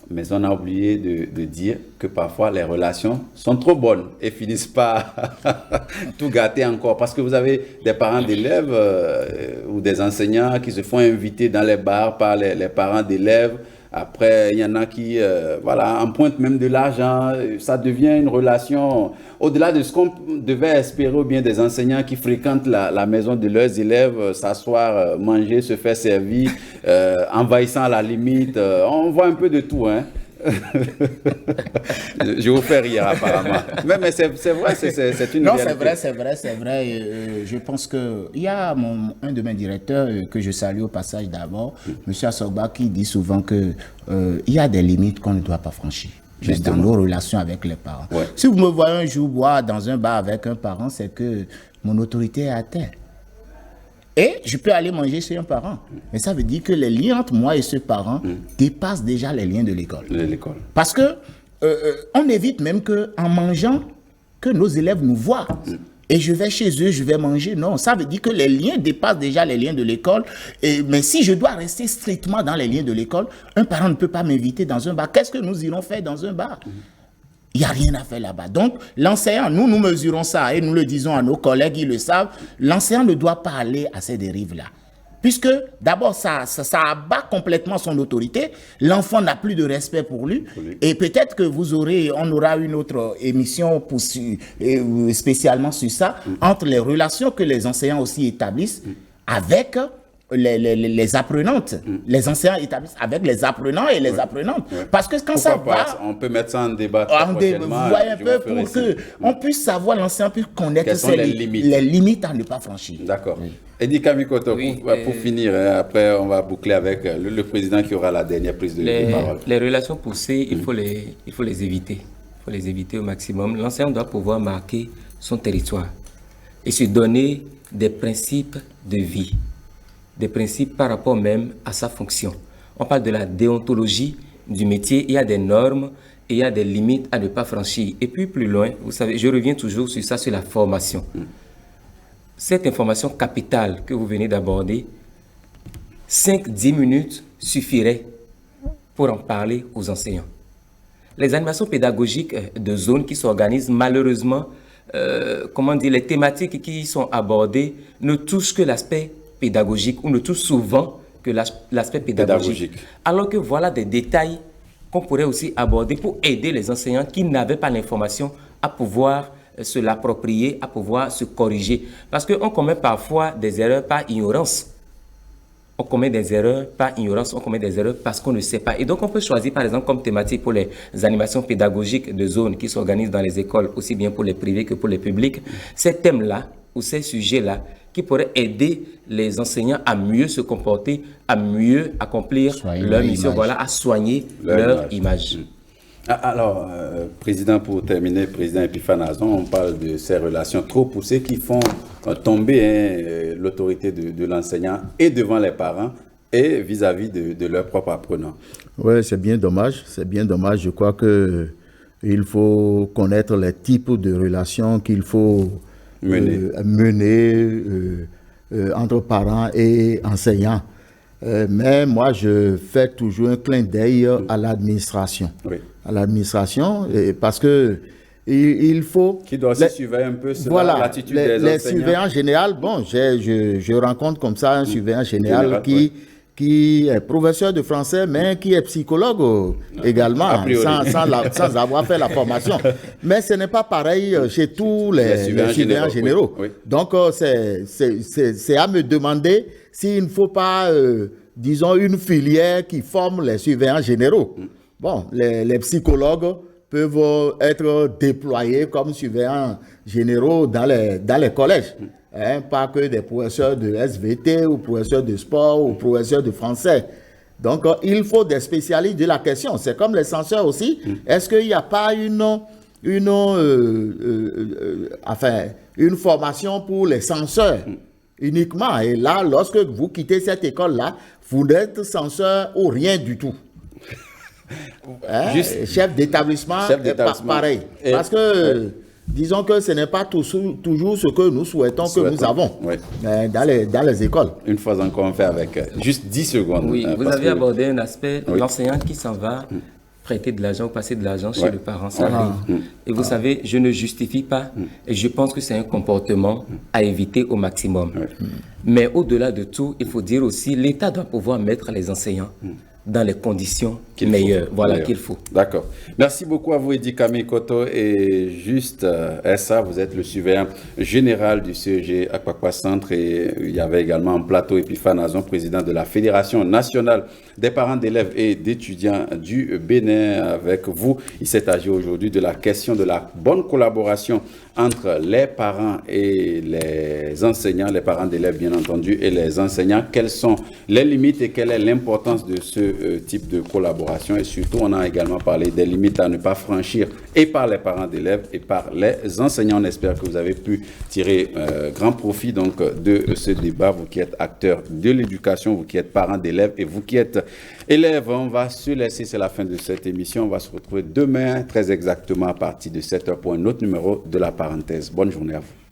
mais on a oublié de dire que parfois les relations sont trop bonnes et finissent par tout gâter encore. Parce que vous avez des parents d'élèves ou des enseignants qui se font inviter dans les bars par les parents d'élèves. Après, il y en a qui empruntent même de l'argent. Ça devient une relation au-delà de ce qu'on devait espérer, ou bien des enseignants qui fréquentent la maison de leurs élèves, s'asseoir, manger, se faire servir, envahissant à la limite. On voit un peu de tout, hein. Je vous fais rire apparemment. Mais c'est vrai, c'est une réalité. Non, c'est vrai. Je pense qu'il y a un de mes directeurs que je salue au passage d'abord, M. Assogba, qui dit souvent qu'il y a des limites qu'on ne doit pas franchir. Dans nos relations avec les parents. Ouais. Si vous me voyez un jour boire dans un bar avec un parent, c'est que mon autorité est à terre. Et je peux aller manger chez un parent. Mais ça veut dire que les liens entre moi et ce parent dépassent déjà les liens de l'école. Parce que on évite même qu'en mangeant, que nos élèves nous voient. Et je vais chez eux, je vais manger. Non, ça veut dire que les liens dépassent déjà les liens de l'école. Mais si je dois rester strictement dans les liens de l'école, un parent ne peut pas m'inviter dans un bar. Qu'est-ce que nous irons faire dans un bar? Il n'y a rien à faire là-bas. Donc, l'enseignant, nous mesurons ça et nous le disons à nos collègues, ils le savent. L'enseignant ne doit pas aller à ces dérives-là. Puisque, d'abord, ça abat complètement son autorité. L'enfant n'a plus de respect pour lui. Et peut-être que on aura une autre émission spécialement sur ça, entre les relations que les enseignants aussi établissent avec les apprenantes. Les enseignants établissent avec les apprenants et les apprenantes. Parce que quand ça va... On peut mettre ça en débat Vous voyez un peu pour qu'on puisse savoir, l'enseignant puisse connaître les limites à ne pas franchir. D'accord. Eddie Kamikoto, pour finir, après on va boucler avec le président qui aura la dernière prise de parole. Les relations poussées, il faut les éviter. Il faut les éviter au maximum. L'enseignant doit pouvoir marquer son territoire et se donner des principes de vie, des principes par rapport même à sa fonction. On parle de la déontologie du métier, il y a des normes et il y a des limites à ne pas franchir. Et puis plus loin, vous savez, je reviens toujours sur ça, sur la formation. Cette information capitale que vous venez d'aborder, 5-10 minutes suffirait pour en parler aux enseignants. Les animations pédagogiques de zone qui s'organisent, malheureusement, les thématiques qui sont abordées ne touchent que l'aspect pédagogique ou ne touchent souvent que l'aspect pédagogique. Alors que voilà des détails qu'on pourrait aussi aborder pour aider les enseignants qui n'avaient pas l'information à pouvoir se l'approprier, à pouvoir se corriger. Parce qu'on commet parfois des erreurs par ignorance. On commet des erreurs par ignorance, on commet des erreurs parce qu'on ne sait pas. Et donc on peut choisir par exemple comme thématique pour les animations pédagogiques de zone qui s'organisent dans les écoles, aussi bien pour les privés que pour les publics, ces thèmes-là ou ces sujets-là qui pourraient aider les enseignants à mieux se comporter, à mieux accomplir leur mission, à soigner leur image. Alors, Président, pour terminer, Président Epiphane Azon, on parle de ces relations trop poussées qui font tomber l'autorité de l'enseignant et devant les parents et vis-à-vis de leurs propres apprenants. Oui, c'est bien dommage. C'est bien dommage. Je crois qu'il faut connaître les types de relations qu'il faut mener entre parents et enseignants. Mais moi, je fais toujours un clin d'œil à l'administration. Oui. À l'administration, parce que il faut... Qui doit aussi surveiller un peu l'attitude des enseignants. Les surveillants généraux, bon, je rencontre comme ça un surveillant général qui est professeur de français, mais qui est psychologue également, sans avoir fait la formation. Mais ce n'est pas pareil chez tous les surveillants généraux. Oui. Donc, c'est à me demander s'il ne faut pas, disons, une filière qui forme les surveillants généraux. Bon, les psychologues peuvent être déployés comme surveillants généraux dans les collèges. Pas que des professeurs de SVT ou professeurs de sport ou professeurs de français. Donc, il faut des spécialistes de la question. C'est comme les censeurs aussi. Est-ce qu'il n'y a pas une une formation pour les censeurs uniquement. Et là, lorsque vous quittez cette école-là, vous n'êtes censeur ou rien du tout. Chef d'établissement, pareil. Parce que, disons que ce n'est pas toujours ce que nous souhaitons que nous avons dans les écoles. Une fois encore, on fait avec juste 10 secondes. Oui, vous avez abordé un aspect, l'enseignant qui s'en va prêter de l'argent ou passer de l'argent chez le parent, ça arrive. Et vous savez, je ne justifie pas, et je pense que c'est un comportement à éviter au maximum. Mais au-delà de tout, il faut dire aussi, l'État doit pouvoir mettre les enseignants dans les conditions meilleures, qu'il faut. D'accord. Merci beaucoup à vous, Eddy Kamikoto. Et juste, Essa, vous êtes le surveillant général du CEG Akpakpa Centre. Et il y avait également en plateau Epiphane Azon, président de la Fédération nationale des parents d'élèves et d'étudiants du Bénin. Avec vous, il s'est agi aujourd'hui de la question de la bonne collaboration entre les parents et les enseignants, les parents d'élèves bien entendu, et les enseignants. Quelles sont les limites et quelle est l'importance de ce type de collaboration? Et surtout, on a également parlé des limites à ne pas franchir et par les parents d'élèves et par les enseignants. On espère que vous avez pu tirer grand profit donc, de ce débat, vous qui êtes acteurs de l'éducation, vous qui êtes parents d'élèves et vous qui êtes élèves. On va se laisser, c'est la fin de cette émission. On va se retrouver demain, très exactement à partir de 7h pour un autre numéro de La Parenthèse. Bonne journée à vous.